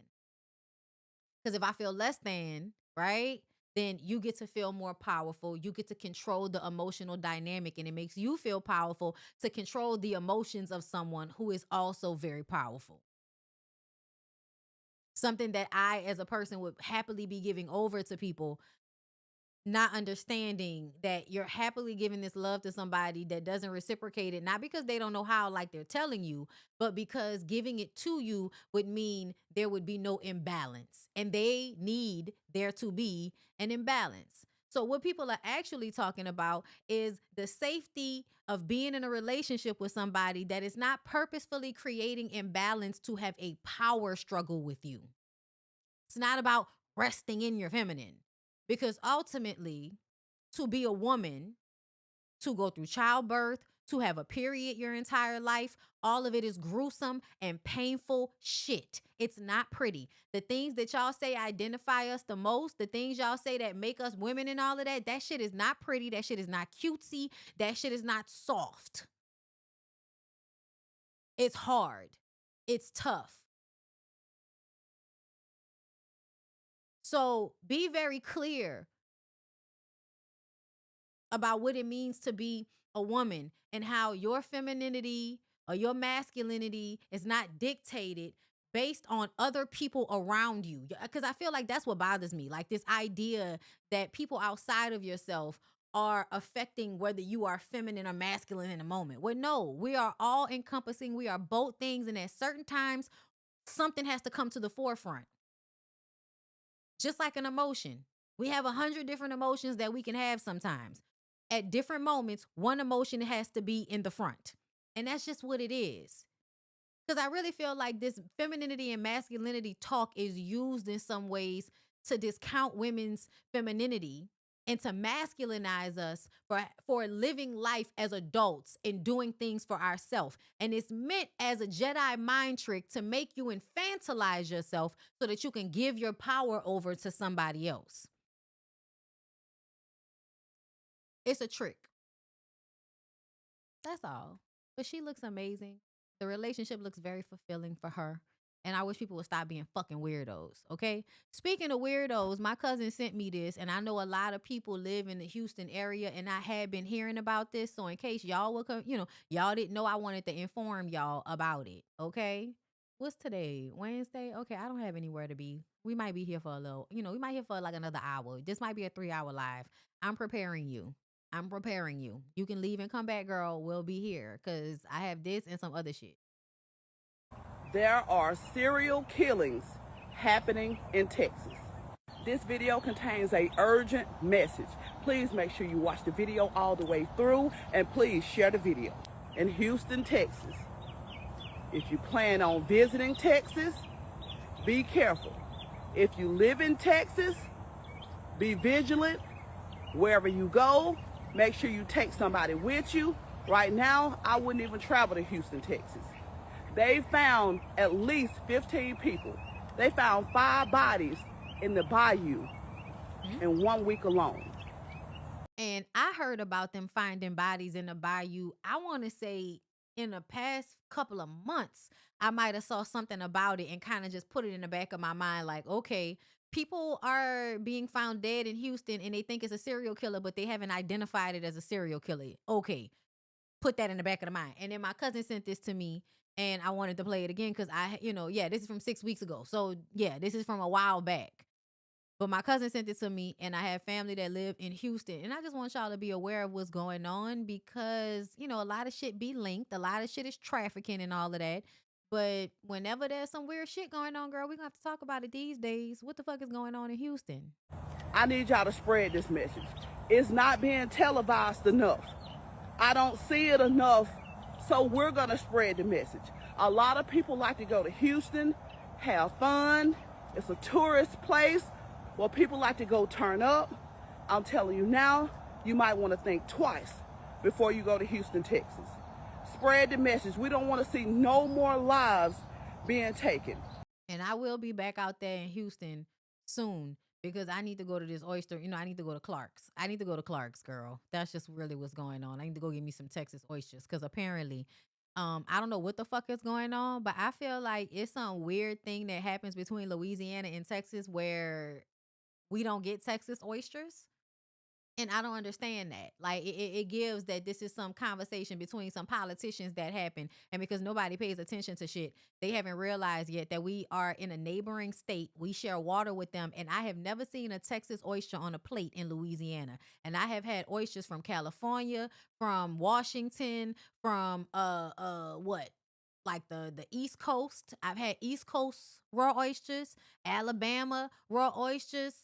Because if I feel less than, right, then you get to feel more powerful. You get to control the emotional dynamic, and it makes you feel powerful to control the emotions of someone who is also very powerful. Something that I, as a person, would happily be giving over to people, not understanding that you're happily giving this love to somebody that doesn't reciprocate it, not because they don't know how, like they're telling you, but because giving it to you would mean there would be no imbalance, and they need there to be an imbalance. So what people are actually talking about is the safety of being in a relationship with somebody that is not purposefully creating imbalance to have a power struggle with you. It's not about resting in your feminine. Because ultimately, to be a woman, to go through childbirth, to have a period your entire life, all of it is gruesome and painful shit. It's not pretty. The things that y'all say identify us the most, the things y'all say that make us women and all of that, that shit is not pretty. That shit is not cutesy. That shit is not soft. It's hard. It's tough. So be very clear about what it means to be a woman and how your femininity or your masculinity is not dictated based on other people around you. Because I feel like that's what bothers me. Like this idea that people outside of yourself are affecting whether you are feminine or masculine in a moment. Well, no, we are all encompassing. We are both things. And at certain times, something has to come to the forefront. Just like an emotion. We have 100 different emotions that we can have sometimes. At different moments, one emotion has to be in the front. And that's just what it is. Because I really feel like this femininity and masculinity talk is used in some ways to discount women's femininity and to masculinize us for living life as adults and doing things for ourselves. And it's meant as a Jedi mind trick to make you infantilize yourself so that you can give your power over to somebody else. It's a trick. That's all. But she looks amazing. The relationship looks very fulfilling for her. And I wish people would stop being fucking weirdos, okay? Speaking of weirdos, my cousin sent me this, and I know a lot of people live in the Houston area, and I had been hearing about this, so in case y'all will come, y'all didn't know, I wanted to inform y'all about it, okay? What's today? Wednesday? Okay, I don't have anywhere to be. We might be here for a little, we might be here for like another hour. This might be a 3-hour live. I'm preparing you. You can leave and come back, girl. We'll be here because I have this and some other shit. There are serial killings happening in Texas. This video contains an urgent message. Please make sure you watch the video all the way through and please share the video. In Houston, Texas, if you plan on visiting Texas, be careful. If you live in Texas, be vigilant. Wherever you go, make sure you take somebody with you. Right now, I wouldn't even travel to Houston, Texas. They found at least 15 people. They found 5 bodies in the bayou in 1 week alone. And I heard about them finding bodies in the bayou, I want to say in the past couple of months. I might have saw something about it and kind of just put it in the back of my mind like, okay, people are being found dead in Houston and they think it's a serial killer, but they haven't identified it as a serial killer. Okay, put that in the back of the mind. And then my cousin sent this to me and I wanted to play it again because this is from 6 weeks ago. So yeah, this is from a while back. But my cousin sent it to me and I have family that live in Houston. And I just want y'all to be aware of what's going on because, a lot of shit be linked. A lot of shit is trafficking and all of that. But whenever there's some weird shit going on, girl, we're going to have to talk about it these days. What the fuck is going on in Houston? I need y'all to spread this message. It's not being televised enough. I don't see it enough, so we're going to spread the message. A lot of people like to go to Houston, have fun. It's a tourist place where people like to go turn up. I'm telling you now, you might want to think twice before you go to Houston, Texas. spread the message. We don't want to see no more lives being taken. And I will be back out there in Houston soon because I need to go to this oyster. You know, I need to go to Clark's. I need to go to Clark's, girl. That's just really what's going on. I need to go get me some Texas oysters because apparently, I don't know what the fuck is going on, but I feel like it's some weird thing that happens between Louisiana and Texas where we don't get Texas oysters. And I don't understand that. Like, it gives that this is some conversation between some politicians that happen. And because nobody pays attention to shit, they haven't realized yet that we are in a neighboring state. We share water with them. And I have never seen a Texas oyster on a plate in Louisiana. And I have had oysters from California, from Washington, from what? Like the East Coast. I've had East Coast raw oysters, Alabama raw oysters.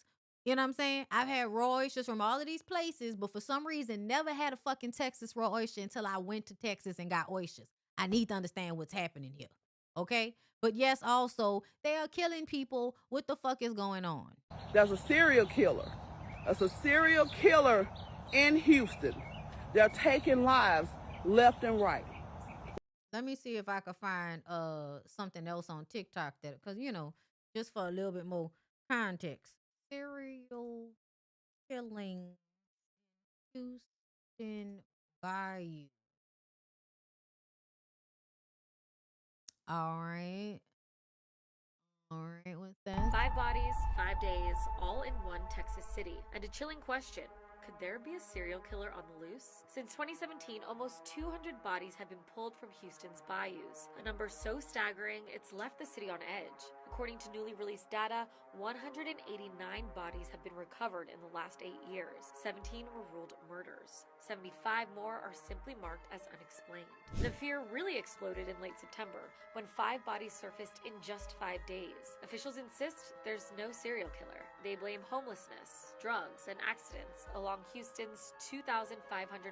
You know what I'm saying? I've had raw oysters from all of these places, but for some reason, never had a fucking Texas raw oyster until I went to Texas and got oysters. I need to understand what's happening here. Okay? But yes, also, they are killing people. What the fuck is going on? There's a serial killer. There's a serial killer in Houston. They're taking lives left and right. Let me see if I can find something else on TikTok that, because, you know, just for a little bit more context. Serial killing Houston Bayou. All right. All right, what's that? 5 bodies, 5 days, all in one Texas city. And a chilling question. Could there be a serial killer on the loose? Since 2017, almost 200 bodies have been pulled from Houston's bayous, a number so staggering it's left the city on edge. According to newly released data, 189 bodies have been recovered in the last 8 years. 17 were ruled murders. 75 more are simply marked as unexplained. The fear really exploded in late September when 5 bodies surfaced in just 5 days. Officials insist there's no serial killer. They blame homelessness, drugs, and accidents along Houston's 2,500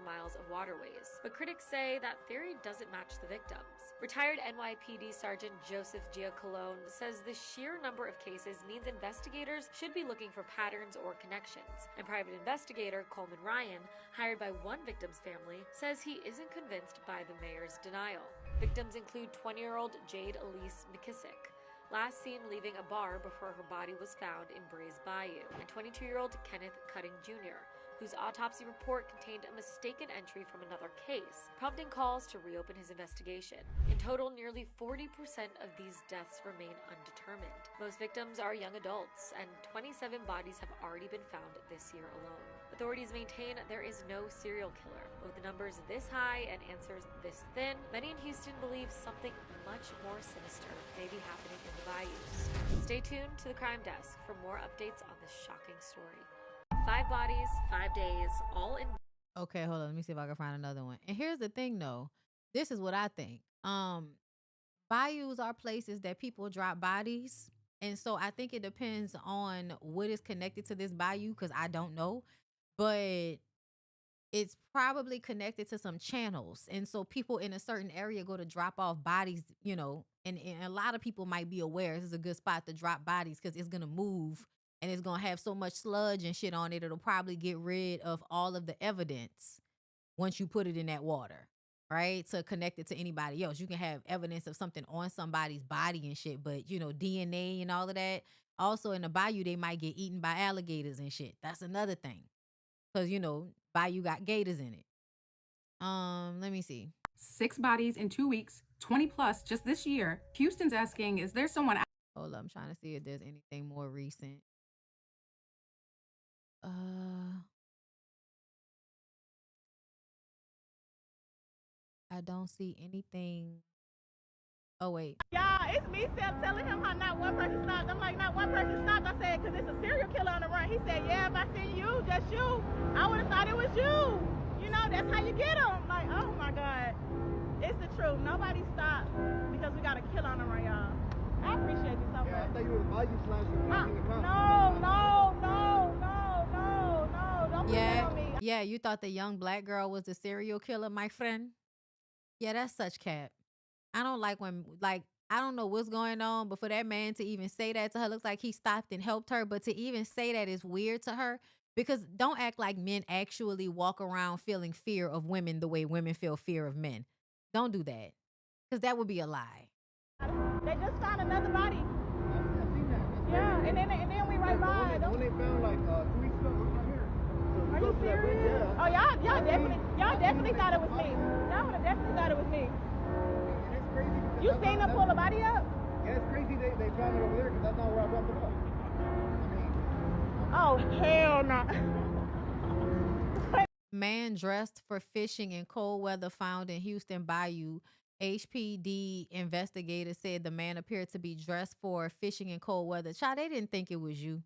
miles of waterways. But critics say that theory doesn't match the victims. Retired NYPD Sergeant Joseph Giacolone says the sheer number of cases means investigators should be looking for patterns or connections. And private investigator Coleman Ryan, hired by one victim's family, says he isn't convinced by the mayor's denial. Victims include 20-year-old Jade Elise McKissick, last seen leaving a bar before her body was found in Brays Bayou, and 22-year-old Kenneth Cutting Jr., whose autopsy report contained a mistaken entry from another case, prompting calls to reopen his investigation. In total, nearly 40% of these deaths remain undetermined. Most victims are young adults, and 27 bodies have already been found this year alone. Authorities maintain there is no serial killer. With the numbers this high and answers this thin, many in Houston believe something much more sinister may be happening in the bayous. Stay tuned to the Crime Desk for more updates on this shocking story. 5 bodies, 5 days, all in. Okay, hold on. Let me see if I can find another one. And here's the thing, though. This is what I think. Bayous are places that people drop bodies. And so I think it depends on what is connected to this bayou, because I don't know. But it's probably connected to some channels. And so people in a certain area go to drop off bodies, you know, and a lot of people might be aware this is a good spot to drop bodies because it's going to move and it's going to have so much sludge and shit on it. It'll probably get rid of all of the evidence once you put it in that water, right? To connect it to anybody else. You can have evidence of something on somebody's body and shit, but, you know, DNA and all of that. Also in the bayou, they might get eaten by alligators and shit. That's another thing. Because, you know, bayou got gators in it. Let me see. 6 bodies in 2 weeks, 20 plus just this year. Houston's asking, is there someone out? Hold up, I'm trying to see if there's anything more recent. I don't see anything. Oh, wait. Y'all, it's me telling him how not one person stopped. I'm like, not one person stopped. I said, because it's a serial killer on the run. He said, yeah, if I seen you, just you, I would have thought it was you. You know, that's how you get them. Like, oh, my God. It's the truth. Nobody stopped because we got a killer on the run, y'all. I appreciate you so much. I thought you were bayou slashing. No. Don't put that on me. Yeah, you thought the young black girl was the serial killer, my friend? Yeah, that's such cap. I don't like when, like, I don't know what's going on, but for that man to even say that to her, looks like he stopped and helped her. But to even say that is weird to her, because don't act like men actually walk around feeling fear of women the way women feel fear of men. Don't do that. Because that would be a lie. They just found another body. Yeah, and then we right by. When they found like 2 weeks ago, it was right here. So Are you serious? Oh, y'all definitely thought it was me. Y'all would have definitely thought it was me. And it's crazy. You seen them pull a body up? Yeah, it's crazy they found it over there because that's not where I dropped it off. Oh, hell no. Man dressed for fishing in cold weather found in Houston Bayou. HPD investigators said the man appeared to be dressed for fishing in cold weather. Child, they didn't think it was you.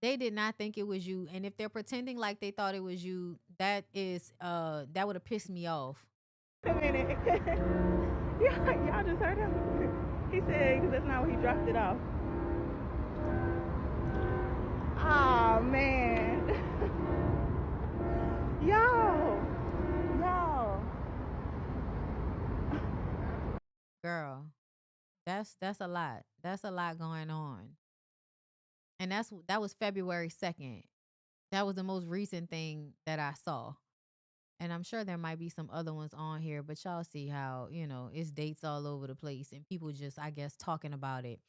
They did not think it was you. And if they're pretending like they thought it was you, that would have pissed me off. Wait a minute. Y'all just heard him? He said that's not where he dropped it off. Oh, man. Yo. Girl, that's a lot. That's a lot going on. And that was February 2nd. That was the most recent thing that I saw. And I'm sure there might be some other ones on here, but y'all see how, it's dates all over the place and people just, I guess, talking about it.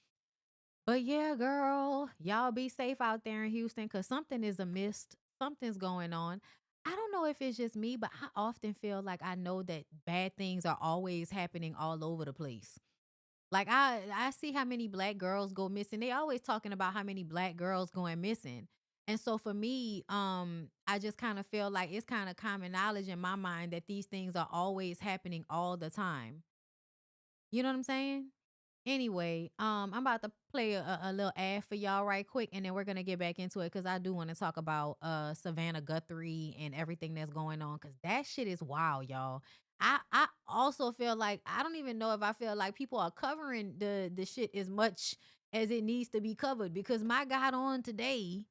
But yeah, girl, y'all be safe out there in Houston because something is amiss. Something's going on. I don't know if it's just me, but I often feel like I know that bad things are always happening all over the place. Like I see how many black girls go missing. They always talking about how many black girls going missing. And so for me, I just kind of feel like it's kind of common knowledge in my mind that these things are always happening all the time. You know what I'm saying? Anyway, I'm about to play a little ad for y'all right quick, and then we're gonna get back into it because I do want to talk about Savannah Guthrie and everything that's going on because that shit is wild, y'all. I also feel like I don't even know if I feel like people are covering the shit as much as it needs to be covered because my God on today,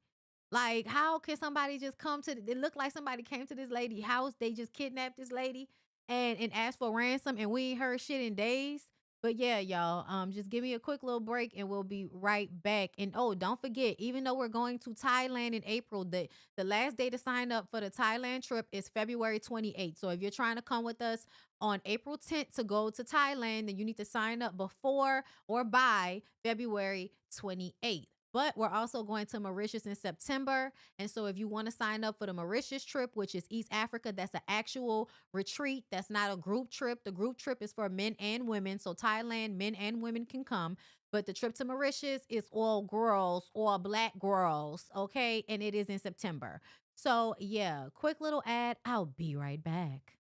like how can somebody just come to it looked like somebody came to this lady house, they just kidnapped this lady and asked for ransom and we ain't heard shit in days. But yeah, y'all, just give me a quick little break and we'll be right back. And oh, don't forget, even though we're going to Thailand in April, the last day to sign up for the Thailand trip is February 28th. So if you're trying to come with us on April 10th to go to Thailand, then you need to sign up before or by February 28th. But we're also going to Mauritius in September. And so if you want to sign up for the Mauritius trip, which is East Africa, that's an actual retreat. That's not a group trip. The group trip is for men and women. So Thailand, men and women can come. But the trip to Mauritius is all girls, all black girls. Okay. And it is in September. So yeah, quick little ad. I'll be right back.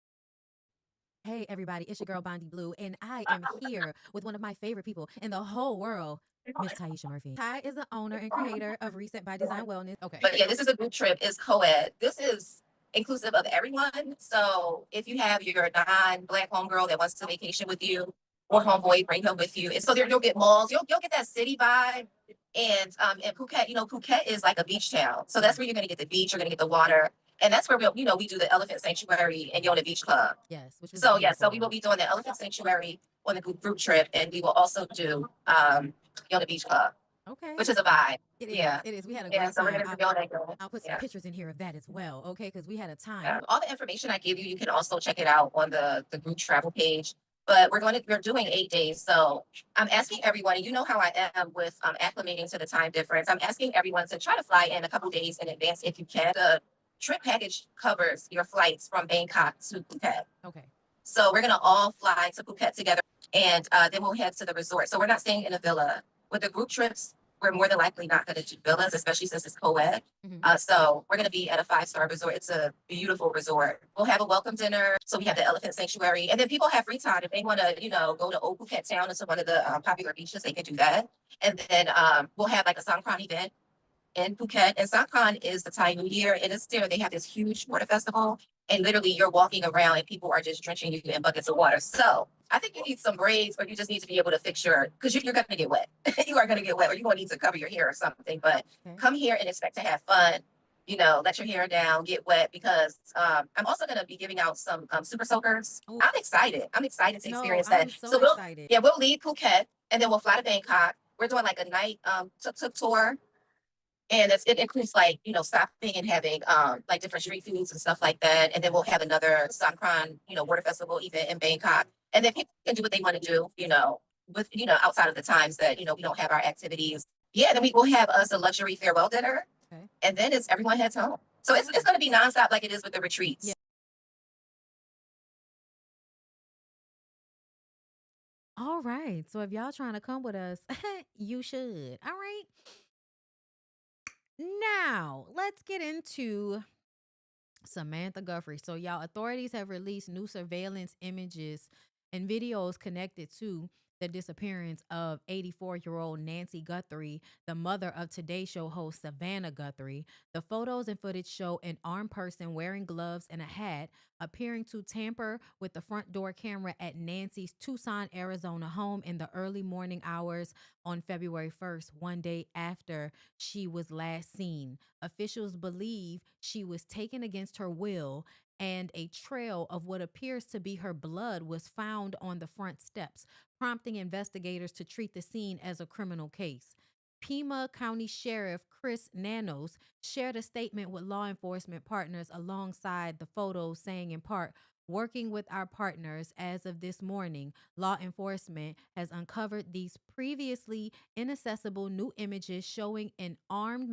Hey everybody, it's your girl BondyBlue, and I am here with one of my favorite people in the whole world, Miss Taisha Murphy. Ty is the owner and creator of Reset by Design Wellness. Okay. But yeah, this is a group trip. It's co-ed. This is inclusive of everyone. So if you have your non-black homegirl that wants to vacation with you or homeboy, bring her with you. And so there you'll get malls. You'll get that city vibe. And Phuket, Phuket is like a beach town. So that's where you're going to get the beach. You're going to get the water. And that's where we do the Elephant Sanctuary and Yona Beach Club. Yes. So we will be doing the Elephant Sanctuary on the group trip, and we will also do Yona Beach Club. Okay. Which is a vibe. It is. Yeah. It is. We had a great so we're time. gonna be on that. I'll put some pictures in here of that as well. Okay, because we had a time. All the information I give you, you can also check it out on the group travel page. But we're doing 8 days. So I'm asking everyone, and you know how I am with acclimating to the time difference. I'm asking everyone to try to fly in a couple days in advance if you can. The trip package covers your flights from Bangkok to Phuket. Okay. So we're gonna all fly to Phuket together, and then we'll head to the resort. So we're not staying in a villa. With the group trips, we're more than likely not going to do villas, especially since it's co-ed. So we're going to be at a 5-star resort. It's a beautiful resort. We'll have a welcome dinner. So we have the Elephant Sanctuary. And then people have free time. If they want to, go to Old Phuket Town or to one of the popular beaches, they can do that. And then we'll have like a Songkran event in Phuket. And Songkran is the Thai New Year. And it's there. They have this huge water festival. And literally you're walking around and people are just drenching you in buckets of water. So I think you need some braids, or you just need to be able to fix because you're going to get wet. You are going to get wet, or you're going to need to cover your hair or something. But come here and expect to have fun. Let your hair down, get wet, because I'm also going to be giving out some super soakers. Ooh. I'm excited to experience that. So excited. We'll leave Phuket and then we'll fly to Bangkok. We're doing like a night tuk-tuk tour. And it includes stopping and having like different street foods and stuff like that. And then we'll have another Songkran, water festival event in Bangkok. And then people can do what they want to do, with, outside of the times that, we don't have our activities. Yeah, then we will have us a luxury farewell dinner. Okay. And then everyone heads home. So it's going to be nonstop like it is with the retreats. Yeah. All right. So if y'all trying to come with us, you should. All right. Now, let's get into Samantha Guthries. So, y'all, authorities have released new surveillance images and videos connected to the disappearance of 84-year-old Nancy Guthrie, the mother of Today Show host Savannah Guthrie. The photos and footage show an armed person wearing gloves and a hat appearing to tamper with the front door camera at Nancy's Tucson, Arizona home in the early morning hours on February 1st, one day after she was last seen. Officials believe she was taken against her will, and a trail of what appears to be her blood was found on the front steps, prompting investigators to treat the scene as a criminal case. Pima County Sheriff Chris Nanos shared a statement with law enforcement partners alongside the photos, saying in part, "Working with our partners as of this morning, law enforcement has uncovered these previously inaccessible new images showing an armed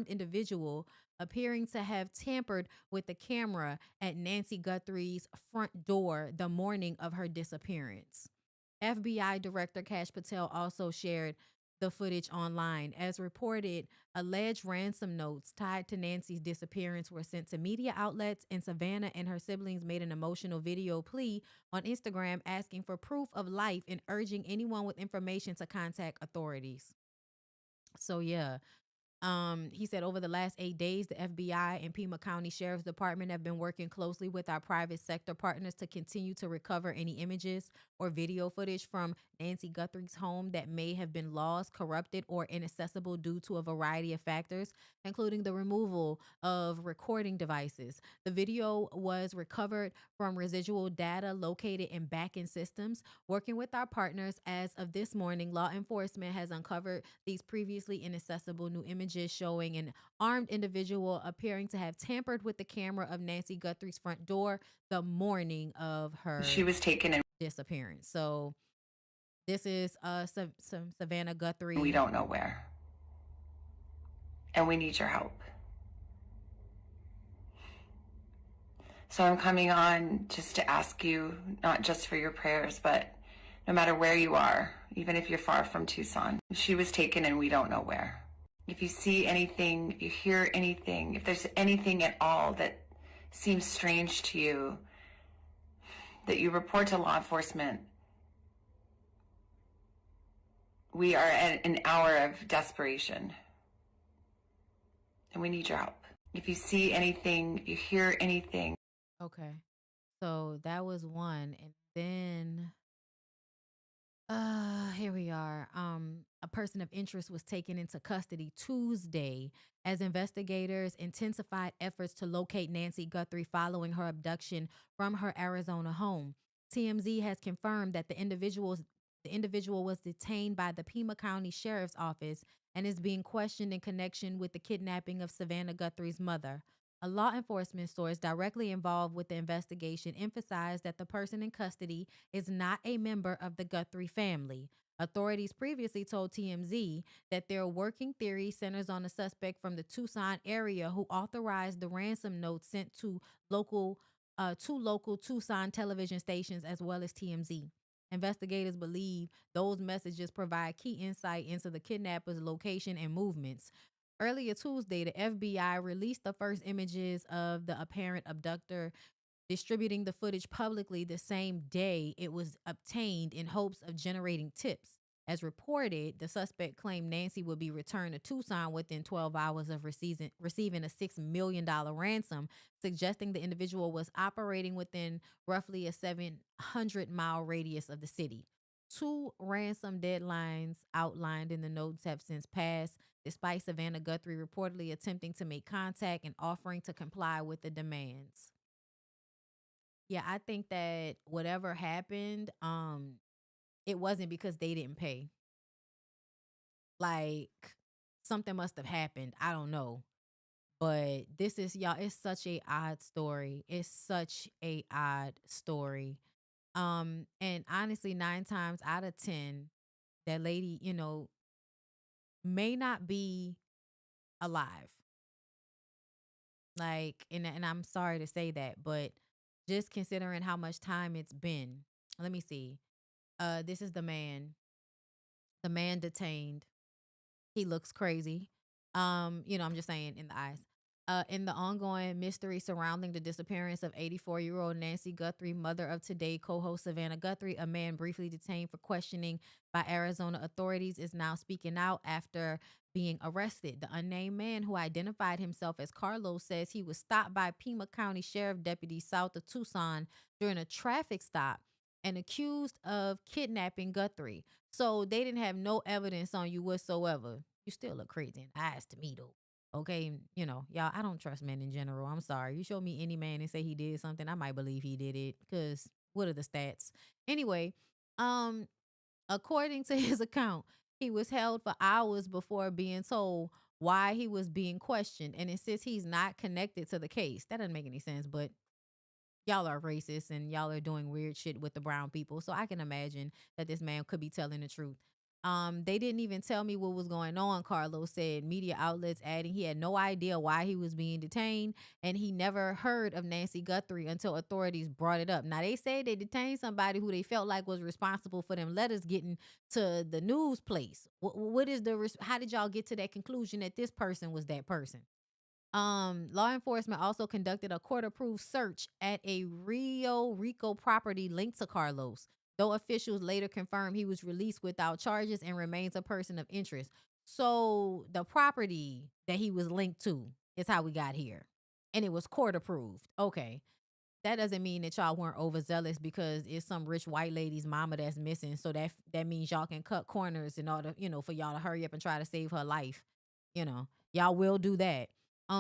individual appearing to have tampered with the camera at Nancy Guthrie's front door the morning of her disappearance." FBI Director Kash Patel also shared the footage online. As reported, alleged ransom notes tied to Nancy's disappearance were sent to media outlets, and Savannah and her siblings made an emotional video plea on Instagram asking for proof of life and urging anyone with information to contact authorities. So, yeah. He said over the last 8 days, the FBI and Pima County Sheriff's Department have been working closely with our private sector partners to continue to recover any images or video footage from Nancy Guthrie's home that may have been lost, corrupted, or inaccessible due to a variety of factors, including the removal of recording devices. The video was recovered from residual data located in back-end systems. Working with our partners as of this morning, law enforcement has uncovered these previously inaccessible new images showing an armed individual appearing to have tampered with the camera of Nancy Guthrie's front door the morning of her disappearance. So this is some Savannah Guthrie. We don't know where. And we need your help. So I'm coming on just to ask you, not just for your prayers, but no matter where you are, even if you're far from Tucson, she was taken and we don't know where. If you see anything, if you hear anything, if there's anything at all that seems strange to you, that you report to law enforcement. We are at an hour of desperation, and we need your help. If you see anything, if you hear anything. Okay. So that was one. And then here we are. A person of interest was taken into custody Tuesday as investigators intensified efforts to locate Nancy Guthrie following her abduction from her Arizona home. TMZ has confirmed that the individual was detained by the Pima County Sheriff's Office and is being questioned in connection with the kidnapping of Savannah Guthrie's mother. A law enforcement source directly involved with the investigation emphasized that the person in custody is not a member of the Guthrie family. Authorities previously told TMZ that their working theory centers on a suspect from the Tucson area who authorized the ransom note sent to local Tucson television stations as well as TMZ. Investigators believe those messages provide key insight into the kidnapper's location and movements. Earlier Tuesday, the FBI released the first images of the apparent abductor, distributing the footage publicly the same day it was obtained in hopes of generating tips. As reported, the suspect claimed Nancy would be returned to Tucson within 12 hours of receiving a $6 million ransom, suggesting the individual was operating within roughly a 700-mile radius of the city. 2 ransom deadlines outlined in the notes have since passed, despite Savannah Guthrie reportedly attempting to make contact and offering to comply with the demands. Yeah, I think that whatever happened, it wasn't because they didn't pay. Like, something must have happened. I don't know. But this is, y'all, it's such a odd story. It's such a odd story. And honestly, 9 times out of 10, that lady, may not be alive. Like, and I'm sorry to say that, but just considering how much time it's been, let me see. This is the man. The man detained. He looks crazy. I'm just saying in the eyes. In the ongoing mystery surrounding the disappearance of 84-year-old Nancy Guthrie, mother of Today co-host Savannah Guthrie, a man briefly detained for questioning by Arizona authorities is now speaking out after being arrested. The unnamed man, who identified himself as Carlos, says he was stopped by Pima County Sheriff deputies south of Tucson during a traffic stop and accused of kidnapping Guthrie. So they didn't have no evidence on you whatsoever. You still look crazy in the eyes to me, though. Okay, y'all, I don't trust men in general. I'm sorry. You show me any man and say he did something, I might believe he did it. Cause what are the stats? Anyway, according to his account, he was held for hours before being told why he was being questioned, and insists he's not connected to the case. That doesn't make any sense, but y'all are racist and y'all are doing weird shit with the brown people. So I can imagine that this man could be telling the truth. They didn't even tell me what was going on, Carlos said. Media outlets adding he had no idea why he was being detained, and he never heard of Nancy Guthrie until authorities brought it up. Now, they say they detained somebody who they felt like was responsible for them letters getting to the news place. How did y'all get to that conclusion that this person was that person? Law enforcement also conducted a court-approved search at a Rio Rico property linked to Carlos, though officials later confirmed he was released without charges and remains a person of interest. So the property that he was linked to is how we got here. And it was court-approved. Okay. That doesn't mean that y'all weren't overzealous because it's some rich white lady's mama that's missing. So that means y'all can cut corners in order, for y'all to hurry up and try to save her life. Y'all will do that.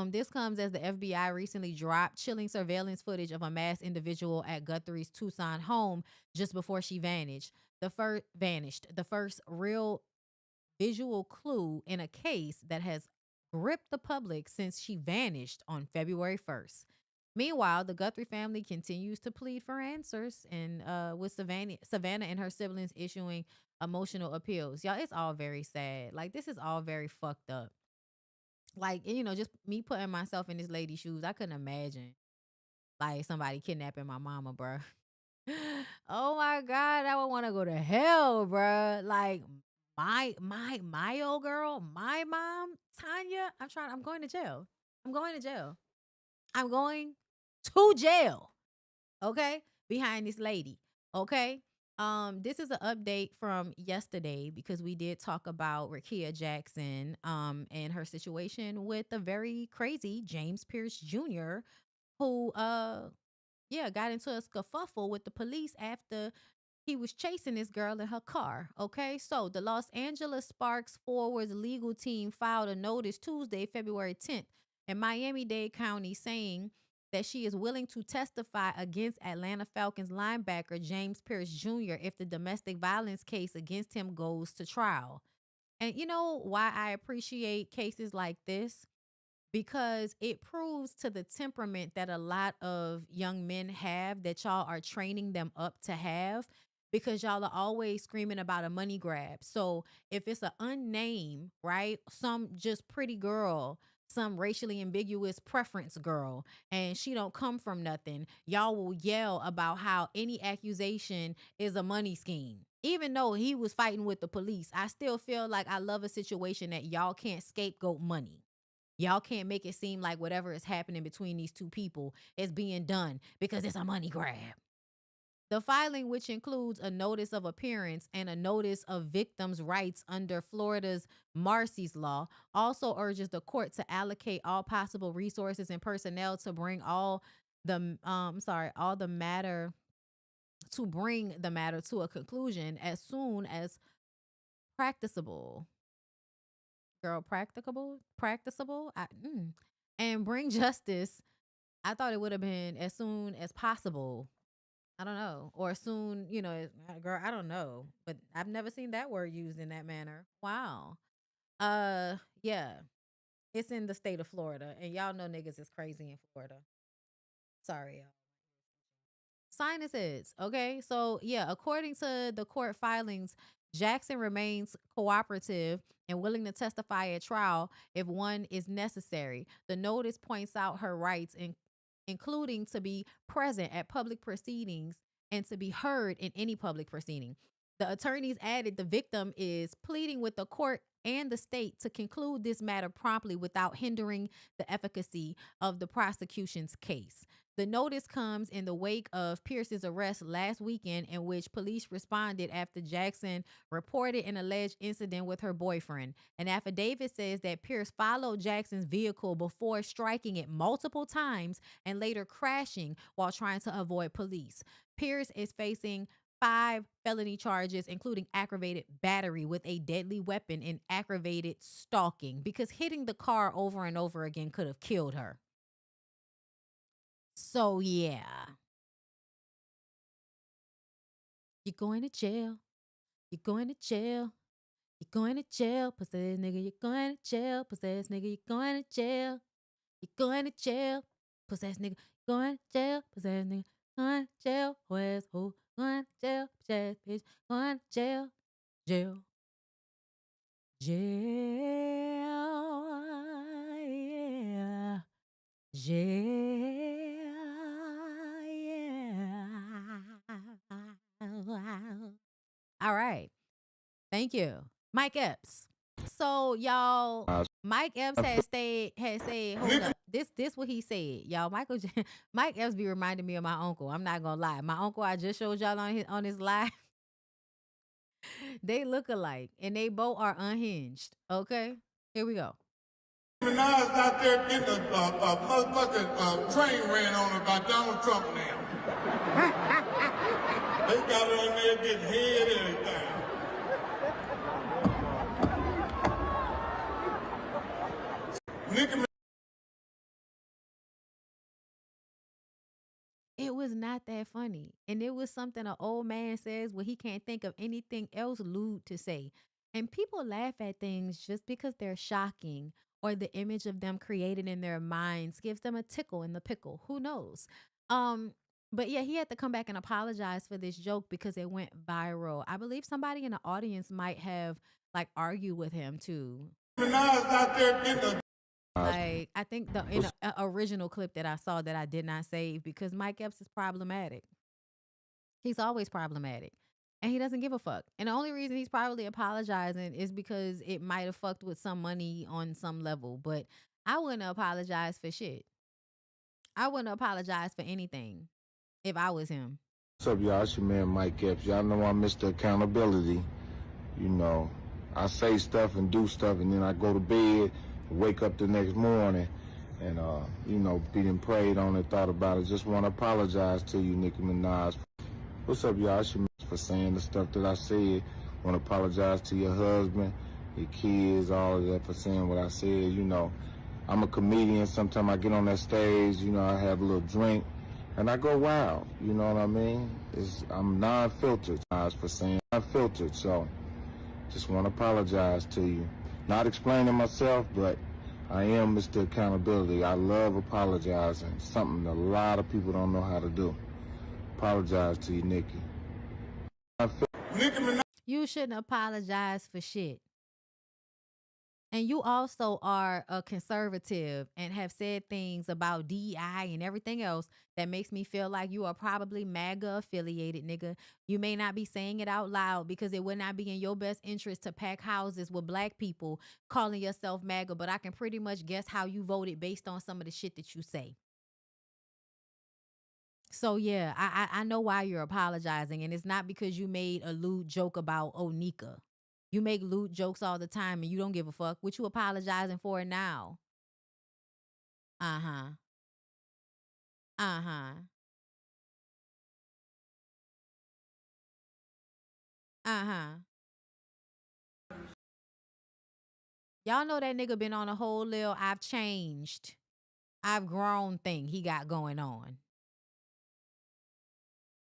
This comes as the FBI recently dropped chilling surveillance footage of a masked individual at Guthrie's Tucson home just before she vanished. The first real visual clue in a case that has gripped the public since she vanished on February 1st. Meanwhile, the Guthrie family continues to plead for answers, and with Savannah and her siblings issuing emotional appeals. Y'all, it's all very sad. Like, this is all very fucked up. Like, just me putting myself in this lady's shoes, I couldn't imagine like somebody kidnapping my mama, bruh. Oh my God, I would want to go to hell, bruh. Like my old girl, my mom, Tanya. I'm going to jail. I'm going to jail. I'm going to jail. Okay, behind this lady. Okay. This is an update from yesterday because we did talk about Rakia Jackson and her situation with the very crazy James Pierce Jr., who got into a scuffle with the police after he was chasing this girl in her car. Okay, so the Los Angeles Sparks Forwards legal team filed a notice Tuesday, February 10th in Miami-Dade County saying that she is willing to testify against Atlanta Falcons linebacker James Pierce Jr. if the domestic violence case against him goes to trial. And you know why I appreciate cases like this? Because it proves to the temperament that a lot of young men have that y'all are training them up to have, because y'all are always screaming about a money grab. So if it's an unnamed, right, some just pretty girl, some racially ambiguous preference girl, and she don't come from nothing, y'all will yell about how any accusation is a money scheme. Even though he was fighting with the police, I still feel like I love a situation that y'all can't scapegoat money. Y'all can't make it seem like whatever is happening between these two people is being done because it's a money grab. The filing, which includes a notice of appearance and a notice of victims' rights under Florida's Marsy's law, also urges the court to allocate all possible resources and personnel to bring the matter to a conclusion as soon as practicable. Practicable, and bring justice. I thought it would have been as soon as possible. I don't know, or soon, girl, I don't know, but I've never seen that word used in that manner. Wow. Yeah, it's in the state of Florida, and y'all know niggas is crazy in Florida. Sorry, y'all. Sinuses. Okay. So, yeah, according to the court filings, Jackson remains cooperative and willing to testify at trial if one is necessary. The notice points out her rights, including to be present at public proceedings and to be heard in any public proceeding. The attorneys added the victim is pleading with the court and the state to conclude this matter promptly without hindering the efficacy of the prosecution's case. The notice comes in the wake of Pierce's arrest last weekend, in which police responded after Jackson reported an alleged incident with her boyfriend. An affidavit says that Pierce followed Jackson's vehicle before striking it multiple times and later crashing while trying to avoid police. Pierce is facing 5 felony charges, including aggravated battery with a deadly weapon and aggravated stalking, because hitting the car over and over again could have killed her. So, yeah. You're going to jail. You're going to jail. You're going to jail. Pussy ass nigga, you're going to jail. Pussy ass nigga, you're going to jail. You're going to jail. Pussy ass nigga, going to jail. Pussy ass nigga, going to jail. Who ass who? Going to jail. Pussy ass bitch, going to jail. Jail. Jail. Yeah. Jail. All right. Thank you. Mike Epps. So y'all, Mike Epps had said, hold up. This what he said. Y'all, Mike Epps be reminding me of my uncle. I'm not gonna lie. My uncle I just showed y'all on his live. They look alike and they both are unhinged. Okay? Here we go. Minaj out there getting a motherfucking train ran on her by Donald Trump now. They got her on there getting head and everything. It was not that funny. And it was something an old man says when he can't think of anything else lewd to say. And people laugh at things just because they're shocking or the image of them created in their minds gives them a tickle in the pickle. Who knows? But yeah, he had to come back and apologize for this joke because it went viral. I believe somebody in the audience might have like argued with him too. Minaj out there getting Like, I think the original clip that I saw that I did not save because Mike Epps is problematic. He's always problematic. And he doesn't give a fuck. And the only reason he's probably apologizing is because it might have fucked with some money on some level. But I wouldn't apologize for shit. I wouldn't apologize for anything if I was him. What's up, y'all? It's your man Mike Epps. Y'all know I'm Mr. Accountability. You know, I say stuff and do stuff, and then I go to bed, wake up the next morning, and, you know, being prayed on and thought about it. Just want to apologize to you, Nicki Minaj. What's up, y'all? It's your man for saying the stuff that I said. Want to apologize to your husband, your kids, all of that for saying what I said. You know, I'm a comedian. Sometimes I get on that stage, you know, I have a little drink, and I go wild. You know what I mean? I'm non-filtered. For saying non-filtered, so just want to apologize to you. Not explaining myself, but I am Mr. Accountability. I love apologizing. Something a lot of people don't know how to do. Apologize to you, Nikki. You shouldn't apologize for shit. And you also are a conservative and have said things about DEI and everything else that makes me feel like you are probably MAGA affiliated, nigga. You may not be saying it out loud because it would not be in your best interest to pack houses with black people calling yourself MAGA, but I can pretty much guess how you voted based on some of the shit that you say. So yeah, I know why you're apologizing, and it's not because you made a lewd joke about Onika. You make lewd jokes all the time and you don't give a fuck. What you apologizing for now? Uh-huh. Uh-huh. Uh-huh. Y'all know that nigga been on a whole little I've changed, I've grown thing he got going on.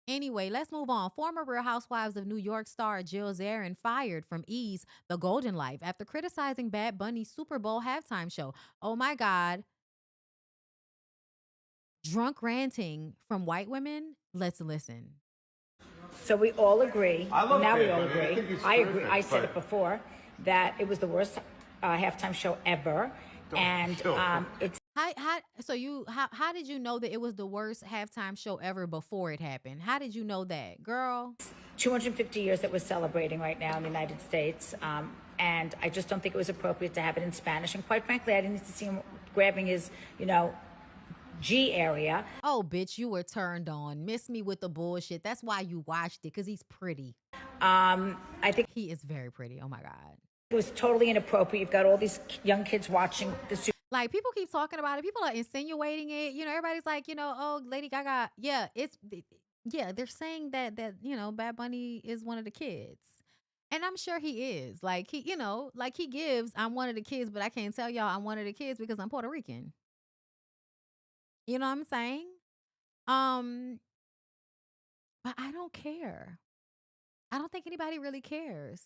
Anyway, let's move on. Former Real Housewives of New York star Jill Zarin fired from E's The Golden Life after criticizing Bad Bunny's Super Bowl halftime show. Oh my God. Drunk ranting from white women Let's listen. So we all agree. I love now we Peja. all I agree. think it's I agree. terrific, I said but- it before that it was the worst halftime show ever, and it's. How did you know that it was the worst halftime show ever before it happened? How did you know that, girl? 250 years that we're celebrating right now in the United States, and I just don't think it was appropriate to have it in Spanish. And quite frankly, I didn't need to see him grabbing his, G area. Oh, bitch, you were turned on. Miss me with the bullshit. That's why you watched it, because he's pretty. I think he is very pretty. Oh my God. It was totally inappropriate. You've got all these young kids watching the Super. Like, people keep talking about it. People are insinuating it. Everybody's like, oh, Lady Gaga. Yeah, they're saying that Bad Bunny is one of the kids. And I'm sure he is. Like, he gives, I'm one of the kids, but I can't tell y'all I'm one of the kids because I'm Puerto Rican. You know what I'm saying? But I don't care. I don't think anybody really cares.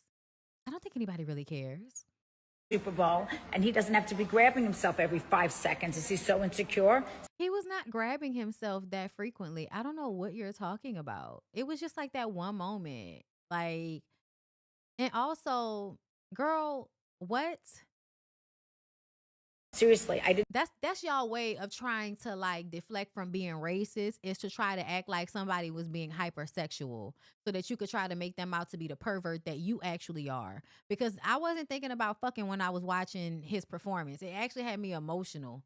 Super Bowl, and he doesn't have to be grabbing himself every 5 seconds. Is he so insecure? He was not grabbing himself that frequently. I don't know what you're talking about. It was just like that one moment. Like, and also, girl, what? Seriously, I did. That's y'all way of trying to like deflect from being racist, is to try to act like somebody was being hypersexual so that you could try to make them out to be the pervert that you actually are. Because I wasn't thinking about fucking when I was watching his performance. It actually had me emotional.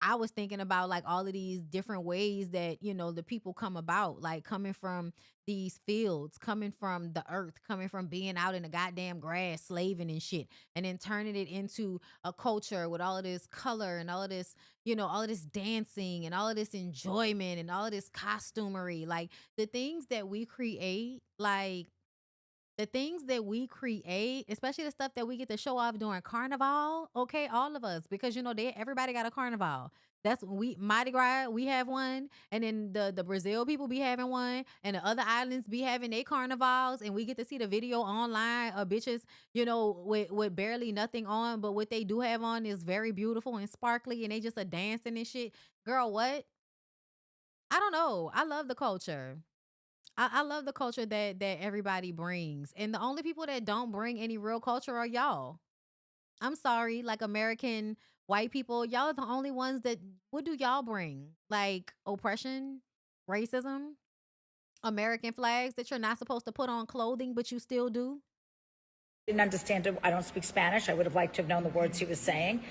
I was thinking about like all of these different ways that, the people come about, like coming from these fields, coming from the earth, coming from being out in the goddamn grass, slaving and shit, and then turning it into a culture with all of this color and all of this, all of this dancing and all of this enjoyment and all of this costumery. Like the things that we create, especially the stuff that we get to show off during Carnival, okay, all of us, because everybody got a Carnival. That's when Mardi Gras, we have one, and then the Brazil people be having one, and the other islands be having their carnivals, and we get to see the video online of bitches, with barely nothing on, but what they do have on is very beautiful and sparkly, and they just are dancing and shit. Girl, what? I don't know. I love the culture. I love the culture that everybody brings. And the only people that don't bring any real culture are y'all. I'm sorry, like American white people, y'all are the only ones that, what do y'all bring? Like oppression, racism, American flags that you're not supposed to put on clothing, but you still do? Didn't understand it. I don't speak Spanish. I would have liked to have known the words he was saying.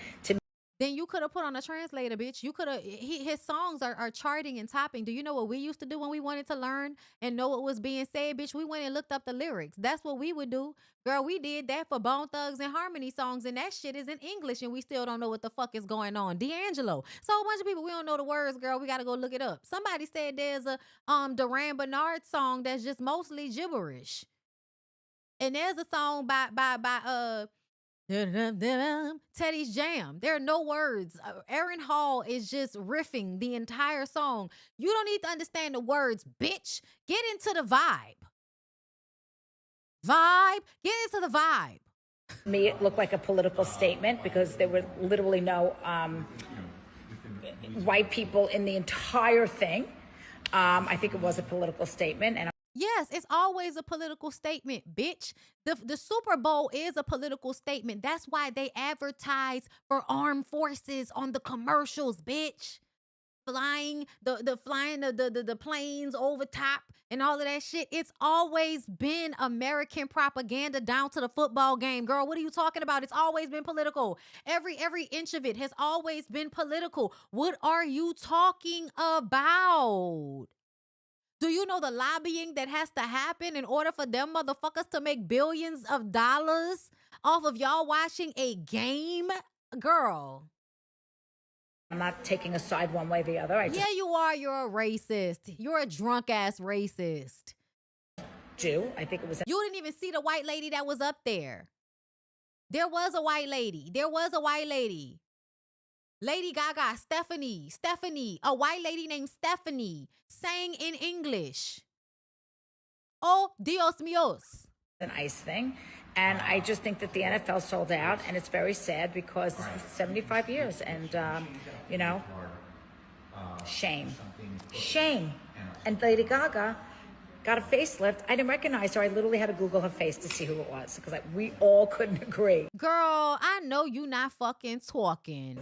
Then you could have put on a translator, bitch. You could have, his songs are charting and topping. Do you know what we used to do when we wanted to learn and know what was being said, bitch? We went and looked up the lyrics. That's what we would do. Girl, we did that for Bone Thugs and Harmony songs, and that shit is in English, and we still don't know what the fuck is going on. D'Angelo. So a bunch of people, we don't know the words, girl. We got to go look it up. Somebody said there's a Duran Bernard song that's just mostly gibberish. And there's a song by Teddy's Jam. There are no words. Aaron Hall is just riffing the entire song. You don't need to understand the words, bitch. Get into the vibe. Get into the vibe. To me, it looked like a political statement because there were literally no white people in the entire thing. I think it was a political statement. And yes, it's always a political statement, bitch. The Super Bowl is a political statement. That's why they advertise for armed forces on the commercials, bitch. Flying the planes over top and all of that shit. It's always been American propaganda down to the football game, girl. What are you talking about? It's always been political. Every inch of it has always been political. What are you talking about? Do you know the lobbying that has to happen in order for them motherfuckers to make billions of dollars off of y'all watching a game? Girl. I'm not taking a side one way or the other. Yeah, you are. You're a racist. You're a drunk ass racist. Jew. I think it was. You didn't even see the white lady that was up there. There was a white lady. Lady Gaga, Stephanie, a white lady named Stephanie, sang in English. Oh, Dios míos. An ice thing. And I just think that the NFL sold out, and it's very sad because this is 75 years. And, shame. And Lady Gaga got a facelift. I didn't recognize her. I literally had to Google her face to see who it was because we all couldn't agree. Girl, I know you not fucking talking.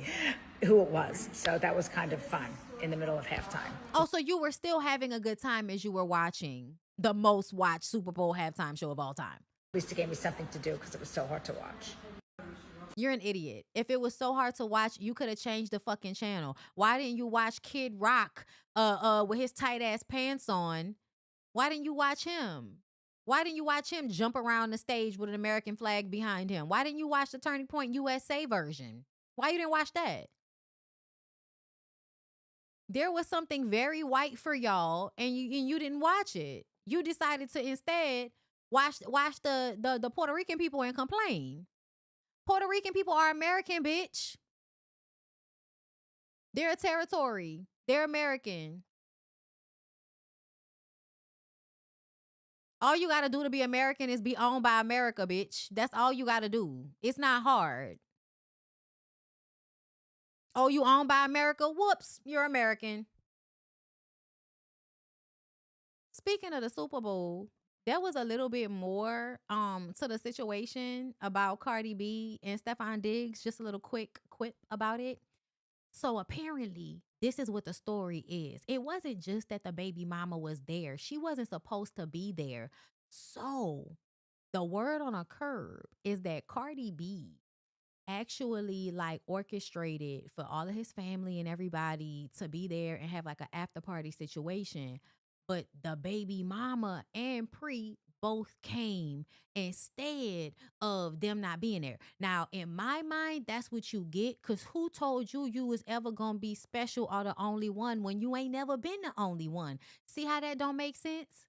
Who it was. So that was kind of fun in the middle of halftime. Oh, so you were still having a good time as you were watching the most watched Super Bowl halftime show of all time. At least it gave me something to do because it was so hard to watch. You're an idiot. If it was so hard to watch, you could have changed the fucking channel. Why didn't you watch Kid Rock with his tight ass pants on? Why didn't you watch him? Why didn't you watch him jump around the stage with an American flag behind him? Why didn't you watch the Turning Point USA version? Why you didn't watch that? There was something very white for y'all, and you didn't watch it. You decided to instead watch the Puerto Rican people and complain. Puerto Rican people are American, bitch. They're a territory. They're American. All you got to do to be American is be owned by America, bitch. That's all you got to do. It's not hard. Oh, you owned by America? Whoops, you're American. Speaking of the Super Bowl, there was a little bit more to the situation about Cardi B and Stephon Diggs. Just a little quick quip about it. So apparently, this is what the story is. It wasn't just that the baby mama was there. She wasn't supposed to be there. So the word on a curb is that Cardi B actually orchestrated for all of his family and everybody to be there and have an after party situation. But the baby mama and Pre both came instead of them not being there. Now, in my mind, that's what you get, because who told you was ever going to be special or the only one when you ain't never been the only one? See how that don't make sense?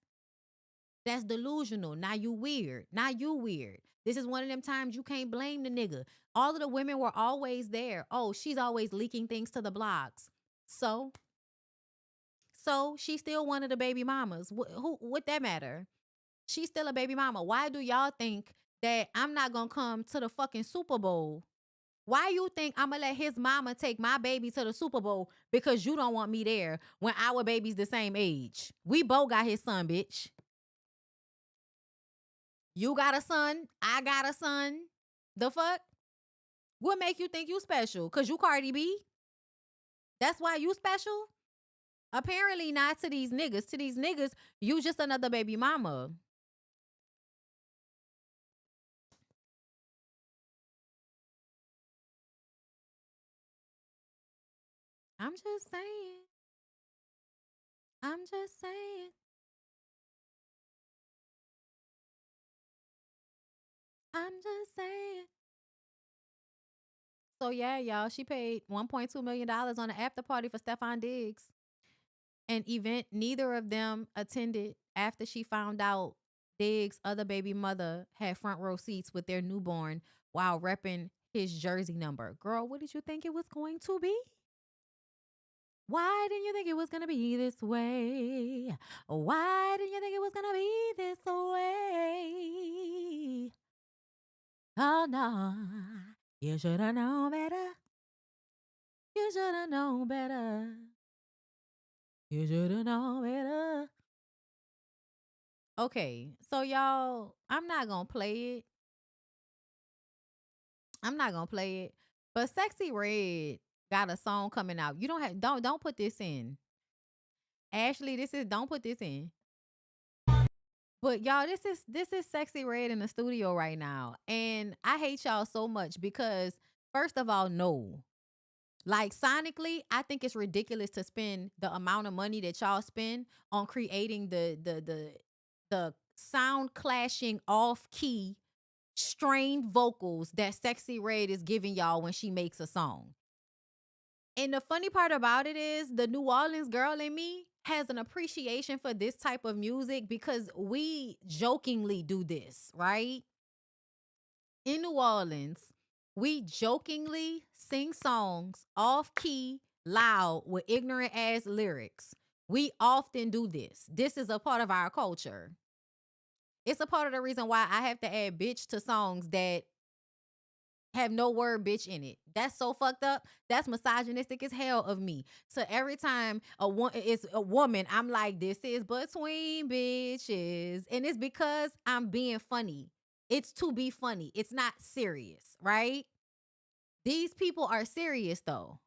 That's delusional. Now you weird. This is one of them times you can't blame the nigga. All of the women were always there. Oh, she's always leaking things to the blogs. So she's still one of the baby mamas. What that matter? She's still a baby mama. Why do y'all think that I'm not going to come to the fucking Super Bowl? Why you think I'm going to let his mama take my baby to the Super Bowl because you don't want me there when our baby's the same age? We both got his son, bitch. You got a son. I got a son. The fuck? What make you think you special? Because you Cardi B? That's why you special? Apparently not to these niggas. To these niggas, you just another baby mama. I'm just saying. I'm just saying. I'm just saying. So yeah, y'all, she paid $1.2 million on an after party for Stephon Diggs. An event neither of them attended after she found out Diggs' other baby mother had front row seats with their newborn while repping his jersey number. Girl, what did you think it was going to be? Why didn't you think it was going to be this way? Why didn't you think it was going to be this way? Oh, no. You should have known better. You should have known better. You should have known better. Okay, so y'all, I'm not going to play it. But Sexy Red got a song coming out. You don't put this in. Ashley, don't put this in. But y'all, this is Sexy Red in the studio right now. And I hate y'all so much because first of all, no. Like sonically, I think it's ridiculous to spend the amount of money that y'all spend on creating the sound clashing off key strained vocals that Sexy Red is giving y'all when she makes a song. And the funny part about it is the New Orleans girl in me has an appreciation for this type of music because we jokingly do this, right? In New Orleans, we jokingly sing songs off key, loud, with ignorant ass lyrics. We often do this. This is a part of our culture. It's a part of the reason why I have to add bitch to songs that have no word bitch in it. That's so fucked up. That's misogynistic as hell of me. So every time it's a woman, I'm like, this is between bitches. And it's because I'm being funny. It's to be funny. It's not serious, right? These people are serious though.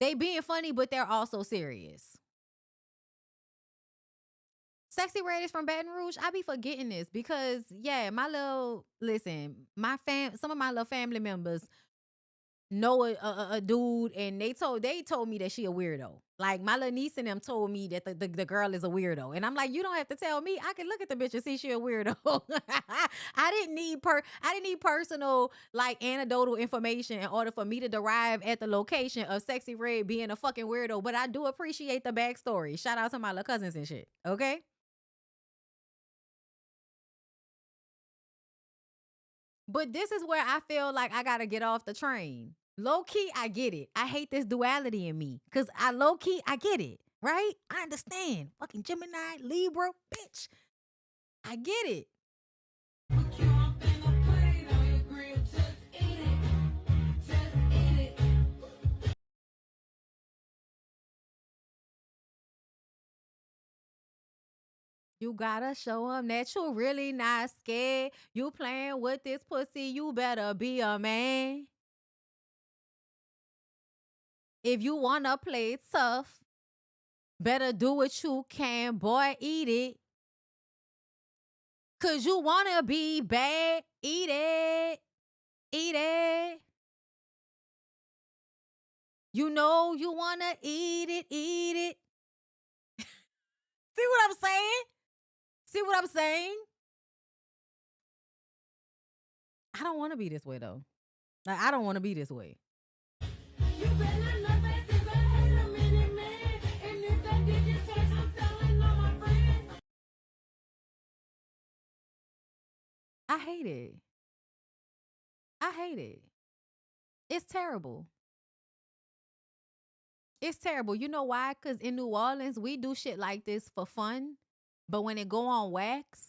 They being funny, but they're also serious. Sexy Red is from Baton Rouge. I be forgetting this because, yeah, some of my little family members know a dude, and they told me that she a weirdo. Like, my little niece and them told me that the girl is a weirdo. And I'm like, you don't have to tell me. I can look at the bitch and see she a weirdo. I didn't need personal, like, anecdotal information in order for me to derive at the location of Sexy Red being a fucking weirdo. But I do appreciate the backstory. Shout out to my little cousins and shit. Okay? But this is where I feel like I gotta get off the train. Low key, I get it. I hate this duality in me. Cause low key, I get it. Right? I understand. Fucking Gemini, Libra, bitch. I get it. You gotta show them that you really not scared. You playing with this pussy, you better be a man. If you wanna play tough, better do what you can, boy, eat it. Cause you wanna be bad, eat it. Eat it. You know you wanna eat it, eat it. See what I'm saying? See what I'm saying? I don't want to be this way though. Like, I don't want to be this way. I hate it. I hate it. It's terrible. It's terrible. You know why? Because in New Orleans, we do shit like this for fun. But when it go on wax,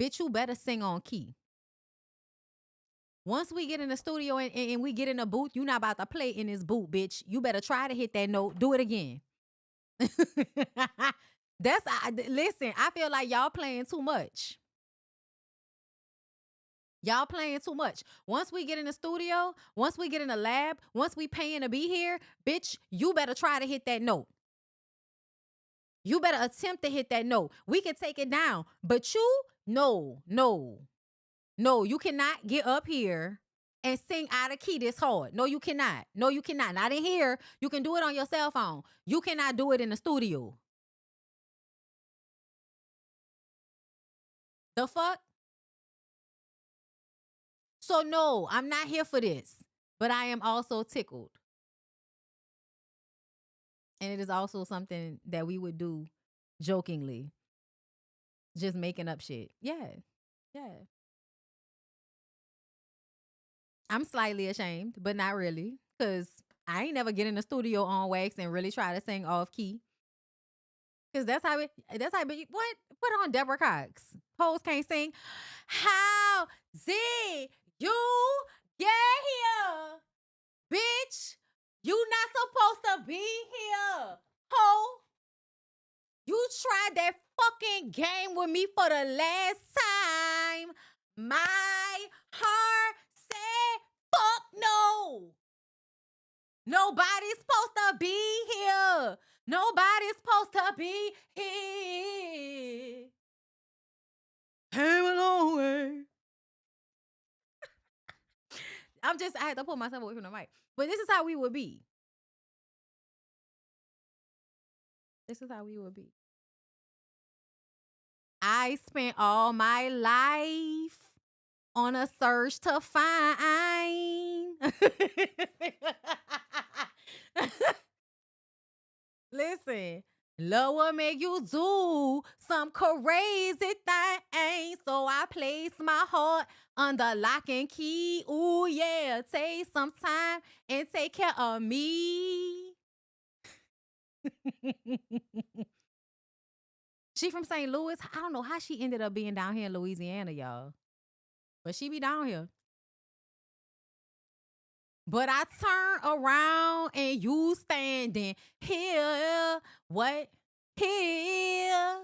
bitch, you better sing on key. Once we get in the studio and we get in a booth, you not about to play in this booth, bitch. You better try to hit that note. Do it again. Listen, I feel like y'all playing too much. Y'all playing too much. Once we get in the studio, once we get in the lab, once we paying to be here, bitch, you better try to hit that note. You better attempt to hit that note. We can take it down. But you, no. You cannot get up here and sing out of key this hard. No, you cannot. No, you cannot. Not in here. You can do it on your cell phone. You cannot do it in the studio. The fuck? So no, I'm not here for this. But I am also tickled. And it is also something that we would do jokingly. Just making up shit. Yeah. I'm slightly ashamed, but not really. Because I ain't never get in the studio on wax and really try to sing off key. Because that's how it, what? Put on Deborah Cox. Hoes can't sing. How did you get here? Bitch, you not supposed to be here. Ho. You tried that fucking game with me for the last time. My heart said fuck no. Nobody's supposed to be here. Nobody's supposed to be here. Came a long way. I had to pull myself away from the mic. But this is how we would be. This is how we would be. I spent all my life on a search to find. Listen, love will make you do some crazy thing. So I place my heart under lock and key. Ooh, yeah. Take some time and take care of me. She from St. Louis. I don't know how she ended up being down here in Louisiana, y'all. But she be down here. But I turn around and you standing here. What? Here.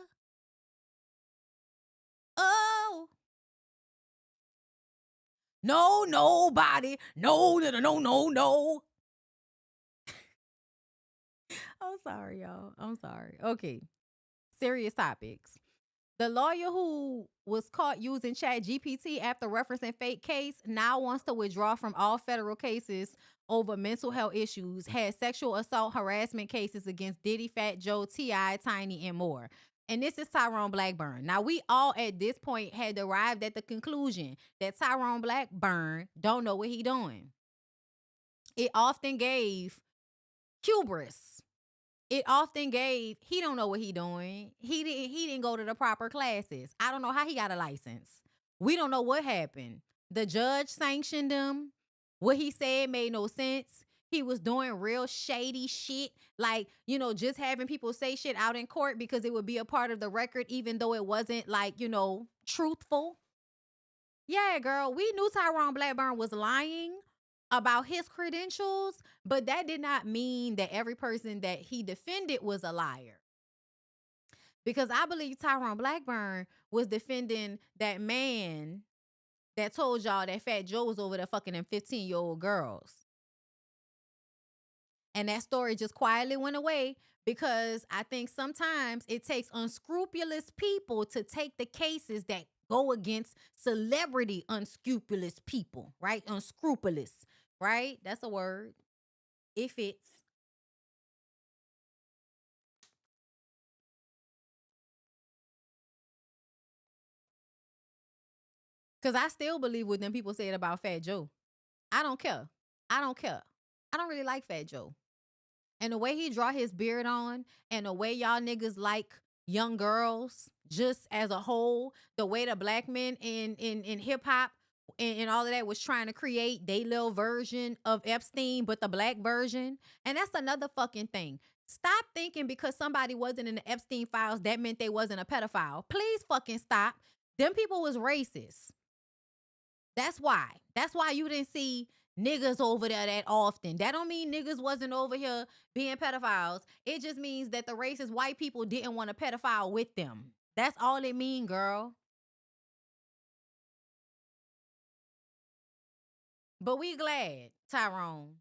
Oh. No, nobody. No, no, no, no, no, no. I'm sorry, y'all. I'm sorry. Okay. Serious topics. The lawyer who was caught using ChatGPT after referencing fake case now wants to withdraw from all federal cases over mental health issues, had sexual assault harassment cases against Diddy, Fat Joe, T.I., Tiny, and more. And this is Tyrone Blackburn. Now, we all at this point had arrived at the conclusion that Tyrone Blackburn don't know what he doing. It often gave hubris. It often gave, he don't know what he doing. He didn't go to the proper classes. I don't know how he got a license. We don't know what happened. The judge sanctioned him. What he said made no sense. He was doing real shady shit. Like, you know, just having people say shit out in court because it would be a part of the record, even though it wasn't, like, you know, truthful. Yeah, girl, we knew Tyrone Blackburn was lying about his credentials, but that did not mean that every person that he defended was a liar. Because I believe Tyrone Blackburn was defending that man that told y'all that Fat Joe was over there fucking them 15-year-old girls. And that story just quietly went away because I think sometimes it takes unscrupulous people to take the cases that go against celebrity unscrupulous people, right? Unscrupulous, right? That's a word. It fits. Because I still believe what them people said about Fat Joe. I don't care. I don't care. I don't really like Fat Joe. And the way he draw his beard on and the way y'all niggas like young girls just as a whole, the way the black men in hip hop and all of that was trying to create their little version of Epstein, but the black version. And that's another fucking thing. Stop thinking because somebody wasn't in the Epstein files, that meant they wasn't a pedophile. Please fucking stop. Them people was racist. That's why. That's why you didn't see niggas over there that often. That don't mean niggas wasn't over here being pedophiles. It just means that the racist white people didn't want a pedophile with them. That's all it mean, girl. But we glad, Tyrone.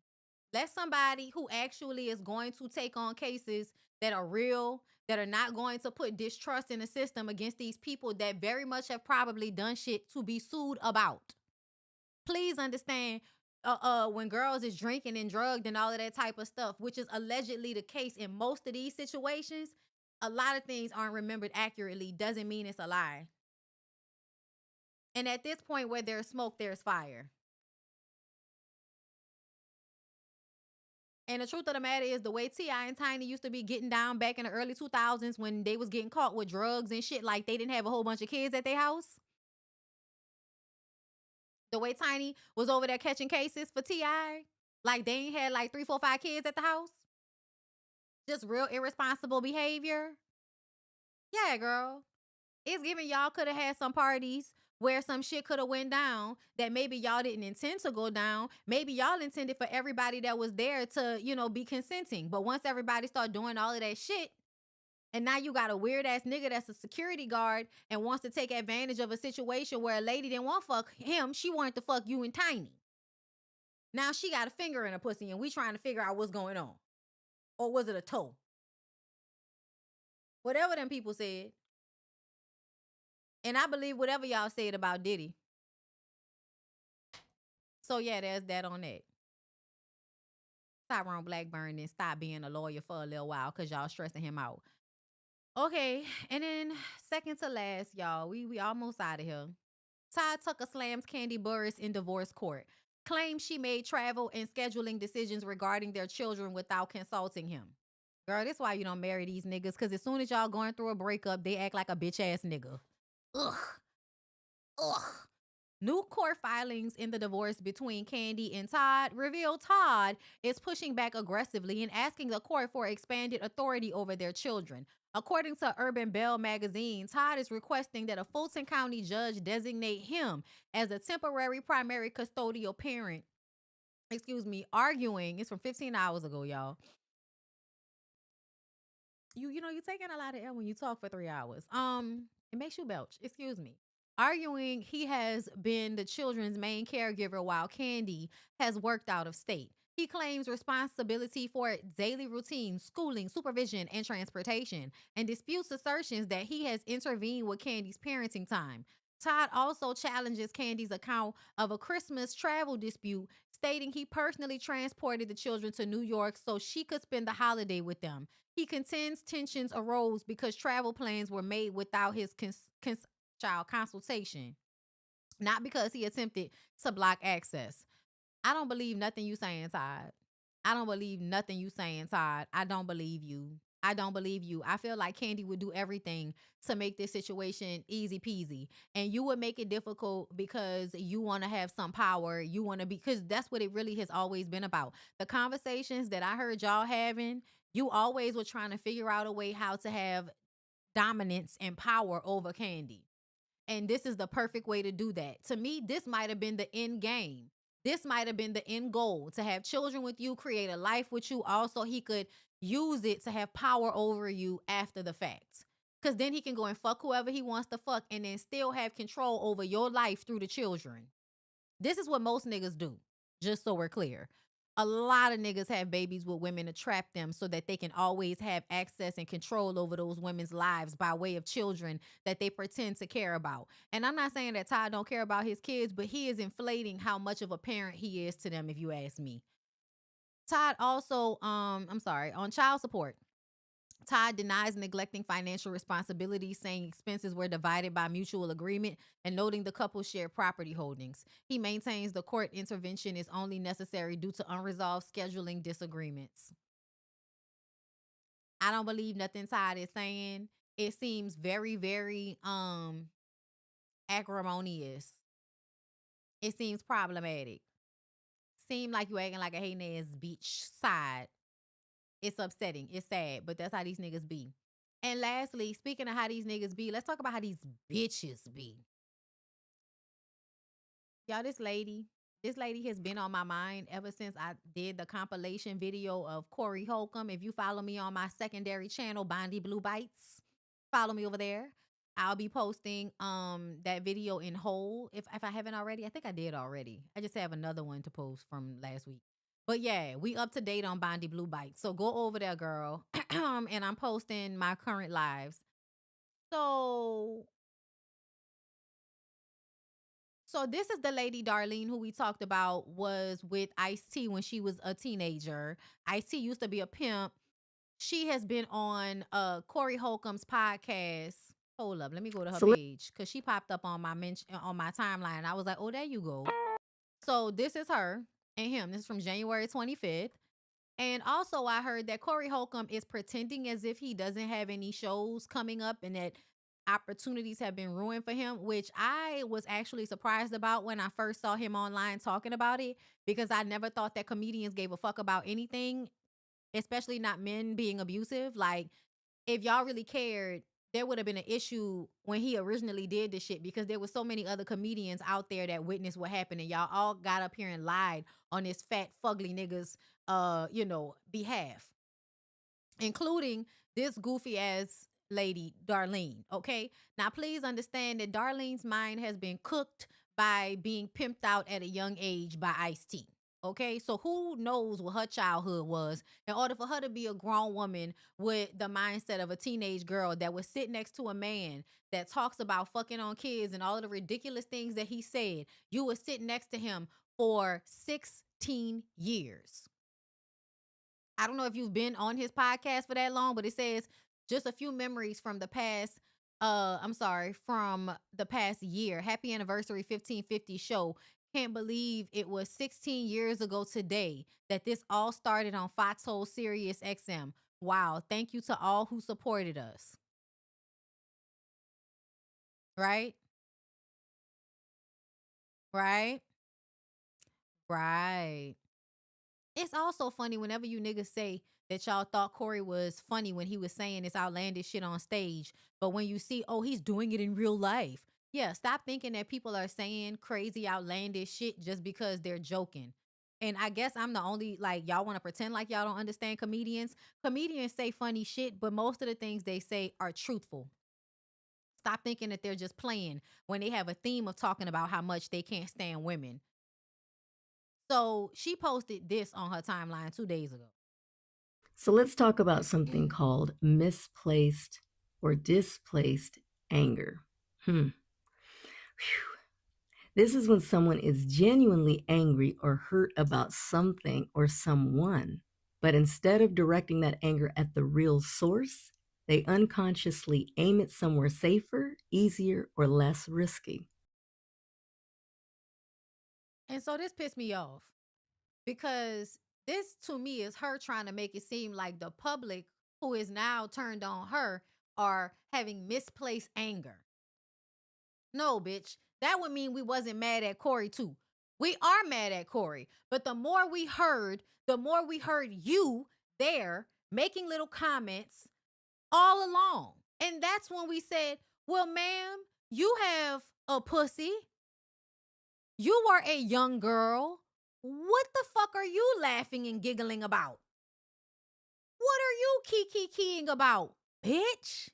Let somebody who actually is going to take on cases that are real, that are not going to put distrust in the system against these people that very much have probably done shit to be sued about. Please understand, when girls is drinking and drugged and all of that type of stuff, which is allegedly the case in most of these situations, a lot of things aren't remembered accurately. Doesn't mean it's a lie. And at this point, where there's smoke, there's fire. And the truth of the matter is, the way T.I. and Tiny used to be getting down back in the early 2000s when they was getting caught with drugs and shit, like they didn't have a whole bunch of kids at their house. The way Tiny was over there catching cases for T.I., like they ain't had like 3, 4, 5 kids at the house. Just real irresponsible behavior. Yeah, girl. It's giving y'all could have had some parties where some shit could have went down that maybe y'all didn't intend to go down. Maybe y'all intended for everybody that was there to, you know, be consenting. But once everybody start doing all of that shit, and now you got a weird ass nigga that's a security guard and wants to take advantage of a situation where a lady didn't want to fuck him. She wanted to fuck you and Tiny. Now she got a finger in her pussy and we trying to figure out what's going on. Or was it a toe? Whatever them people said. And I believe whatever y'all said about Diddy. So yeah, there's that on that. Tyrone Blackburn and stop being a lawyer for a little while because y'all stressing him out. Okay, and then second to last, y'all, we almost out of here. Todd Tucker slams Kandi Burruss in divorce court. Claims she made travel and scheduling decisions regarding their children without consulting him. Girl, that's why you don't marry these niggas, because as soon as y'all going through a breakup, they act like a bitch ass nigga. Ugh. Ugh. New court filings in the divorce between Kandi and Todd reveal Todd is pushing back aggressively and asking the court for expanded authority over their children. According to Urban Bell magazine, Todd is requesting that a Fulton County judge designate him as a temporary primary custodial parent arguing. It's from 15 hours ago, y'all. You know, you're taking a lot of air when you talk for 3 hours. It makes you belch. Excuse me. Arguing he has been the children's main caregiver while Candy has worked out of state. He claims responsibility for daily routine, schooling, supervision, and transportation, and disputes assertions that he has intervened with Candy's parenting time. Todd also challenges Candy's account of a Christmas travel dispute, stating he personally transported the children to New York so she could spend the holiday with them. He contends tensions arose because travel plans were made without his child consultation, not because he attempted to block access. I don't believe nothing you saying, Todd. I don't believe nothing you saying, Todd. I don't believe you. I don't believe you. I feel like Candy would do everything to make this situation easy peasy. And you would make it difficult because you want to have some power. You want to be, because that's what it really has always been about. The conversations that I heard y'all having, you always were trying to figure out a way how to have dominance and power over Candy. And this is the perfect way to do that. To me, this might have been the end game. This might have been the end goal, to have children with you, create a life with you. Also, he could use it to have power over you after the fact. Because then he can go and fuck whoever he wants to fuck and then still have control over your life through the children. This is what most niggas do, just so we're clear. A lot of niggas have babies with women to trap them so that they can always have access and control over those women's lives by way of children that they pretend to care about. And I'm not saying that Todd don't care about his kids, but he is inflating how much of a parent he is to them, if you ask me. Todd also, on child support. Todd denies neglecting financial responsibilities, saying expenses were divided by mutual agreement and noting the couple shared property holdings. He maintains the court intervention is only necessary due to unresolved scheduling disagreements. I don't believe nothing Todd is saying. It seems very, very acrimonious. It seems problematic. Seem like you acting like a hating ass bitch side. It's upsetting. It's sad, but that's how these niggas be. And lastly, speaking of how these niggas be, let's talk about how these bitches be. Y'all, this lady has been on my mind ever since I did the compilation video of Corey Holcomb. If you follow me on my secondary channel, BondyBlue Bites, follow me over there. I'll be posting that video in whole. If I haven't already, I think I did already. I just have another one to post from last week. But yeah, we up to date on BondyBlue Bites. So go over there, girl. And I'm posting my current lives. So this is the lady Darlene who we talked about was with Ice-T when she was a teenager. Ice-T used to be a pimp. She has been on Corey Holcomb's podcast. Hold up, let me go to her page because she popped up on my timeline. I was like, oh, there you go. So this is her and him. This is from January 25th. And also I heard that Corey Holcomb is pretending as if he doesn't have any shows coming up and that opportunities have been ruined for him, which I was actually surprised about when I first saw him online talking about it, because I never thought that comedians gave a fuck about anything, especially not men being abusive. Like, if y'all really cared, there would have been an issue when he originally did this shit, because there was so many other comedians out there that witnessed what happened, and y'all all got up here and lied on this fat fugly nigga's behalf, including this goofy ass lady Darlene. Okay, now please understand that Darlene's mind has been cooked by being pimped out at a young age by Ice-T. Okay, so who knows what her childhood was in order for her to be a grown woman with the mindset of a teenage girl that would sit next to a man that talks about fucking on kids and all of the ridiculous things that he said. You would sit next to him for 16 years. I don't know if you've been on his podcast for that long, but it says just a few memories from the past. From the past year. Happy anniversary 1550 show. Can't believe it was 16 years ago today that this all started on Foxhole Sirius XM. Wow. Thank you to all who supported us. Right? Right? Right. It's also funny whenever you niggas say that y'all thought Corey was funny when he was saying this outlandish shit on stage, but when you see, oh, he's doing it in real life. Yeah, stop thinking that people are saying crazy outlandish shit just because they're joking. and I guess I'm the only, like, y'all want to pretend like y'all don't understand comedians. Comedians say funny shit, but most of the things they say are truthful. Stop thinking that they're just playing when they have a theme of talking about how much they can't stand women. So she posted this on her timeline 2 days ago. So let's talk about something called misplaced or displaced anger. Phew. This is when someone is genuinely angry or hurt about something or someone, but instead of directing that anger at the real source, they unconsciously aim it somewhere safer, easier, or less risky. And so this pissed me off because this to me is her trying to make it seem like the public who is now turned on her are having misplaced anger. No, bitch. That would mean we wasn't mad at Corey too. We are mad at Corey. But the more we heard you there making little comments all along. And that's when we said, well, ma'am, you have a pussy. You are a young girl. What the fuck are you laughing and giggling about? What are you kiki-keying about, bitch?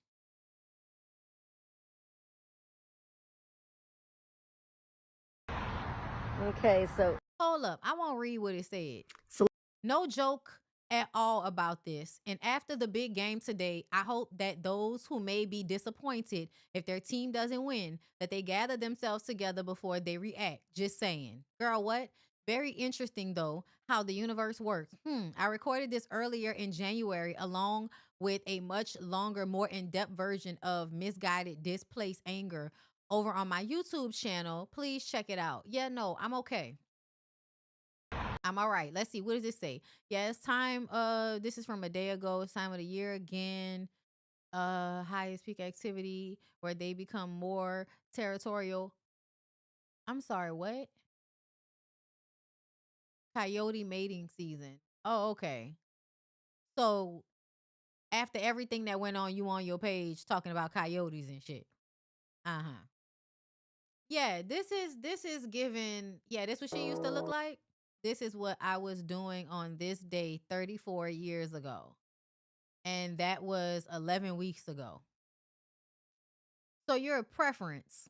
Okay, so hold up. I won't read what it said. So no joke at all about this. And after the big game today, I hope that those who may be disappointed if their team doesn't win, that they gather themselves together before they react. Just saying. Girl, what? Very interesting, though, how the universe works. I recorded this earlier in January along with a much longer, more in-depth version of Misguided Displaced Anger over on my YouTube channel. Please check it out. Yeah, no, I'm okay. I'm all right. Let's see. What does it say? Yeah, it's time. This is from a day ago. It's time of the year again. Highest peak activity where they become more territorial. I'm sorry, what? Coyote mating season. Oh, okay. So after everything that went on, you on your page talking about coyotes and shit. Uh-huh. Yeah, this is given. Yeah, this what she used to look like. This is what I was doing on this day 34 years ago. And that was 11 weeks ago. So your preference.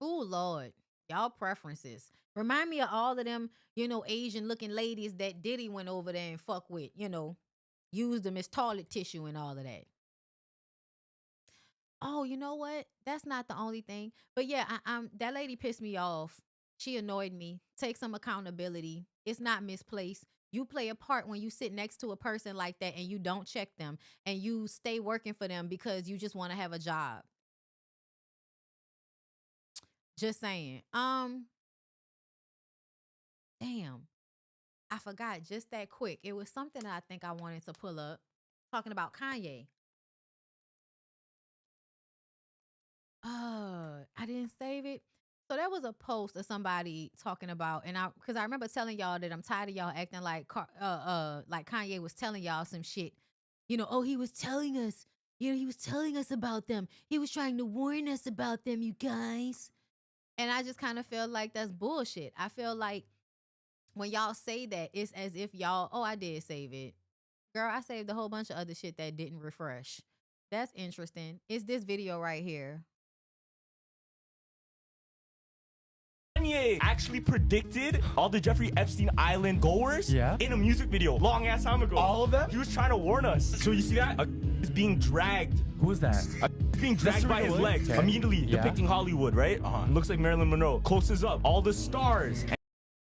Ooh, Lord. Y'all preferences. Remind me of all of them, Asian looking ladies that Diddy went over there and fuck with, used them as toilet tissue and all of that. Oh, you know what? That's not the only thing. But yeah, that lady pissed me off. She annoyed me. Take some accountability. It's not misplaced. You play a part when you sit next to a person like that and you don't check them and you stay working for them because you just want to have a job. Just saying. Damn. I forgot just that quick. It was something that I think I wanted to pull up. Talking about Kanye. I didn't save it. So there was a post of somebody talking about, and because I remember telling y'all that I'm tired of y'all acting like Kanye was telling y'all some shit. Oh, he was telling us, he was telling us about them. He was trying to warn us about them, you guys. And I just kind of feel like that's bullshit. I feel like when y'all say that, it's as if y'all, oh, I did save it. Girl, I saved a whole bunch of other shit that didn't refresh. That's interesting. It's this video right here. Kanye actually predicted all the Jeffrey Epstein Island goers in a music video long ass time ago. All of them? He was trying to warn us. So you see that? Is being dragged. Who is that? Being dragged by his legs. Okay. Immediately depicting Hollywood, right? Looks like Marilyn Monroe. Closes up. All the stars.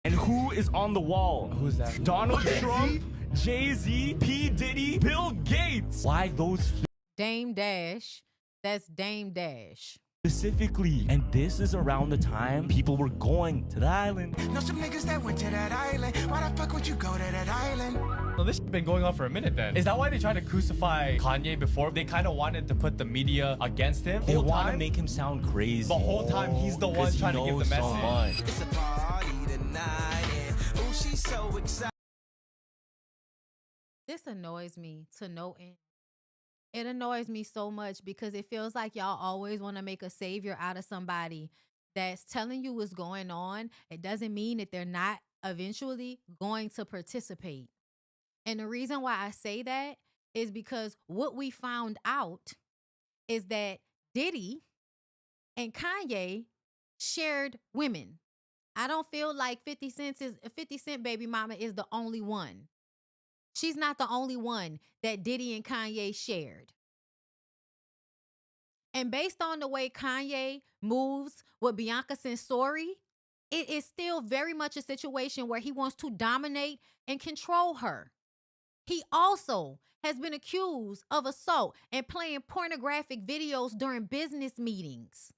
And who is on the wall? Who's that? Donald Trump, Jay-Z, P. Diddy, Bill Gates. Why those? Dame Dash. That's Dame Dash. Specifically, and this is around the time people were going to the island. Know some niggas that went to that island. Why the fuck would you go to that island? So this has been going on for a minute then. Is that why they tried to crucify Kanye before? They kind of wanted to put the media against him. They want to make him sound crazy. The whole time he's the one trying to give the message. So much. It's a party tonight, and oh, she's so excited. This annoys me to no end. It annoys me so much because it feels like y'all always want to make a savior out of somebody that's telling you what's going on. It doesn't mean that they're not eventually going to participate. And the reason why I say that is because what we found out is that Diddy and Kanye shared women. I don't feel like 50 Cent baby mama is the only one. She's not the only one that Diddy and Kanye shared. And based on the way Kanye moves with Bianca Censori, it is still very much a situation where he wants to dominate and control her. He also has been accused of assault and playing pornographic videos during business meetings.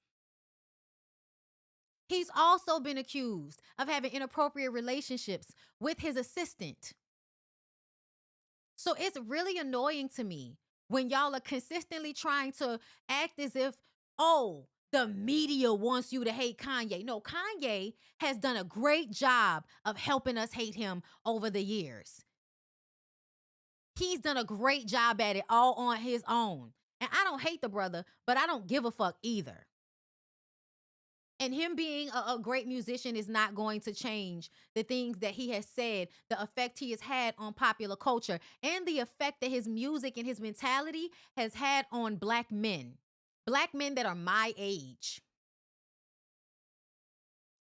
He's also been accused of having inappropriate relationships with his assistant. So it's really annoying to me when y'all are consistently trying to act as if, oh, the media wants you to hate Kanye. No, Kanye has done a great job of helping us hate him over the years. He's done a great job at it all on his own. And I don't hate the brother, but I don't give a fuck either. And him being a great musician is not going to change the things that he has said, the effect he has had on popular culture, and the effect that his music and his mentality has had on black men that are my age.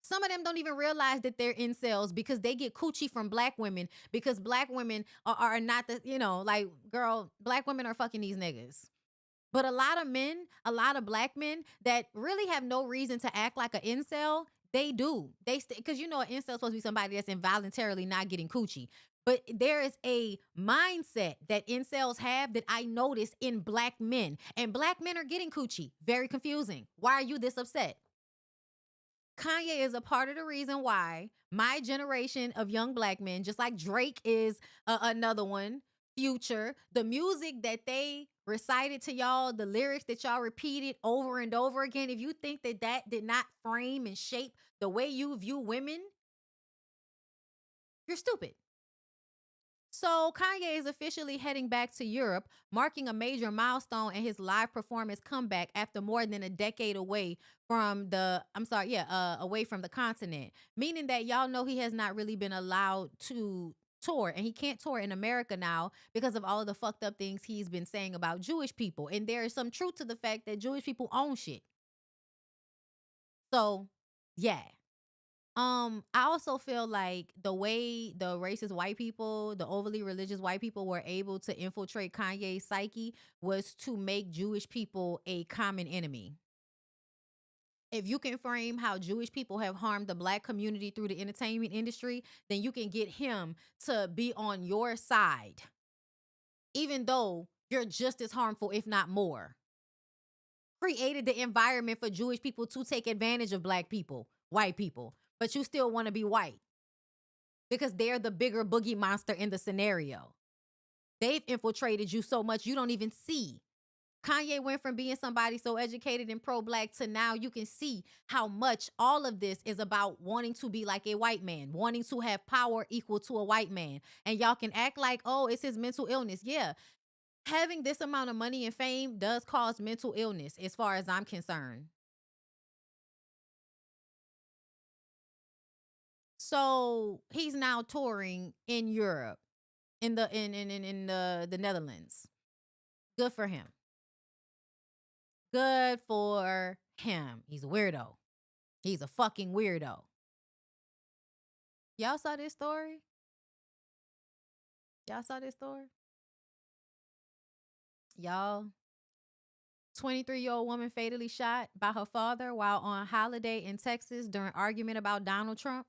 Some of them don't even realize that they're incels because they get coochie from black women because black women are not the, like, girl, black women are fucking these niggas. But a lot of men, a lot of black men that really have no reason to act like an incel, they do. Because an incel is supposed to be somebody that's involuntarily not getting coochie. But there is a mindset that incels have that I notice in black men. And black men are getting coochie. Very confusing. Why are you this upset? Kanye is a part of the reason why my generation of young black men, just like Drake is another one, Future, the music that they recited to y'all, the lyrics that y'all repeated over and over again, if you think that that did not frame and shape the way you view women, you're stupid. So Kanye is officially heading back to Europe, marking a major milestone in his live performance comeback after more than a decade away from away from the continent. Meaning that y'all know he has not really been allowed to tour, and he can't tour in America now because of all of the fucked up things he's been saying about Jewish people. And there is some truth to the fact that Jewish people own shit. So, yeah. I also feel like the way the racist white people, the overly religious white people were able to infiltrate Kanye's psyche was to make Jewish people a common enemy. If you can frame how Jewish people have harmed the black community through the entertainment industry, then you can get him to be on your side, even though you're just as harmful, if not more. Created the environment for Jewish people to take advantage of black people, white people, but you still want to be white because they're the bigger boogie monster in the scenario. They've infiltrated you so much you don't even see. Kanye went from being somebody so educated and pro-black to now you can see how much all of this is about wanting to be like a white man, wanting to have power equal to a white man. And y'all can act like, oh, it's his mental illness. Yeah, having this amount of money and fame does cause mental illness as far as I'm concerned. So he's now touring in Europe, in the Netherlands. Good for him. Good for him. He's a weirdo. He's a fucking weirdo. Y'all saw this story? Y'all, 23-year-old woman fatally shot by her father while on holiday in Texas during argument about Donald Trump.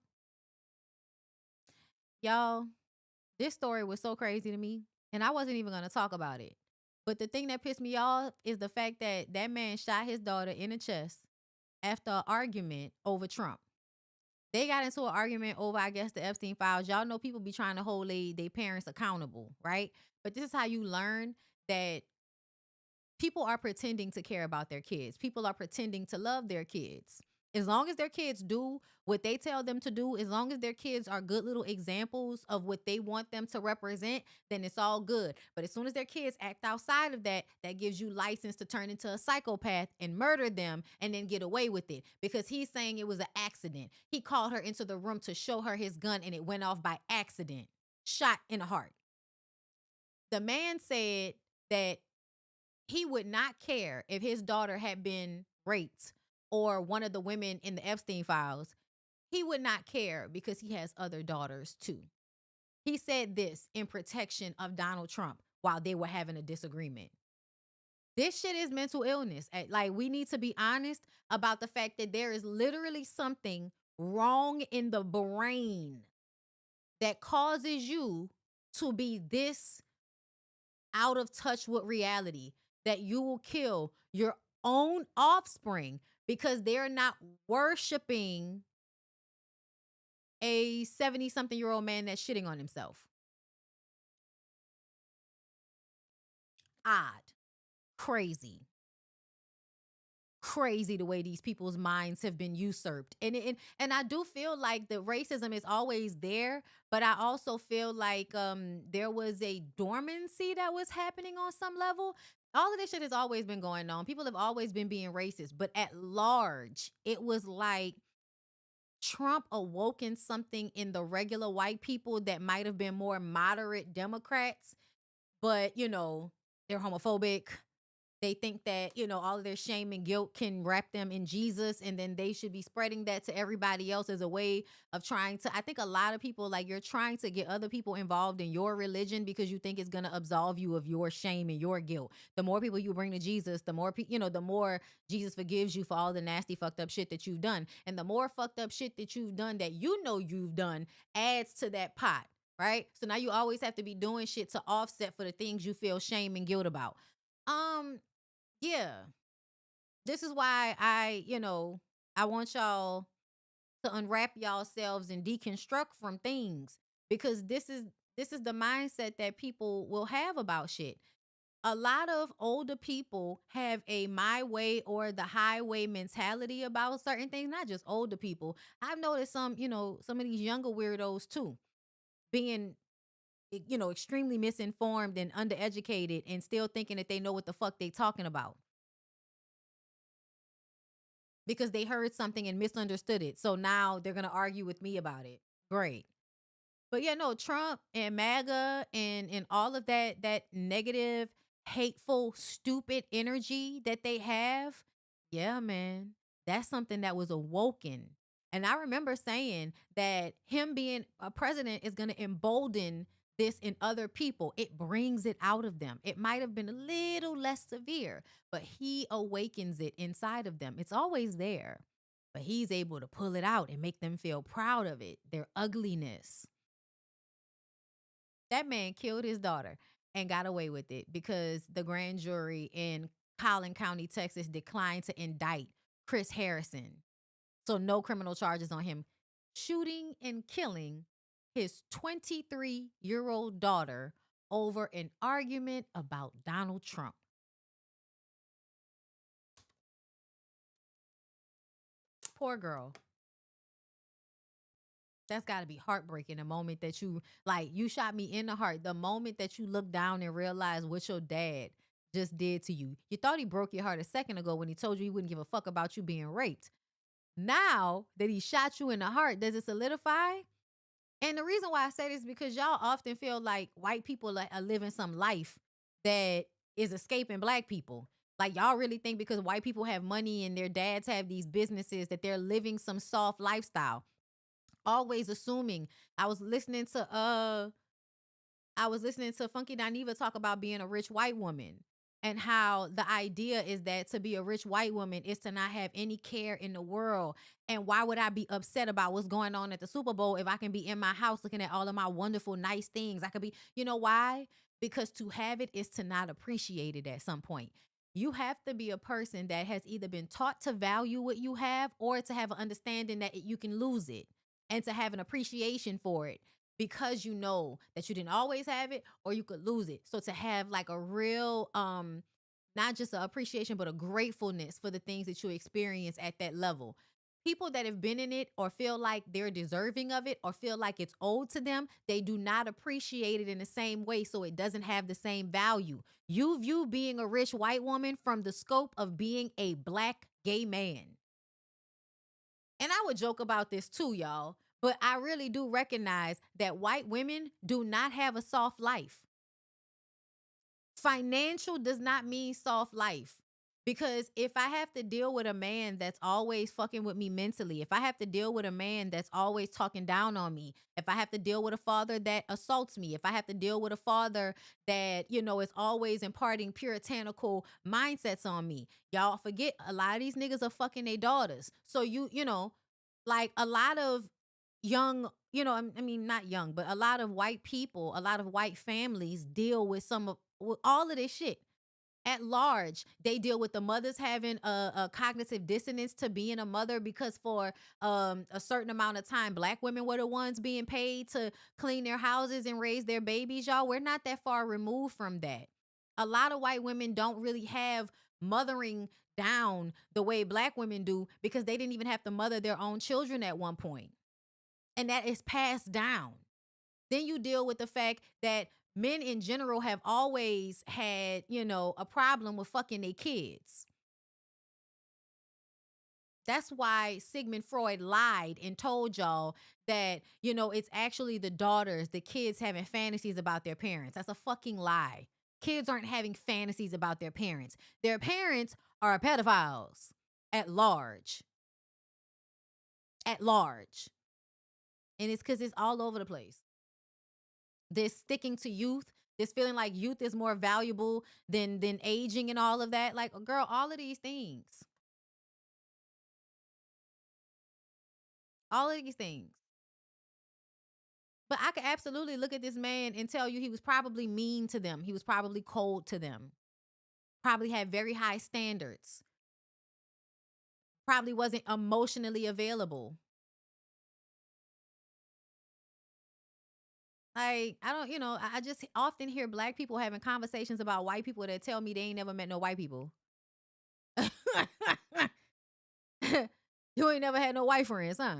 Y'all, this story was so crazy to me, and I wasn't even going to talk about it. But the thing that pissed me off is the fact that that man shot his daughter in the chest after an argument over Trump. They got into an argument over, I guess, the Epstein files. Y'all know people be trying to hold their parents accountable, right? But this is how you learn that people are pretending to care about their kids. People are pretending to love their kids. As long as their kids do what they tell them to do, as long as their kids are good little examples of what they want them to represent, then it's all good. But as soon as their kids act outside of that, that gives you license to turn into a psychopath and murder them and then get away with it. Because he's saying it was an accident. He called her into the room to show her his gun and it went off by accident. Shot in the heart. The man said that he would not care if his daughter had been raped or one of the women in the Epstein files. He would not care because he has other daughters too. He said this in protection of Donald Trump while they were having a disagreement. This shit is mental illness. Like, we need to be honest about the fact that there is literally something wrong in the brain that causes you to be this out of touch with reality, that you will kill your own offspring because they're not worshiping a 70-something-year-old man that's shitting on himself. Odd. Crazy the way these people's minds have been usurped. And I do feel like the racism is always there, but I also feel like there was a dormancy that was happening on some level. All of this shit has always been going on. People have always been being racist, but at large, it was like Trump awoken something in the regular white people that might have been more moderate Democrats, but, you know, they're homophobic. They think that, you know, all of their shame and guilt can wrap them in Jesus, and then they should be spreading that to everybody else as a way of trying to, I think a lot of people, like, you're trying to get other people involved in your religion because you think it's going to absolve you of your shame and your guilt. The more people you bring to Jesus, the more, the more Jesus forgives you for all the nasty, fucked up shit that you've done. And the more fucked up shit that you've done that you know you've done adds to that pot, right? So now you always have to be doing shit to offset for the things you feel shame and guilt about. Yeah, this is why I want y'all to unwrap yourselves and deconstruct from things, because this is the mindset that people will have about shit. A lot of older people have a my way or the highway mentality about certain things, not just older people. I've noticed some of these younger weirdos too, being extremely misinformed and undereducated and still thinking that they know what the fuck they talking about because they heard something and misunderstood it. So now they're going to argue with me about it. Great. But yeah, no, Trump and MAGA and all of that negative, hateful, stupid energy that they have. Yeah, man, that's something that was awoken. And I remember saying that him being a president is going to embolden this in other people. It brings it out of them. It might have been a little less severe, but he awakens it inside of them. It's always there, but he's able to pull it out and make them feel proud of it, their ugliness. That man killed his daughter and got away with it because the grand jury in Collin County, Texas declined to indict Chris Harrison. So no criminal charges on him shooting and killing his 23-year-old daughter over an argument about Donald Trump. Poor girl. That's got to be heartbreaking. The moment that you shot me in the heart. The moment that you look down and realize what your dad just did to you. You thought he broke your heart a second ago when he told you he wouldn't give a fuck about you being raped. Now that he shot you in the heart, does it solidify? And the reason why I say this is because y'all often feel like white people are living some life that is escaping black people. Like, y'all really think because white people have money and their dads have these businesses that they're living some soft lifestyle. Always assuming. I was listening to Funky Dineva talk about being a rich white woman and how the idea is that to be a rich white woman is to not have any care in the world. And why would I be upset about what's going on at the Super Bowl if I can be in my house looking at all of my wonderful, nice things? I could be, you know why? Because to have it is to not appreciate it at some point. You have to be a person that has either been taught to value what you have or to have an understanding that you can lose it and to have an appreciation for it because you know that you didn't always have it or you could lose it. So to have like a real, not just an appreciation, but a gratefulness for the things that you experience at that level. people that have been in it or feel like they're deserving of it or feel like it's owed to them, they do not appreciate it in the same way, so it doesn't have the same value. You view being a rich white woman from the scope of being a black gay man. And I would joke about this too, y'all, but I really do recognize that white women do not have a soft life. Financial does not mean soft life. Because if I have to deal with a man that's always fucking with me mentally, if I have to deal with a man that's always talking down on me, if I have to deal with a father that assaults me, if I have to deal with a father that, you know, is always imparting puritanical mindsets on me, y'all forget a lot of these niggas are fucking their daughters. So you know, like a lot of young, you know, I mean, not young, but a lot of white people, a lot of white families deal with with all of this shit. At large, they deal with the mothers having a cognitive dissonance to being a mother because for a certain amount of time, black women were the ones being paid to clean their houses and raise their babies. Y'all, we're not that far removed from that. A lot of white women don't really have mothering down the way black women do because they didn't even have to mother their own children at one point. And that is passed down. Then you deal with the fact that men in general have always had, you know, a problem with fucking their kids. That's why Sigmund Freud lied and told y'all that, you know, it's actually the daughters, the kids having fantasies about their parents. That's a fucking lie. Kids aren't having fantasies about their parents. Their parents are pedophiles at large. At large. And it's because it's all over the place. This sticking to youth, this feeling like youth is more valuable than aging and all of that. Like, girl, all of these things. All of these things. But I could absolutely look at this man and tell you he was probably mean to them. He was probably cold to them. Probably had very high standards. Probably wasn't emotionally available. Like, I don't, you know, I just often hear black people having conversations about white people that tell me they ain't never met no white people. You ain't never had no white friends, huh?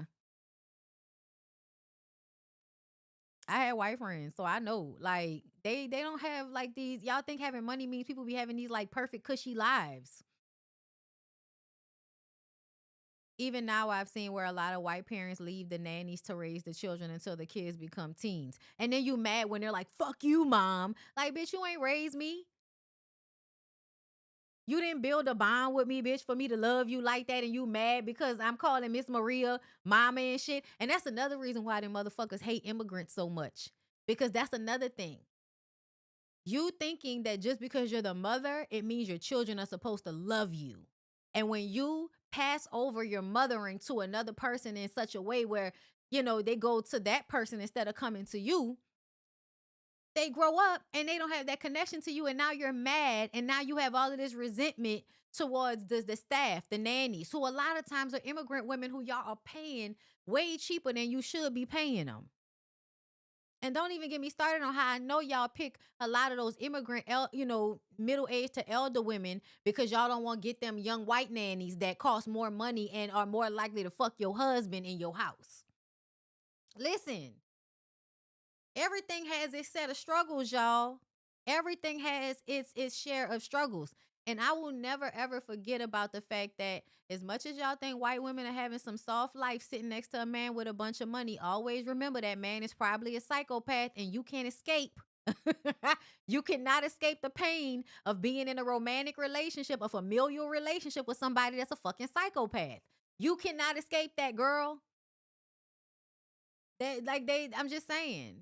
I had white friends, so I know. Like, they don't have like these, y'all think having money means people be having these like perfect cushy lives. Even now, I've seen where a lot of white parents leave the nannies to raise the children until the kids become teens. And then you mad when they're like, fuck you, mom. Like, bitch, you ain't raised me. You didn't build a bond with me, bitch, for me to love you like that. And you mad because I'm calling Miss Maria mama and shit. And that's another reason why them motherfuckers hate immigrants so much. Because that's another thing. You thinking that just because you're the mother, it means your children are supposed to love you. And when you pass over your mothering to another person in such a way where, you know, they go to that person instead of coming to you, they grow up and they don't have that connection to you. And now you're mad. And now you have all of this resentment towards the staff, the nannies, who a lot of times are immigrant women who y'all are paying way cheaper than you should be paying them. And don't even get me started on how I know y'all pick a lot of those immigrant, you know, middle-aged to elder women because y'all don't want to get them young white nannies that cost more money and are more likely to fuck your husband in your house. Listen, everything has its set of struggles, y'all. Everything has its share of struggles. And I will never, ever forget about the fact that as much as y'all think white women are having some soft life sitting next to a man with a bunch of money, always remember that man is probably a psychopath and you can't escape. You cannot escape the pain of being in a romantic relationship, a familial relationship with somebody that's a fucking psychopath. You cannot escape that, girl. I'm just saying.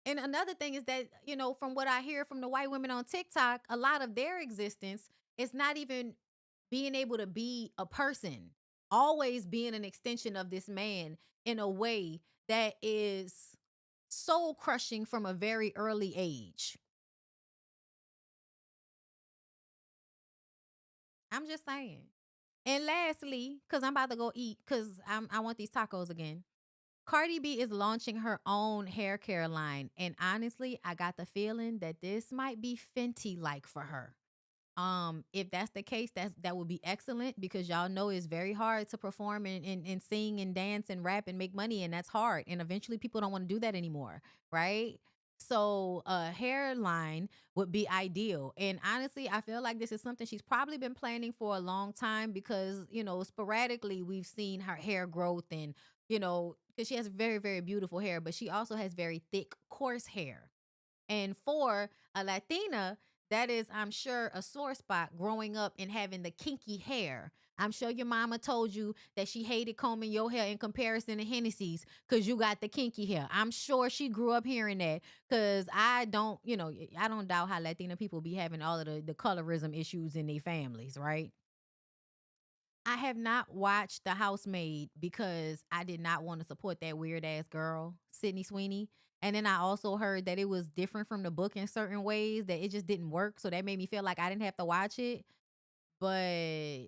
And another thing is that, you know, from what I hear from the white women on TikTok, a lot of their existence is not even being able to be a person, always being an extension of this man in a way that is soul crushing from a very early age. I'm just saying. And lastly, because I'm about to go eat, because I want these tacos again. Cardi B is launching her own hair care line. And honestly, I got the feeling that this might be Fenty-like for her. If that's the case, that would be excellent because y'all know it's very hard to perform and sing and dance and rap and make money, and that's hard. And eventually people don't want to do that anymore, right? So a hairline would be ideal. And honestly, I feel like this is something she's probably been planning for a long time because, sporadically we've seen her hair growth and, because she has very, very beautiful hair, but she also has very thick, coarse hair. And for a Latina, that is, I'm sure, a sore spot growing up and having the kinky hair. I'm sure your mama told you that she hated combing your hair in comparison to Hennessy's because you got the kinky hair. I'm sure she grew up hearing that because I don't doubt how Latina people be having all of the colorism issues in their families, right? I have not watched The Housemaid because I did not want to support that weird ass girl, Sydney Sweeney. And then I also heard that it was different from the book in certain ways, that it just didn't work. So that made me feel like I didn't have to watch it. But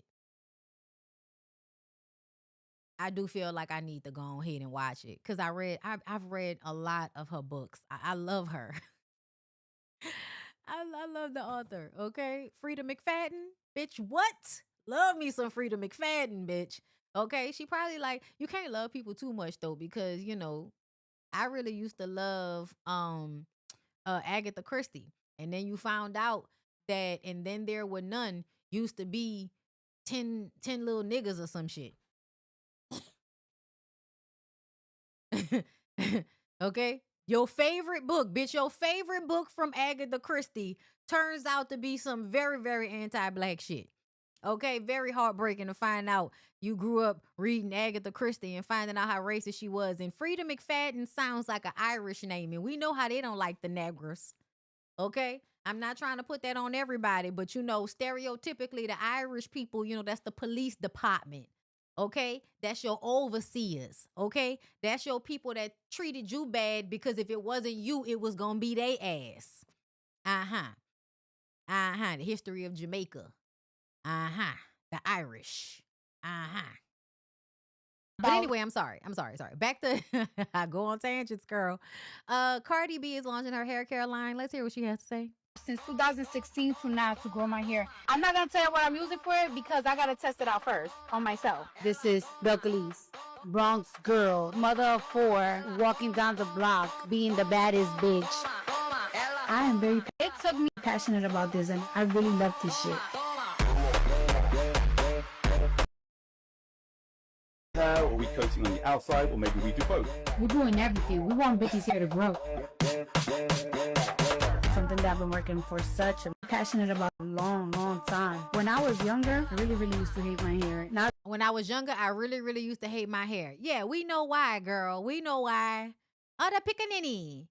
I do feel like I need to go ahead and watch it because I've read a lot of her books. I love her. I love the author. Okay, Frida McFadden, bitch. What? Love me some Frida McFadden, bitch. Okay, she probably like you can't love people too much though because I really used to love Agatha Christie, and then you found out that and then there were none used to be 10 little niggas or some shit. Okay, your favorite book, bitch, your favorite book from Agatha Christie turns out to be some very, very anti-black shit. Okay, very heartbreaking to find out you grew up reading Agatha Christie and finding out how racist she was. And Frida McFadden sounds like an Irish name, and we know how they don't like the Negroes. Okay, I'm not trying to put that on everybody, but stereotypically the Irish people, that's the police department. Okay, that's your overseers. Okay, that's your people that treated you bad because if it wasn't you, it was gonna be they ass. The history of Jamaica. The Irish. But anyway, I'm sorry. Back to I go on tangents, girl. Cardi B is launching her hair care line. Let's hear what she has to say. Since 2016 to now to grow my hair. I'm not gonna tell you what I'm using for it because I gotta test it out first on myself. This is Belcalis, Bronx girl, mother of 4, walking down the block, being the baddest bitch. I am very. It took me passionate about this, and I really love this shit. Or are we coating on the outside, or maybe we do both? We're doing everything. We want bitches here to grow. Something that I've been working for such a passionate about a long, long time. When I was younger, I really, really used to hate my hair. Now, when I was younger, I really, really used to hate my hair. Yeah, we know why, girl. We know why. The pickaninny.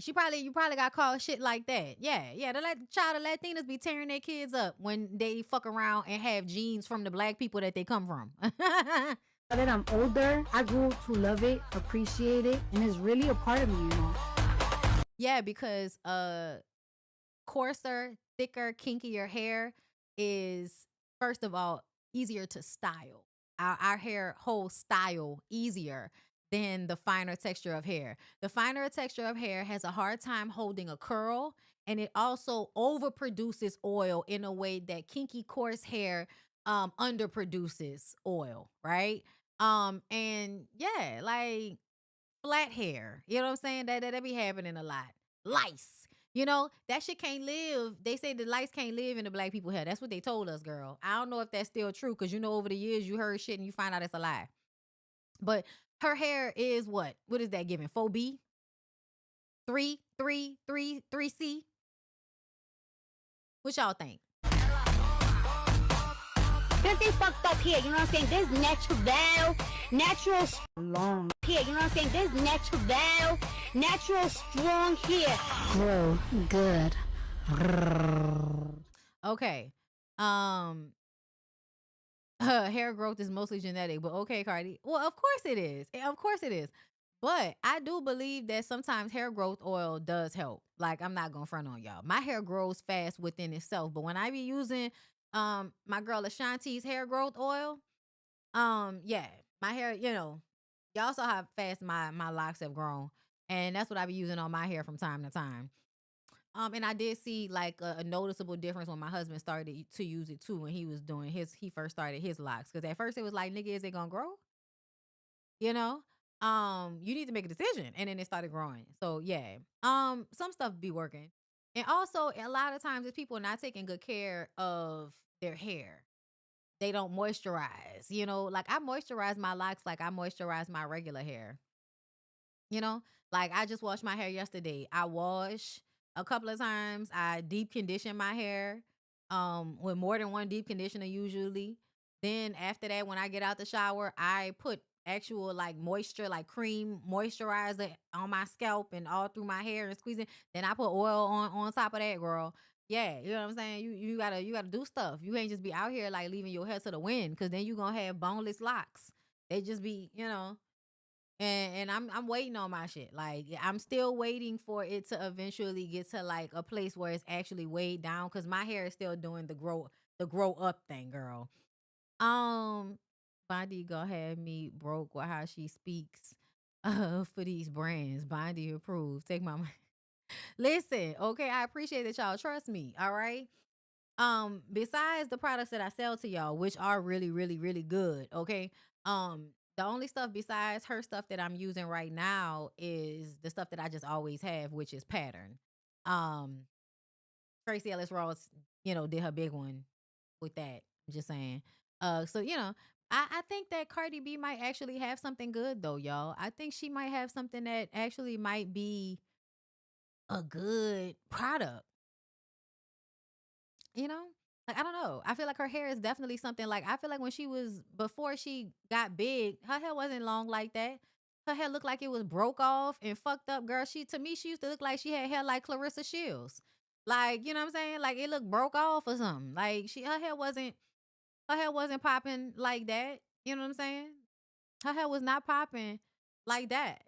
You probably got called shit like that. Yeah. The child of Latinas be tearing their kids up when they fuck around and have genes from the black people that they come from. Now that I'm older, I grew to love it, appreciate it, and it's really a part of me, Yeah, because coarser, thicker, kinkier hair is, first of all, easier to style. Our hair holds style easier than the finer texture of hair. The finer texture of hair has a hard time holding a curl, and it also overproduces oil in a way that kinky, coarse hair underproduces oil, right? And yeah, like flat hair, you know what I'm saying? That be happening a lot. Lice, that shit can't live. They say the lice can't live in the black people hair. That's what they told us, girl. I don't know if that's still true because over the years you heard shit and you find out it's a lie. But her hair is what? What is that giving? 4B? 3C? What y'all think? This is fucked up here, you know what I'm saying? This natural long here, you know what I'm saying? This natural strong here. Grow good. Okay. Hair growth is mostly genetic, but okay, Cardi. Well, of course it is. But I do believe that sometimes hair growth oil does help. Like, I'm not gonna front on y'all. My hair grows fast within itself, but when I be using my girl Ashanti's hair growth oil, yeah, my hair, y'all saw how fast my locks have grown, and that's what I be using on my hair from time to time. And I did see like a noticeable difference when my husband started to use it too when he was doing he first started his locks. Because at first it was like, nigga, is it gonna grow? You know? You need to make a decision. And then it started growing. So yeah. Some stuff be working. And also a lot of times it's people not taking good care of their hair. They don't moisturize, you know, like I moisturize my locks like I moisturize my regular hair. You know, like I just washed my hair yesterday. I wash a couple of times. I deep condition my hair with more than one deep conditioner usually. Then after that, when I get out the shower, I put actual like moisture, like cream moisturizer on my scalp and all through my hair and squeeze it. Then I put oil on top of that, girl. Yeah, you know what I'm saying? You gotta do stuff. You ain't just be out here like leaving your hair to the wind, because then you gonna have boneless locks. They just be, you know. And I'm waiting on my shit. Like I'm still waiting for it to eventually get to like a place where it's actually weighed down, because my hair is still doing the grow up thing, girl. Bondi gonna have me broke with how she speaks for these brands. Bondi approved. Take my money. Listen, okay, I appreciate that y'all trust me. All right. Besides the products that I sell to y'all, which are really, really, really good, okay. The only stuff besides her stuff that I'm using right now is the stuff that I just always have, which is pattern. Um, Tracy Ellis Ross, you know, did her big one with that. I'm just saying. So you know, I think that Cardi B might actually have something good though, y'all. I think she might have something that actually might be a good product. You know, like I don't know. I feel like her hair is definitely something. Like I feel like when she was before she got big, her hair wasn't long like that. Her hair looked like it was broke off and fucked up, girl. She to me, she used to look like she had hair like Clarissa Shields. Like, you know what I'm saying? Like it looked broke off or something. Like her hair wasn't popping like that. You know what I'm saying? Her hair was not popping like that.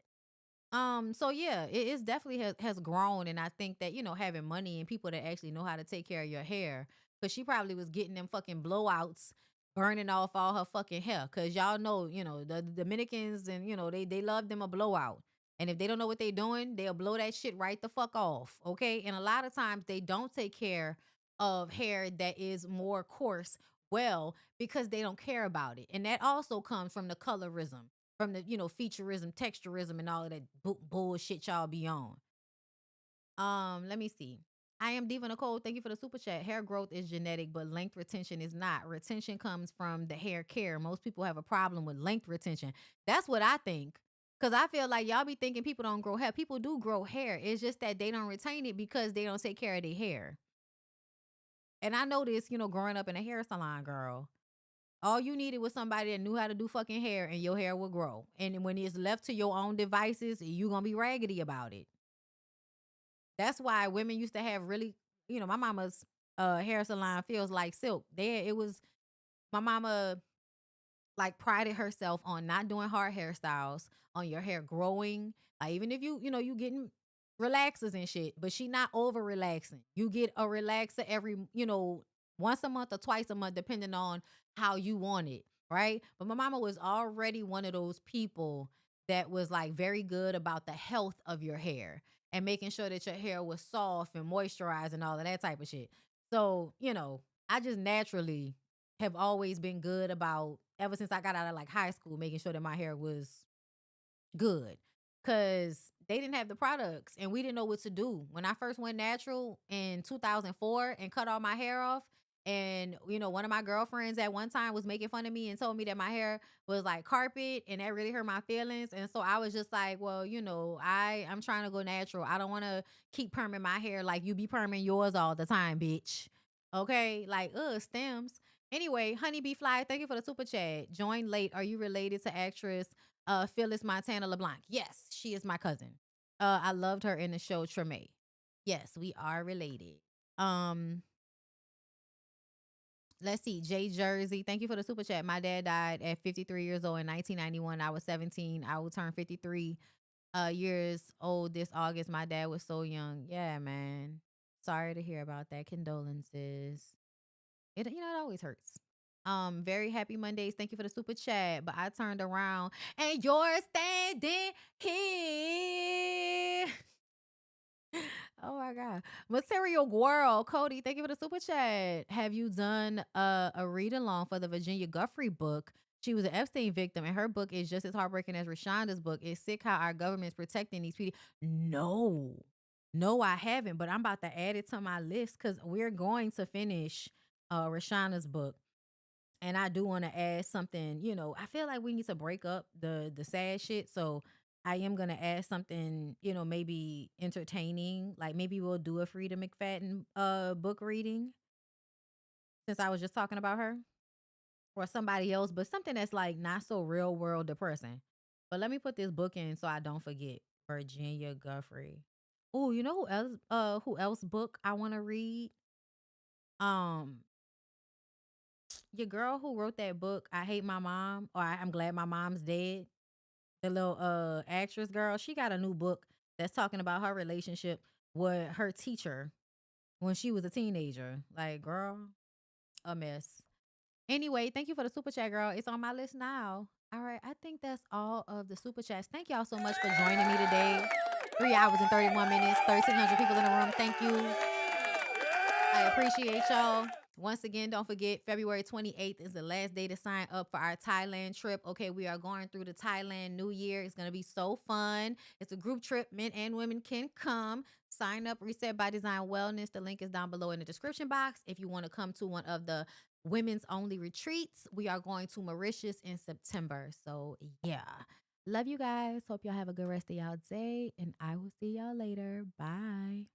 So yeah, it is definitely has grown, and I think that, you know, having money and people that actually know how to take care of your hair, because she probably was getting them fucking blowouts, burning off all her fucking hair. Because y'all know, you know, the Dominicans, and you know they love them a blowout, and if they don't know what they doing, they'll blow that shit right the fuck off. Okay, and a lot of times they don't take care of hair that is more coarse, well, because they don't care about it, and that also comes from the colorism, from the, you know, featureism, texturism, and all of that bullshit y'all be on. Let me see. I am Diva Nicole. Thank you for the super chat. Hair growth is genetic, but length retention is not. Retention comes from the hair care. Most people have a problem with length retention. That's what I think. Because I feel like y'all be thinking people don't grow hair. People do grow hair. It's just that they don't retain it because they don't take care of their hair. And I know this, you know, growing up in a hair salon, girl. All you needed was somebody that knew how to do fucking hair, and your hair would grow. And when it's left to your own devices, you're going to be raggedy about it. That's why women used to have really, you know, my mama's hair salon feels like silk. My mama like prided herself on not doing hard hairstyles, on your hair growing. Like even if you know, you getting relaxers and shit, but she not over relaxing. You get a relaxer every, you know, once a month or twice a month, depending on how you want it, right? But my mama was already one of those people that was like very good about the health of your hair and making sure that your hair was soft and moisturized and all of that type of shit. So, you know, I just naturally have always been good about, ever since I got out of like high school, making sure that my hair was good, because they didn't have the products and we didn't know what to do. When I first went natural in 2004 and cut all my hair off, and you know, one of my girlfriends at one time was making fun of me and told me that my hair was like carpet, and that really hurt my feelings. And so I was just like, well, you know, I'm trying to go natural. I don't want to keep perming my hair like you be perming yours all the time, bitch. Okay, like stems. Anyway, Honeybee Fly, thank you for the super chat. Join late. Are you related to actress Phyllis Montana LeBlanc? Yes, she is my cousin. I loved her in the show Treme. Yes, we are related. Let's see. Jay Jersey, thank you for the super chat. My dad died at 53 years old in 1991. I was 17. I will turn 53 years old this August. My dad was so young. Yeah, man. Sorry to hear about that. Condolences. It always hurts. Very happy Mondays. Thank you for the super chat. But I turned around and you're standing here. Oh my my God. Material Girl, Cody, thank you for the super chat. Have you done a read along for the Virginia Guthrie book? She was an Epstein victim, and her book is just as heartbreaking as Rashonda's book. It's sick how our government's protecting these people. No, I haven't, but I'm about to add it to my list because we're going to finish Rashonda's book. And I do want to add something, I feel like we need to break up the sad shit. So I am going to add something, maybe entertaining. Like maybe we'll do a Frida McFadden book reading since I was just talking about her, or somebody else, but something that's like not so real world depressing. But let me put this book in so I don't forget. Virginia Guthrie. Oh, you know who else book I want to read? Your girl who wrote that book, I Hate My Mom, or I'm Glad My Mom's Dead. The little actress girl, she got a new book that's talking about her relationship with her teacher when she was a teenager. Like, girl, a mess. Anyway, thank you for the super chat, girl. It's on my list now. All right, I think that's all of the super chats. Thank y'all so much for joining me today. 3 hours and 31 minutes, 1,300 people in the room. Thank you. I appreciate y'all. Once again, don't forget, February 28th is the last day to sign up for our Thailand trip. Okay, we are going through the Thailand New Year. It's going to be so fun. It's a group trip. Men and women can come. Sign up, Reset by Design Wellness. The link is down below in the description box. If you want to come to one of the women's only retreats, we are going to Mauritius in September. So, yeah. Love you guys. Hope y'all have a good rest of y'all day. And I will see y'all later. Bye.